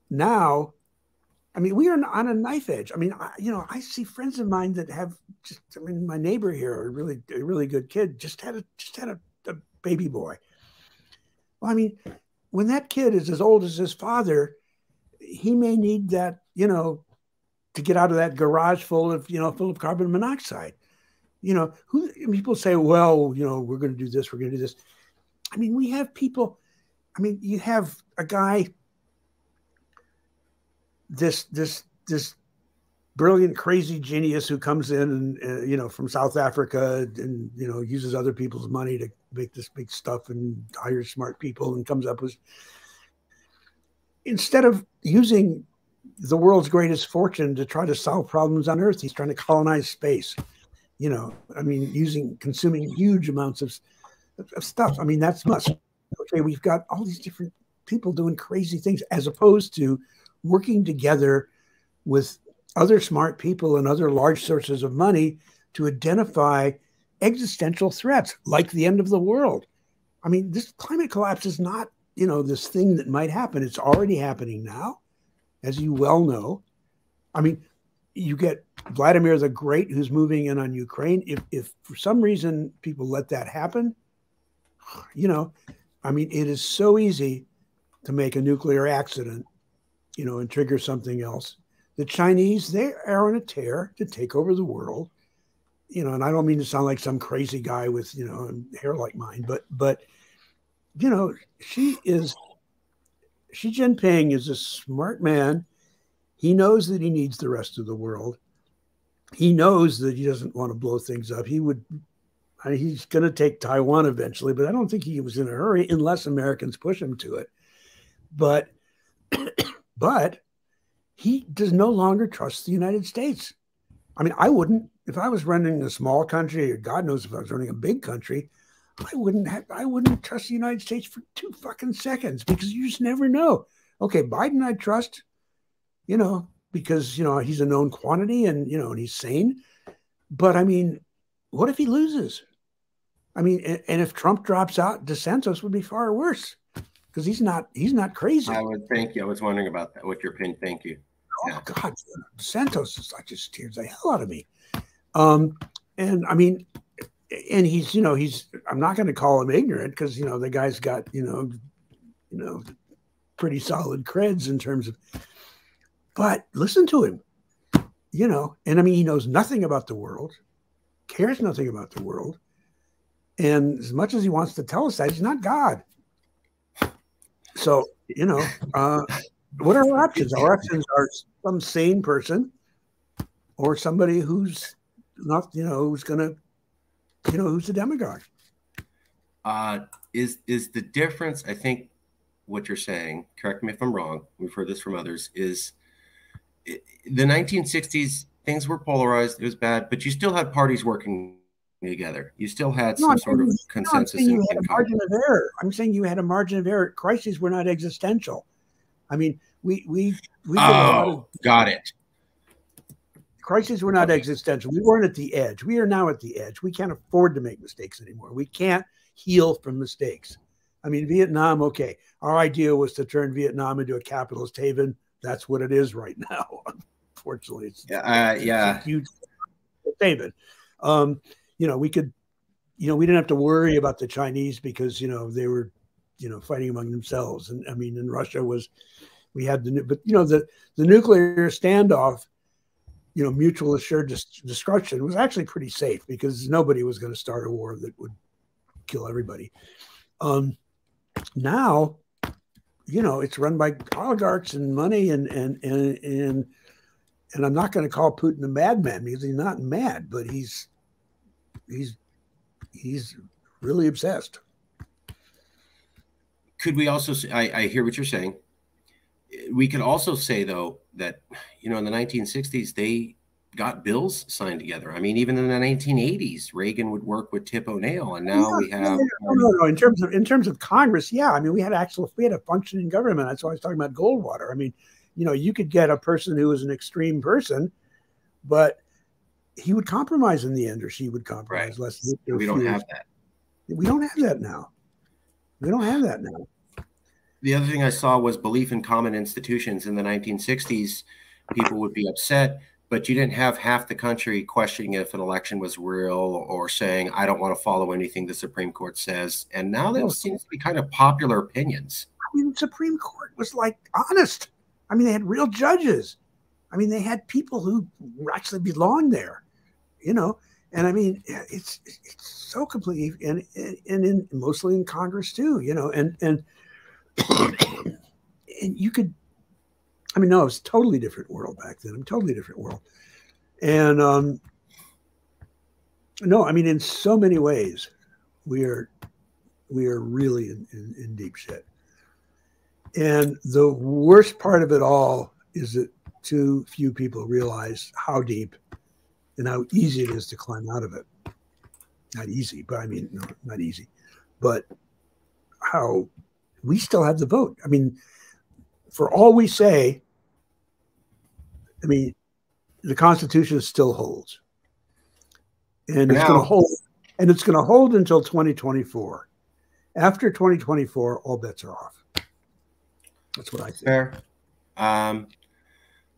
Now, I mean, we are on a knife edge. I mean, I see friends of mine that have my neighbor here, a really good kid, just had a baby boy. Well, I mean, when that kid is as old as his father, he may need that, to get out of that garage full of carbon monoxide. People say, well, we're going to do this, we're going to do this. I mean, we have people. I mean, you have a guy, this brilliant, crazy genius who comes in and from South Africa and uses other people's money to make this big stuff and hires smart people and comes up with, instead of using the world's greatest fortune to try to solve problems on Earth, he's trying to colonize space. Consuming huge amounts of stuff. I mean, that's must. Okay, we've got all these different people doing crazy things, as opposed to working together with other smart people and other large sources of money to identify existential threats like the end of the world. I mean, this climate collapse is not, this thing that might happen. It's already happening now, as you well know. I mean, you get Vladimir the Great, who's moving in on Ukraine. If for some reason people let that happen, I mean, it is so easy to make a nuclear accident, and trigger something else. The Chinese, they are on a tear to take over the world, and I don't mean to sound like some crazy guy with, hair like mine, but Xi Jinping is a smart man. He knows that he needs the rest of the world. He knows that he doesn't want to blow things up. He's going to take Taiwan eventually, but I don't think he was in a hurry unless Americans push him to it. But he does no longer trust the United States. I mean, I wouldn't. If I was running a small country, or God knows if I was running a big country, I wouldn't trust the United States for 2 fucking seconds, because you just never know. Okay, Biden I trust, because, he's a known quantity and, and he's sane. But I mean, what if he loses? I mean, and if Trump drops out, DeSantis would be far worse, because he's not crazy. I would think. I was wondering about that. What your opinion? Thank you. Oh yeah. God, DeSantis is like, just scares the hell out of me. And I mean, and he's I'm not going to call him ignorant, because the guy's got pretty solid creds in terms of. But listen to him, and I mean, he knows nothing about the world, cares nothing about the world. And as much as he wants to tell us that, he's not God. So, what are our options? Our options are some sane person or somebody who's not, who's going to, who's a demagogue. Is the difference, I think what you're saying, correct me if I'm wrong, we've heard this from others, is the 1960s, things were polarized, it was bad, but you still had parties working together. You still had some sort of consensus you had in a margin of error. I'm saying you had a margin of error. Crises were not existential. I mean, we did a lot of got it. Crises were not existential. We weren't at the edge. We are now at the edge. We can't afford to make mistakes anymore. We can't heal from mistakes. I mean, Vietnam, okay. Our idea was to turn Vietnam into a capitalist haven. That's what it is right now. Unfortunately, it's a huge haven. We could, we didn't have to worry about the Chinese because, they were, fighting among themselves. And I mean, in Russia we had the nuclear standoff, mutual assured destruction was actually pretty safe because nobody was going to start a war that would kill everybody. Now, it's run by oligarchs and money and I'm not going to call Putin a madman because he's not mad, but he's really obsessed. Could we also say, I hear what you're saying. We could also say, though, that, in the 1960s, they got bills signed together. I mean, even in the 1980s, Reagan would work with Tip O'Neill, and now we have no. In terms of Congress, yeah. I mean, we had a functioning government. That's why I was talking about Goldwater. I mean, you could get a person who was an extreme person, but he would compromise in the end, or she would compromise less. We don't have that. We don't have that now. We don't have that now. The other thing I saw was belief in common institutions. In the 1960s, people would be upset, but you didn't have half the country questioning if an election was real or saying, I don't want to follow anything the Supreme Court says. And now that seems to be kind of popular opinions. I mean, the Supreme Court was honest. I mean, they had real judges. I mean, they had people who actually belonged there, and I mean, it's so completely, and mostly in Congress too, and you could, I mean, no, it was a totally different world back then. Totally different world. And no, I mean, in so many ways, we are really in deep shit. And the worst part of it all is that too few people realize how deep and how easy it is to climb out of it. Not easy, but I mean, no, not easy, but how we still have the vote. I mean, for all we say, I mean, the Constitution still holds, and it's going to hold, and it's going to hold until 2024. After 2024, all bets are off. That's what I think. Fair.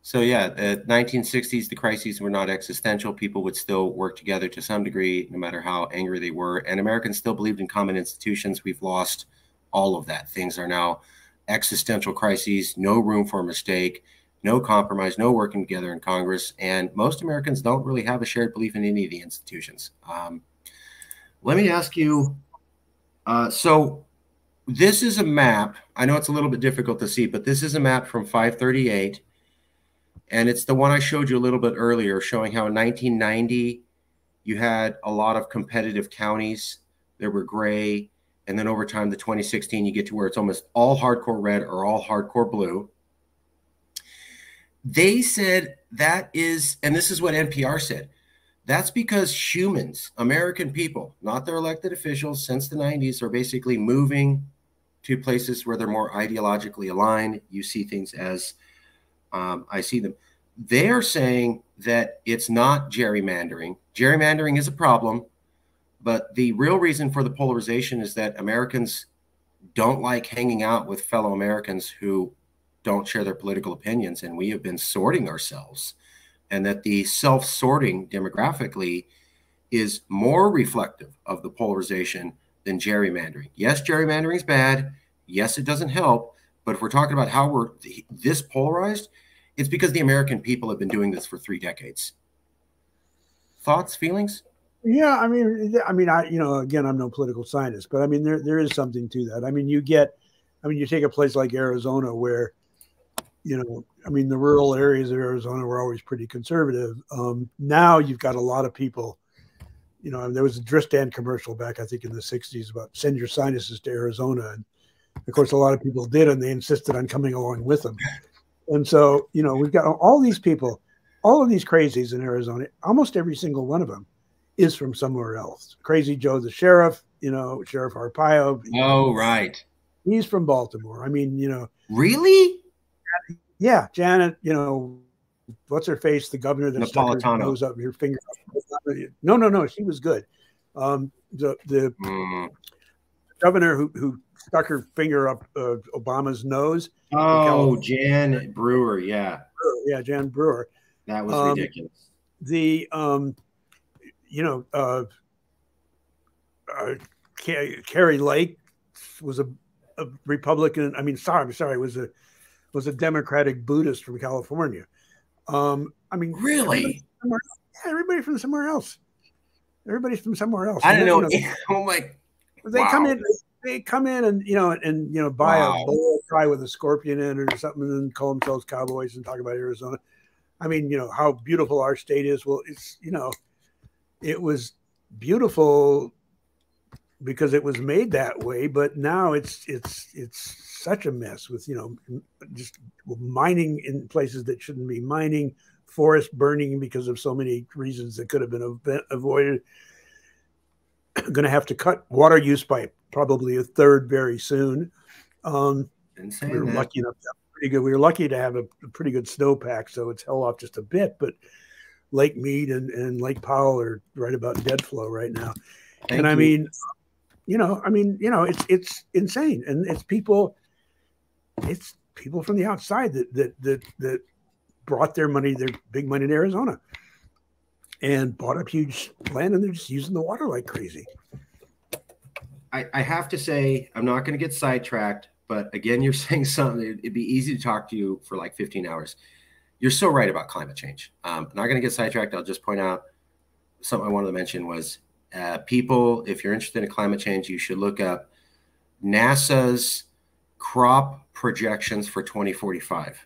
So yeah, the 1960s, the crises were not existential. People would still work together to some degree, no matter how angry they were. And Americans still believed in common institutions. We've lost all of that. Things are now existential crises, no room for mistake, no compromise, no working together in Congress. And most Americans don't really have a shared belief in any of the institutions. Let me ask you, so this is a map. I know it's a little bit difficult to see, but this is a map from 538. And it's the one I showed you a little bit earlier, showing how in 1990, you had a lot of competitive counties. There were gray. And then over time, the 2016, you get to where it's almost all hardcore red or all hardcore blue. They said that is, and this is what NPR said, that's because humans, American people, not their elected officials since the 90s, are basically moving to places where they're more ideologically aligned. You see things as I see them. They are saying that it's not gerrymandering. Gerrymandering is a problem, but the real reason for the polarization is that Americans don't like hanging out with fellow Americans who don't share their political opinions, and we have been sorting ourselves, and that the self-sorting demographically is more reflective of the polarization than gerrymandering. Yes, gerrymandering is bad. Yes, it doesn't help. But if we're talking about how we're this polarized, it's because the American people have been doing this for 3 decades. Thoughts, feelings? Yeah, I mean, again, I'm no political scientist, but I mean, there is something to that. I mean, you get I mean, you take a place like Arizona where, you know, I mean, the rural areas of Arizona were always pretty conservative. Now you've got a lot of people, you know, there was a Dristan commercial back, I think, in the 60s about send your sinuses to Arizona. And of course, a lot of people did, and they insisted on coming along with them. And so, you know, we've got all these people, all of these crazies in Arizona. Almost every single one of them is from somewhere else. Crazy Joe, the sheriff, you know, Sheriff Arpaio. Oh, right. He's from Baltimore. I mean, you know. Really? Yeah. Janet, you know, what's her face? The governor that stuck her nose up, her finger up. No. She was good. The governor who stuck her finger up Obama's nose. Oh, Jan Brewer. Yeah. Yeah, Jan Brewer. That was ridiculous. The, you know, Carrie Lake was a Republican. I mean, sorry, was a Democratic Buddhist from California. I mean, really? Everybody from somewhere else. Everybody's from somewhere else. I don't know. Oh my! They come in. They come in and buy a bowl fry with a scorpion in it or something, and then call themselves cowboys and talk about Arizona. I mean, you know how beautiful our state is. Well, it's, you know, it was beautiful because it was made that way, but now it's such a mess with, you know, just mining in places that shouldn't be mining, forest burning because of so many reasons that could have been avoided. Going to have to cut water use by probably a third very soon. We were lucky enough to have pretty good. We were lucky to have a pretty good snowpack, so it's held off just a bit. But Lake Mead and Lake Powell are right about dead flow right now. I mean, it's insane, and it's people from the outside that brought their big money to Arizona and bought up huge land, and they're just using the water like crazy. I have to say, I'm not going to get sidetracked, but again, you're saying something. It'd be easy to talk to you for like 15 hours. You're so right about climate change. I'm not going to get sidetracked. I'll just point out something I wanted to mention was people, if you're interested in climate change, you should look up NASA's crop projections for 2045.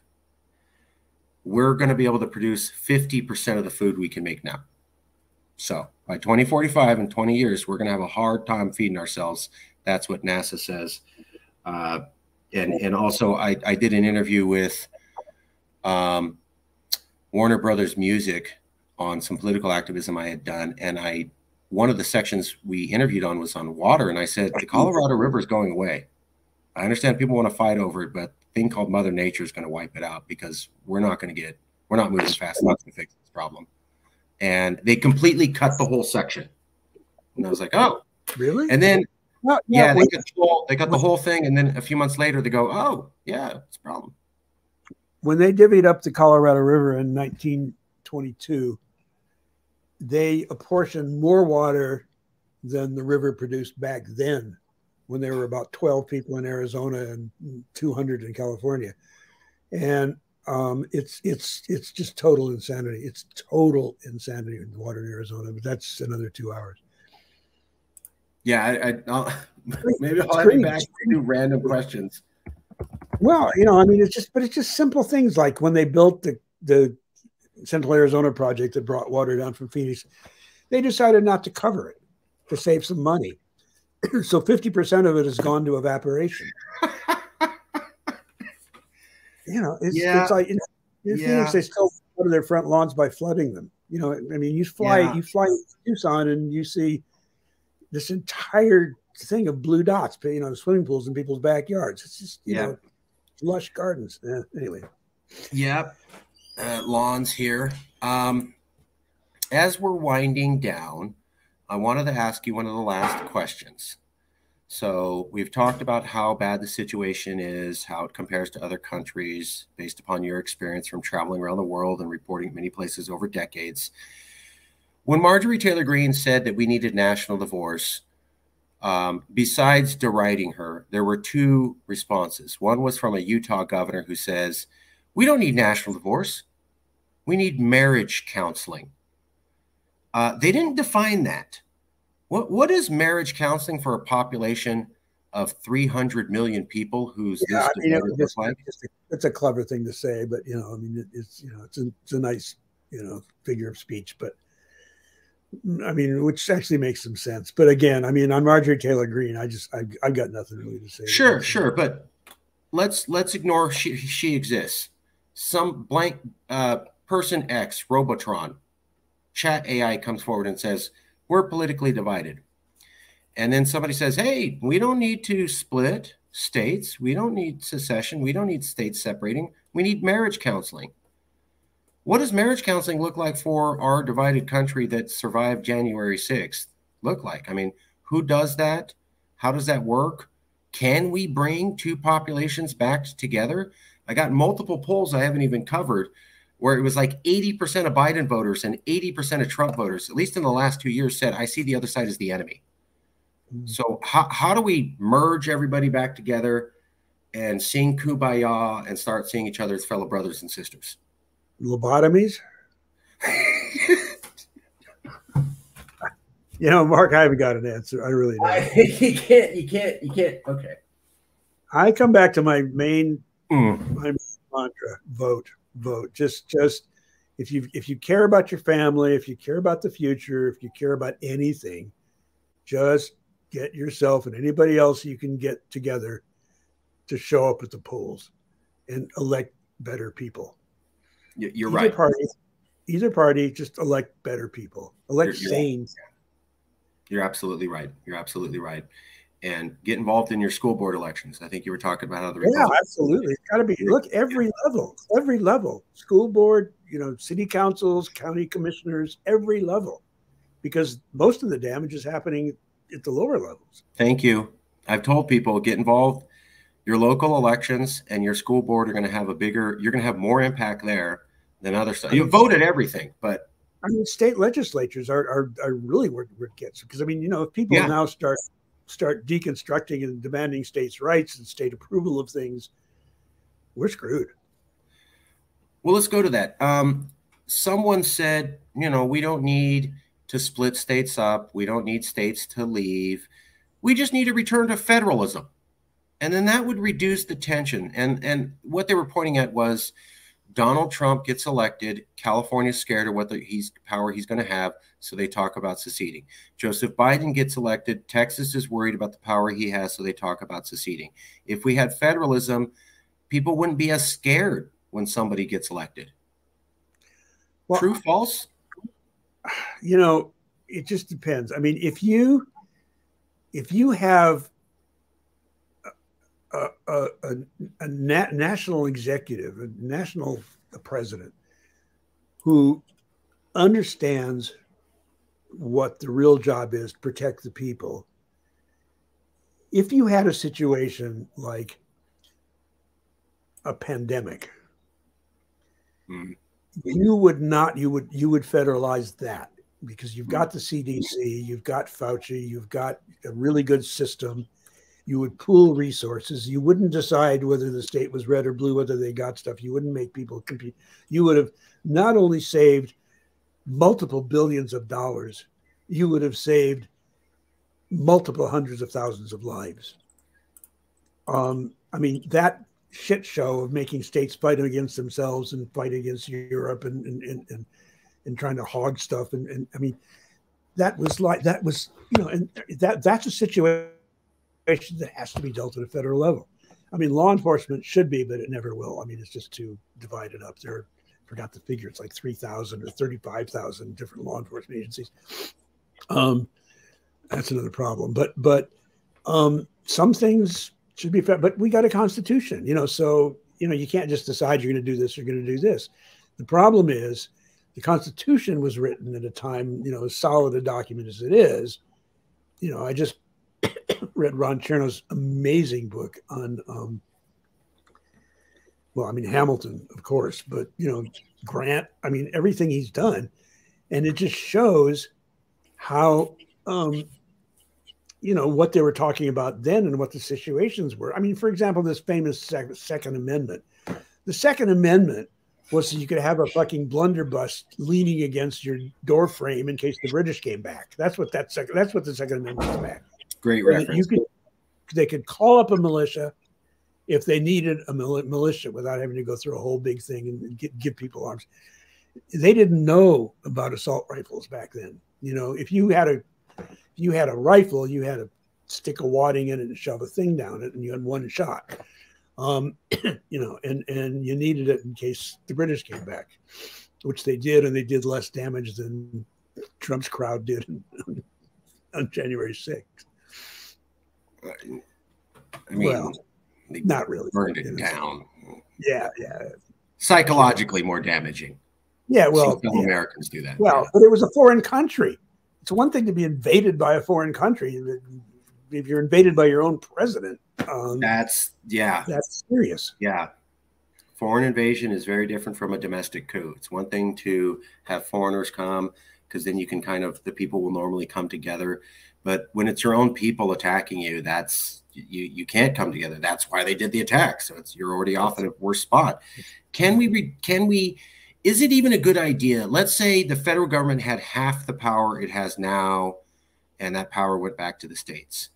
We're going to be able to produce 50% of the food we can make now. So by 2045, in 20 years, we're going to have a hard time feeding ourselves. That's what NASA says. And also, I did an interview with Warner Brothers Music on some political activism I had done. And one of the sections we interviewed on was on water. And I said, the Colorado River is going away. I understand people want to fight over it, but a thing called Mother Nature is going to wipe it out because we're not moving fast enough to fix this problem. And they completely cut the whole section. And I was like, oh, really? And then, they cut the whole thing. And then a few months later, they go, oh, yeah, it's a problem. When they divvied up the Colorado River in 1922, they apportioned more water than the river produced back then, when there were about 12 people in Arizona and 200 in California. And it's just total insanity. It's total insanity in the water in Arizona, but that's another 2 hours. Yeah, maybe I'll have you back to do random questions. Well, you know, I mean, it's just simple things like when they built the Central Arizona project that brought water down from Phoenix, they decided not to cover it to save some money. So 50% of it has gone to evaporation. You know, it's like in Phoenix, they still water their front lawns by flooding them. You know, I mean, you fly to Tucson and you see this entire thing of blue dots, you know, swimming pools in people's backyards. It's just, you know, lush gardens. Anyway. Yep. Lawns here. As we're winding down, I wanted to ask you one of the last questions. So we've talked about how bad the situation is, how it compares to other countries based upon your experience from traveling around the world and reporting many places over decades. When Marjorie Taylor Greene said that we needed national divorce, besides deriding her, there were two responses. One was from a Utah governor who says, we don't need national divorce. We need marriage counseling. They didn't define that. What is marriage counseling for a population of 300 million people whose Yeah, this I mean, divided look like? it's a clever thing to say, but I mean, it's it's a nice figure of speech, but I mean, which actually makes some sense. But again, I mean, on Marjorie Taylor Greene, I got nothing really to say. Sure, sure, but let's ignore she exists. Some blank person X, Robotron, chat AI comes forward and says, we're politically divided. And then somebody says, hey, we don't need to split states. We don't need secession. We don't need states separating. We need marriage counseling. What does marriage counseling look like for our divided country that survived January 6th look like? I mean, who does that? How does that work? Can we bring two populations back together? I got multiple polls I haven't even covered where it was like 80% of Biden voters and 80% of Trump voters, at least in the last 2 years, said, I see the other side as the enemy. So how do we merge everybody back together and sing Kumbaya and start seeing each other as fellow brothers and sisters? Lobotomies? Mark, I haven't got an answer. I really don't. You can't. Okay. I come back to my main mantra: vote. Just if you care about your family, if you care about the future, if you care about anything, just get yourself and anybody else you can get together to show up at the polls and elect better people. You're right. Either party, just elect better people. Elect sane. You're absolutely right. You're absolutely right. And get involved in your school board elections. I think you were talking about how the Republicans. Yeah, absolutely. It's got to be. Look, every level, school board, city councils, county commissioners, every level, because most of the damage is happening at the lower levels. Thank you. I've told people, get involved. Your local elections and your school board are going to have you're going to have more impact there than other stuff. You vote at everything, but I mean, state legislatures are really where it gets, because I mean, if people now start deconstructing and demanding states' rights and state approval of things, we're screwed. Well, let's go to that. Someone said, we don't need to split states up. We don't need states to leave. We just need to return to federalism. And then that would reduce the tension. And what they were pointing at was Donald Trump gets elected. California's scared of what power he's going to have, so they talk about seceding. Joseph Biden gets elected. Texas is worried about the power he has, so they talk about seceding. If we had federalism, people wouldn't be as scared when somebody gets elected. Well, true, false? It just depends. I mean, if you have a national executive, a national president who understands what the real job is, protect the people. If you had a situation like a pandemic, you would federalize that, because you've got the CDC, you've got Fauci, you've got a really good system. You would pool resources. You wouldn't decide whether the state was red or blue, whether they got stuff. You wouldn't make people compete. You would have not only saved multiple billions of dollars, you would have saved multiple hundreds of thousands of lives. I mean, that shit show of making states fight against themselves and fight against Europe and trying to hog stuff. And I mean, that's a situation that has to be dealt at a federal level. I mean, law enforcement should be, but it never will. I mean, it's just too divided up. I forgot the figure. It's like 3,000 or 35,000 different law enforcement agencies. That's another problem. But some things should be fair. But we got a constitution, so you can't just decide you're going to do this, you're going to do this. The problem is the Constitution was written at a time, as solid a document as it is. I just read Ron Cherno's amazing book on, Hamilton, of course, but, Grant, I mean, everything he's done. And it just shows how, what they were talking about then and what the situations were. I mean, for example, this famous Second Amendment. The Second Amendment was so you could have a fucking blunderbuss leaning against your door frame in case the British came back. That's what the Second Amendment was about. Great reference. they could call up a militia if they needed a militia without having to go through a whole big thing and give people arms. They didn't know about assault rifles back then. You know, if you had a rifle, you had to stick a wadding in it and shove a thing down it, and you had one shot. You know, and you needed it in case the British came back, which they did, and they did less damage than Trump's crowd did on January 6th. I mean, well, not really. Burned it down. Yeah. Psychologically more damaging. Yeah, well, some Americans do that. Well, but it was a foreign country. It's one thing to be invaded by a foreign country. If you're invaded by your own president, that's serious. Yeah. Foreign invasion is very different from a domestic coup. It's one thing to have foreigners come, because then you can the people will normally come together. But when it's your own people attacking you, you can't come together. That's why they did the attack. So you're already off in a worse spot. Is it even a good idea? Let's say the federal government had half the power it has now, and that power went back to the states.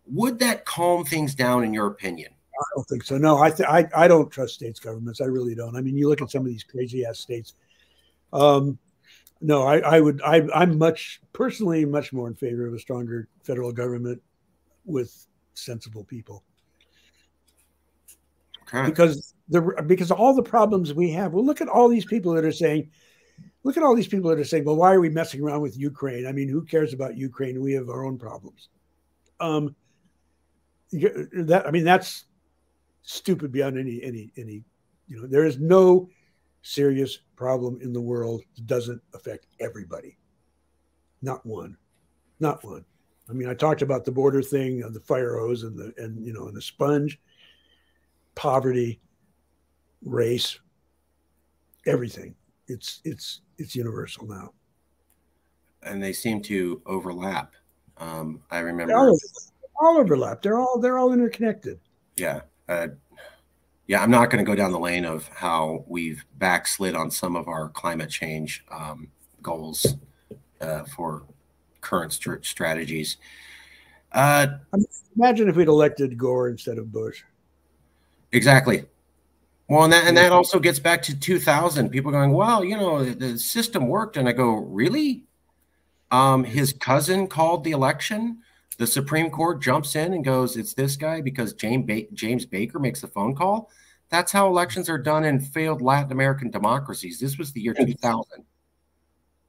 Would that calm things down, in your opinion? I don't think so. No, I don't trust states governments. I really don't. I mean, you look at some of these crazy ass states. No, I'm personally much more in favor of a stronger federal government with sensible people. Okay. Because all the problems we have. Well, look at all these people that are saying, well, why are we messing around with Ukraine? I mean, who cares about Ukraine? We have our own problems. That's stupid beyond any, you know, there is no serious problem in the world that doesn't affect everybody. Not one. I mean, I talked about the border thing, the fire hose and the sponge, poverty, race, everything. It's universal now. And they seem to overlap. I remember all overlap. They're all interconnected. Yeah. I'm not going to go down the lane of how we've backslid on some of our climate change goals for current strategies. Imagine if we'd elected Gore instead of Bush. Exactly. Well, and that also gets back to 2000. People going, well, you know, the system worked. And I go, really? His cousin called the election. The Supreme Court jumps in and goes, it's this guy because James Baker makes a phone call. That's how elections are done in failed Latin American democracies. This was the year 2000.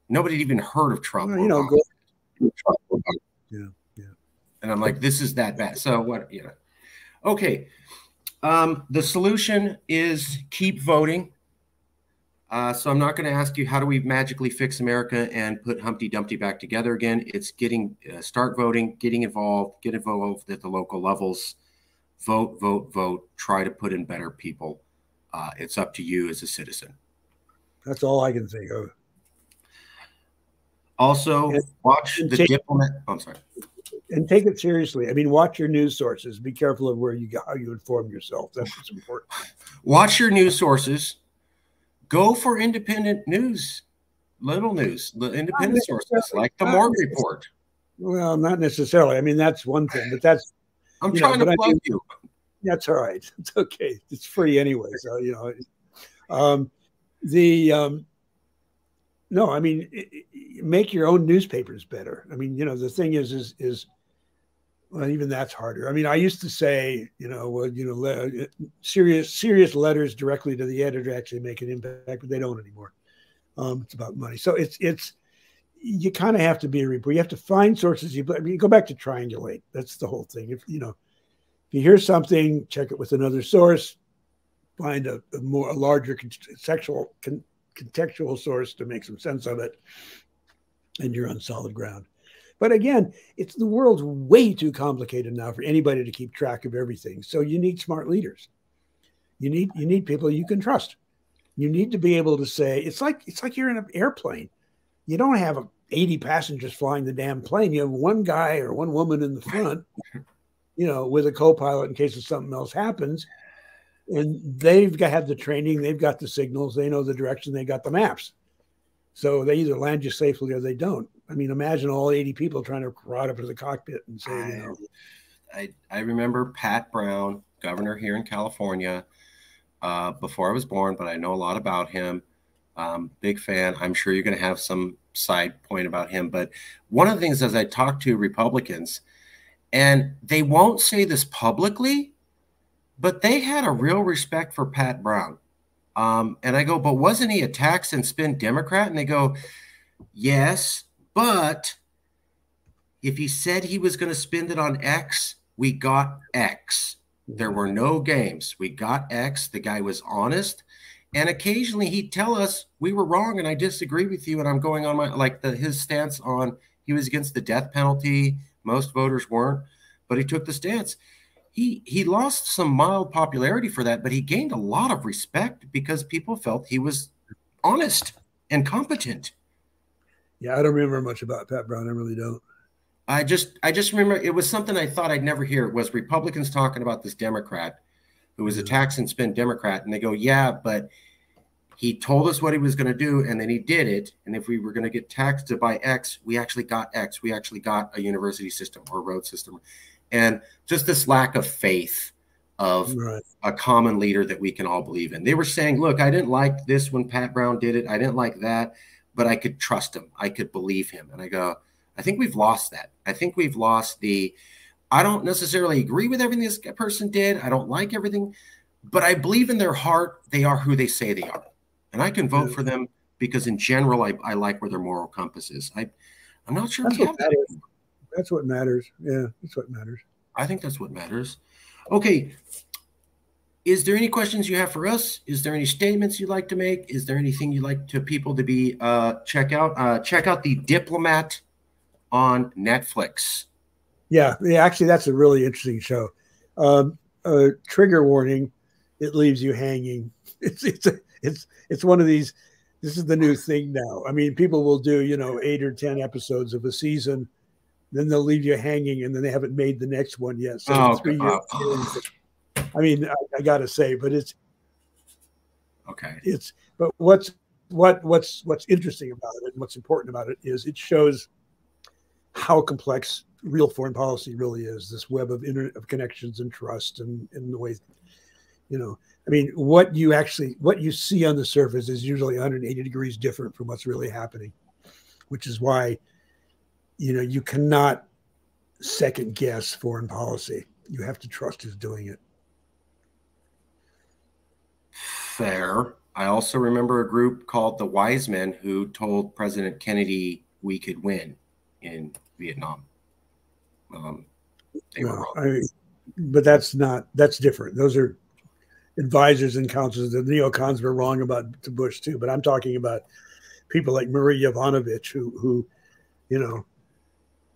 Nobody had even heard of Trump. Well, you know, yeah. And I'm like, this is that bad. So what? Yeah. Okay. The solution is keep voting. So I'm not going to ask you how do we magically fix America and put Humpty Dumpty back together again. It's start voting, get involved at the local levels. Vote. Try to put in better people. It's up to you as a citizen. That's all I can think of. Also, watch the diplomat. I'm sorry. And take it seriously. I mean, watch your news sources. Be careful of how you inform yourself. That's what's important. Watch your news sources. Go for independent news, the independent sources, like the Mort report. Well, not necessarily. I mean, that's one thing, but that's. I'm trying to plug you. That's all right. It's okay. It's free anyway. So, you know, no, I mean, make your own newspapers better. I mean, you know, the thing is well, even that's harder. I mean, I used to say, serious letters directly to the editor actually make an impact, but they don't anymore. It's about money. So you kind of have to be a reporter. You have to find sources. You go back to triangulate. That's the whole thing. If you hear something, check it with another source. Find a larger contextual source to make some sense of it, and you're on solid ground. But again, the world's way too complicated now for anybody to keep track of everything. So you need smart leaders. You need people you can trust. You need to be able to say, it's like you're in an airplane. You don't have 80 passengers flying the damn plane. You have one guy or one woman in the front, with a co-pilot in case of something else happens. And they've had the training, they've got the signals, they know the direction, they got the maps. So they either land you safely or they don't. I mean, imagine all 80 people trying to crowd up to the cockpit and say, I remember Pat Brown, governor here in California, before I was born, but I know a lot about him. Big fan. I'm sure you're going to have some side point about him. But one of the things as I talk to Republicans, and they won't say this publicly, but they had a real respect for Pat Brown. And I go, but wasn't he a tax and spend Democrat? And they go, yes, but if he said he was going to spend it on X, we got X. There were no games. We got X. The guy was honest. And occasionally he'd tell us we were wrong and I disagree with you. And I'm going on my, like his stance on, he was against the death penalty. Most voters weren't, but he took the stance. He lost some mild popularity for that, but he gained a lot of respect because people felt he was honest and competent. Yeah, I don't remember much about Pat Brown. I really don't. I just remember it was something I thought I'd never hear. It was Republicans talking about this Democrat who was a tax and spend Democrat. And they go, yeah, but he told us what he was going to do, and then he did it. And if we were going to get taxed to buy X, we actually got X. We actually got a university system or a road system. And just this lack of faith of a common leader that we can all believe in. They were saying, look, I didn't like this when Pat Brown did it. I didn't like that, but I could trust him. I could believe him. And I go, I think we've lost that. I think we've lost I don't necessarily agree with everything this person did. I don't like everything, but I believe in their heart they are who they say they are. And I can vote for them because in general, I like where their moral compass is. I'm not sure we have that anymore. That's what matters. Yeah, that's what matters. I think that's what matters. Okay. Is there any questions you have for us? Is there any statements you'd like to make? Is there anything you'd like to people to be check out? Check out The Diplomat on Netflix. Yeah, actually, that's a really interesting show. Trigger warning: it leaves you hanging. It's one of these. This is the new thing now. I mean, people will do 8 or 10 episodes of a season, then they'll leave you hanging, and then they haven't made the next one yet. So 3 years. I mean, I got to say, but it's okay. But what's interesting about it and what's important about it is it shows how complex real foreign policy really is. This web of connections and trust and the way, I mean, what you see on the surface is usually 180 degrees different from what's really happening, which is why, you cannot second guess foreign policy. You have to trust who's doing it. Fair. I also remember a group called the Wise Men who told President Kennedy we could win in Vietnam. They were wrong. But that's different. Those are advisors and counselors. The neocons were wrong about Bush too. But I'm talking about people like Marie Yovanovitch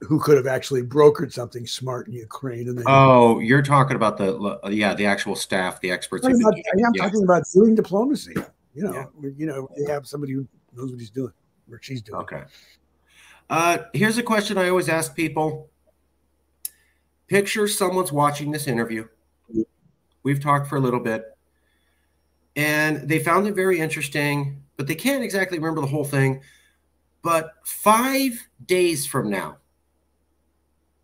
who could have actually brokered something smart in Ukraine. And you're talking about the actual staff, the experts. I'm talking about doing diplomacy. They have somebody who knows what he's doing or she's doing. Okay. Here's a question I always ask people. Picture someone's watching this interview. We've talked for a little bit, and they found it very interesting, but they can't exactly remember the whole thing. But 5 days from now,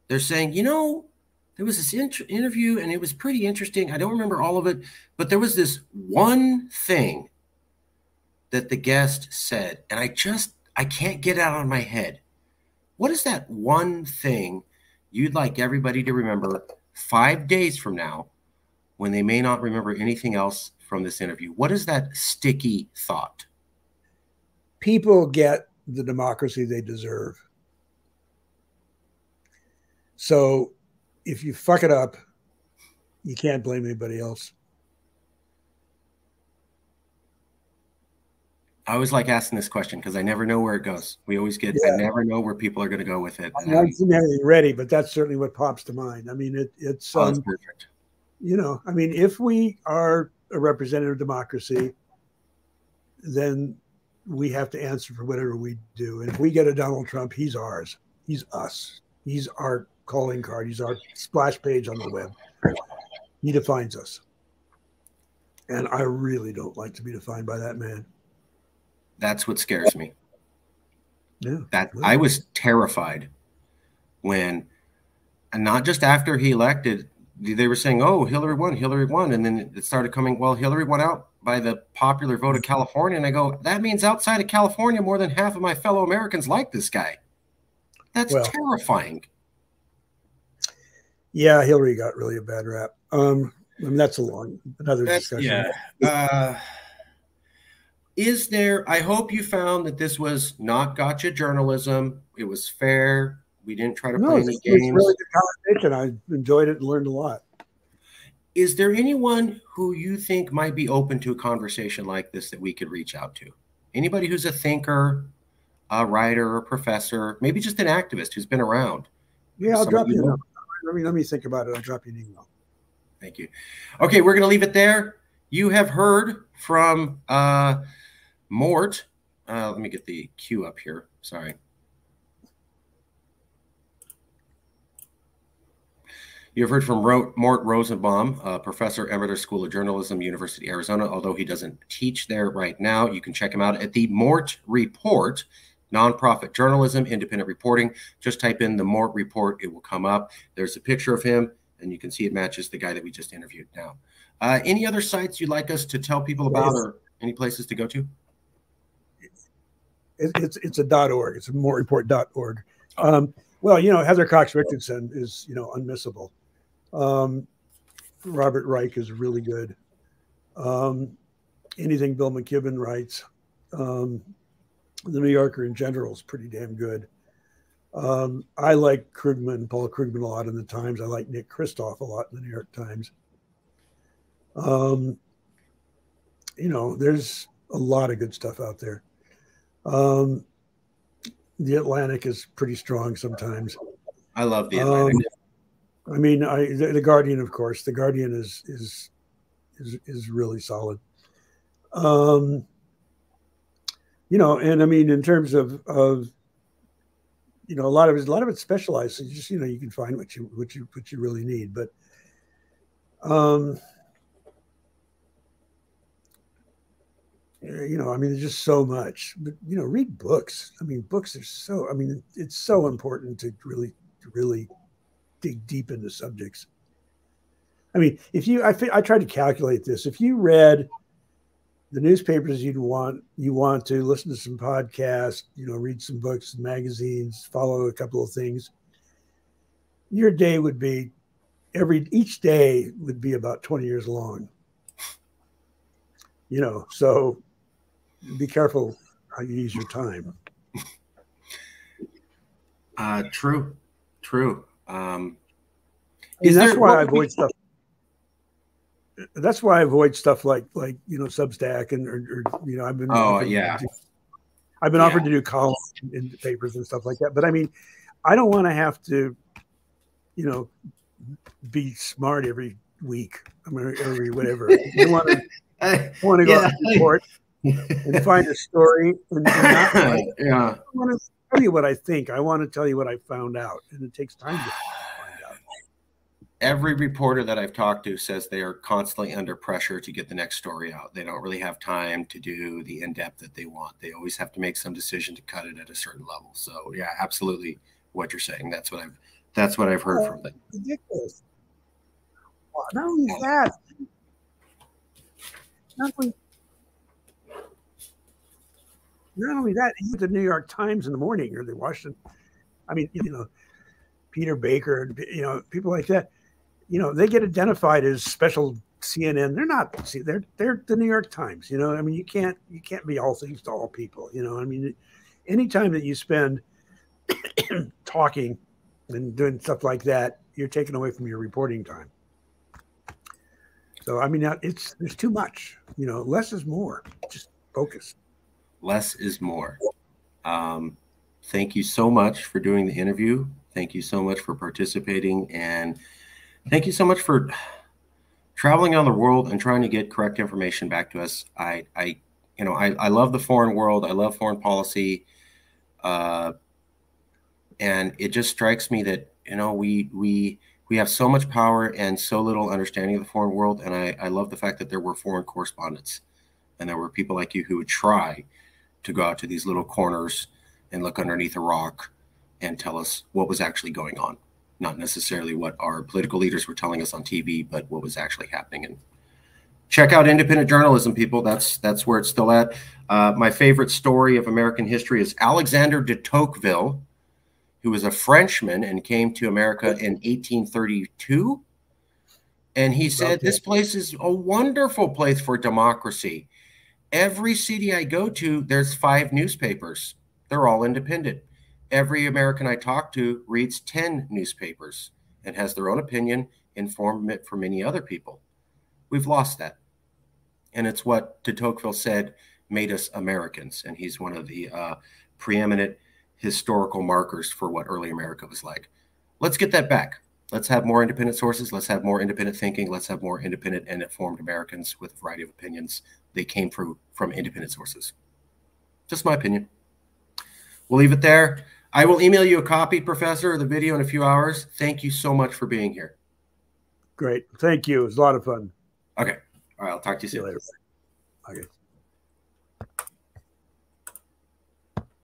they're saying, there was this interview, and it was pretty interesting. I don't remember all of it, but there was this one thing that the guest said, and I can't get it out of my head. What is that one thing you'd like everybody to remember 5 days from now when they may not remember anything else from this interview? What is that sticky thought? People get the democracy they deserve. So if you fuck it up, you can't blame anybody else. I always like asking this question because I never know where it goes. I never know where people are going to go with it. I didn't have anything ready, but that's certainly what pops to mind. I mean, it's that's perfect. I mean, if we are a representative democracy, then we have to answer for whatever we do. And if we get a Donald Trump, he's ours. He's us. He's our calling card. He's our splash page on the web. He defines us. And I really don't like to be defined by that man. That's what scares me. Yeah. I was terrified when And not just after he elected, they were saying, "Oh, Hillary won," and then it started coming. Well, Hillary won out by the popular vote of California, and I go, that means outside of California, more than half of my fellow Americans like this guy. That's terrifying. Yeah, Hillary got really a bad rap. I mean, that's another discussion. Yeah. Is there? I hope you found that this was not gotcha journalism. It was fair. We didn't try to play any games. It's really good conversation. I enjoyed it and learned a lot. Is there anyone who you think might be open to a conversation like this that we could reach out to? Anybody who's a thinker, a writer, a professor, maybe just an activist who's been around? Yeah, I'll drop you a note. Let me think about it. I'll drop you an email. Thank you. Okay, we're going to leave it there. You have heard from Mort. Let me get the cue up here. Sorry. You've heard from Mort Rosenblum, professor, Emeritus School of Journalism, University of Arizona. Although he doesn't teach there right now, you can check him out at the Mort Report, nonprofit journalism, independent reporting. Just type in the Mort Report. It will come up. There's a picture of him, and you can see it matches the guy that we just interviewed now. Any other sites you'd like us to tell people about, or any places to go to? It's a .org. It's a mortreport.org. Well, Heather Cox Richardson is, unmissable. Robert Reich is really good. Anything Bill McKibben writes. The New Yorker in general is pretty damn good. I like Paul Krugman a lot in the Times. I like Nick Kristof a lot in the New York Times. There's a lot of good stuff out there. The Atlantic is pretty strong sometimes. I love the Atlantic. The Guardian, of course. The Guardian is really solid. And in terms of a lot of it's specialized. So you can find what you really need. But there's just so much. But read books. Books are so. It's so important to really dig deep into subjects. I tried to calculate this. If you read the newspapers you want to listen to some podcasts, read some books and magazines, follow a couple of things, your day would be each day would be about 20 years long. So be careful how you use your time. True. That's why I avoid stuff. That's why I avoid stuff like Substack or I've been offered to do columns in papers and stuff like that. But I don't want to have to be smart every week. Every whatever. I want to go out and report and find a story and not I don't want to tell you what I think. I want to tell you what I found out, and it takes time to find out. Every reporter that I've talked to says they are constantly under pressure to get the next story out. They don't really have time to do the in-depth that they want. They always have to make some decision to cut it at a certain level. So yeah, absolutely what you're saying. That's what I've heard from them. Ridiculous. Well, not only that, even the New York Times in the morning or the Washington. Peter Baker and people like that. They get identified as special CNN. They're not. See, they're the New York Times. You can't be all things to all people. Any time that you spend talking and doing stuff like that, you're taken away from your reporting time. So there's too much. Less is more. Just focus. Less is more. Thank you so much for doing the interview. Thank you so much for participating, and thank you so much for traveling around the world and trying to get correct information back to us. I love the foreign world. I love foreign policy, and it just strikes me that we have so much power and so little understanding of the foreign world. And I love the fact that there were foreign correspondents, and there were people like you who would try to go out to these little corners and look underneath a rock and tell us what was actually going on. not necessarily what our political leaders were telling us on TV, but what was actually happening. And check out independent journalism, people. That's where it's still at. My favorite story of American history is Alexander de Tocqueville, who was a Frenchman and came to America in 1832. And he said, this place is a wonderful place for democracy. Every city I go to, there's 5 newspapers. They're all independent. Every American I talk to reads 10 newspapers and has their own opinion, informed it for many other people. We've lost that. And it's what de Tocqueville said made us Americans. And he's one of the preeminent historical markers for what early America was like. Let's get that back. Let's have more independent sources. Let's have more independent thinking. Let's have more independent and informed Americans with a variety of opinions. They came from independent sources. Just my opinion. We'll leave it there. I will email you a copy, Professor, of the video in a few hours. Thank you so much for being here. Great. Thank you. It was a lot of fun. Okay. All right. I'll talk to you soon. See you later. Okay.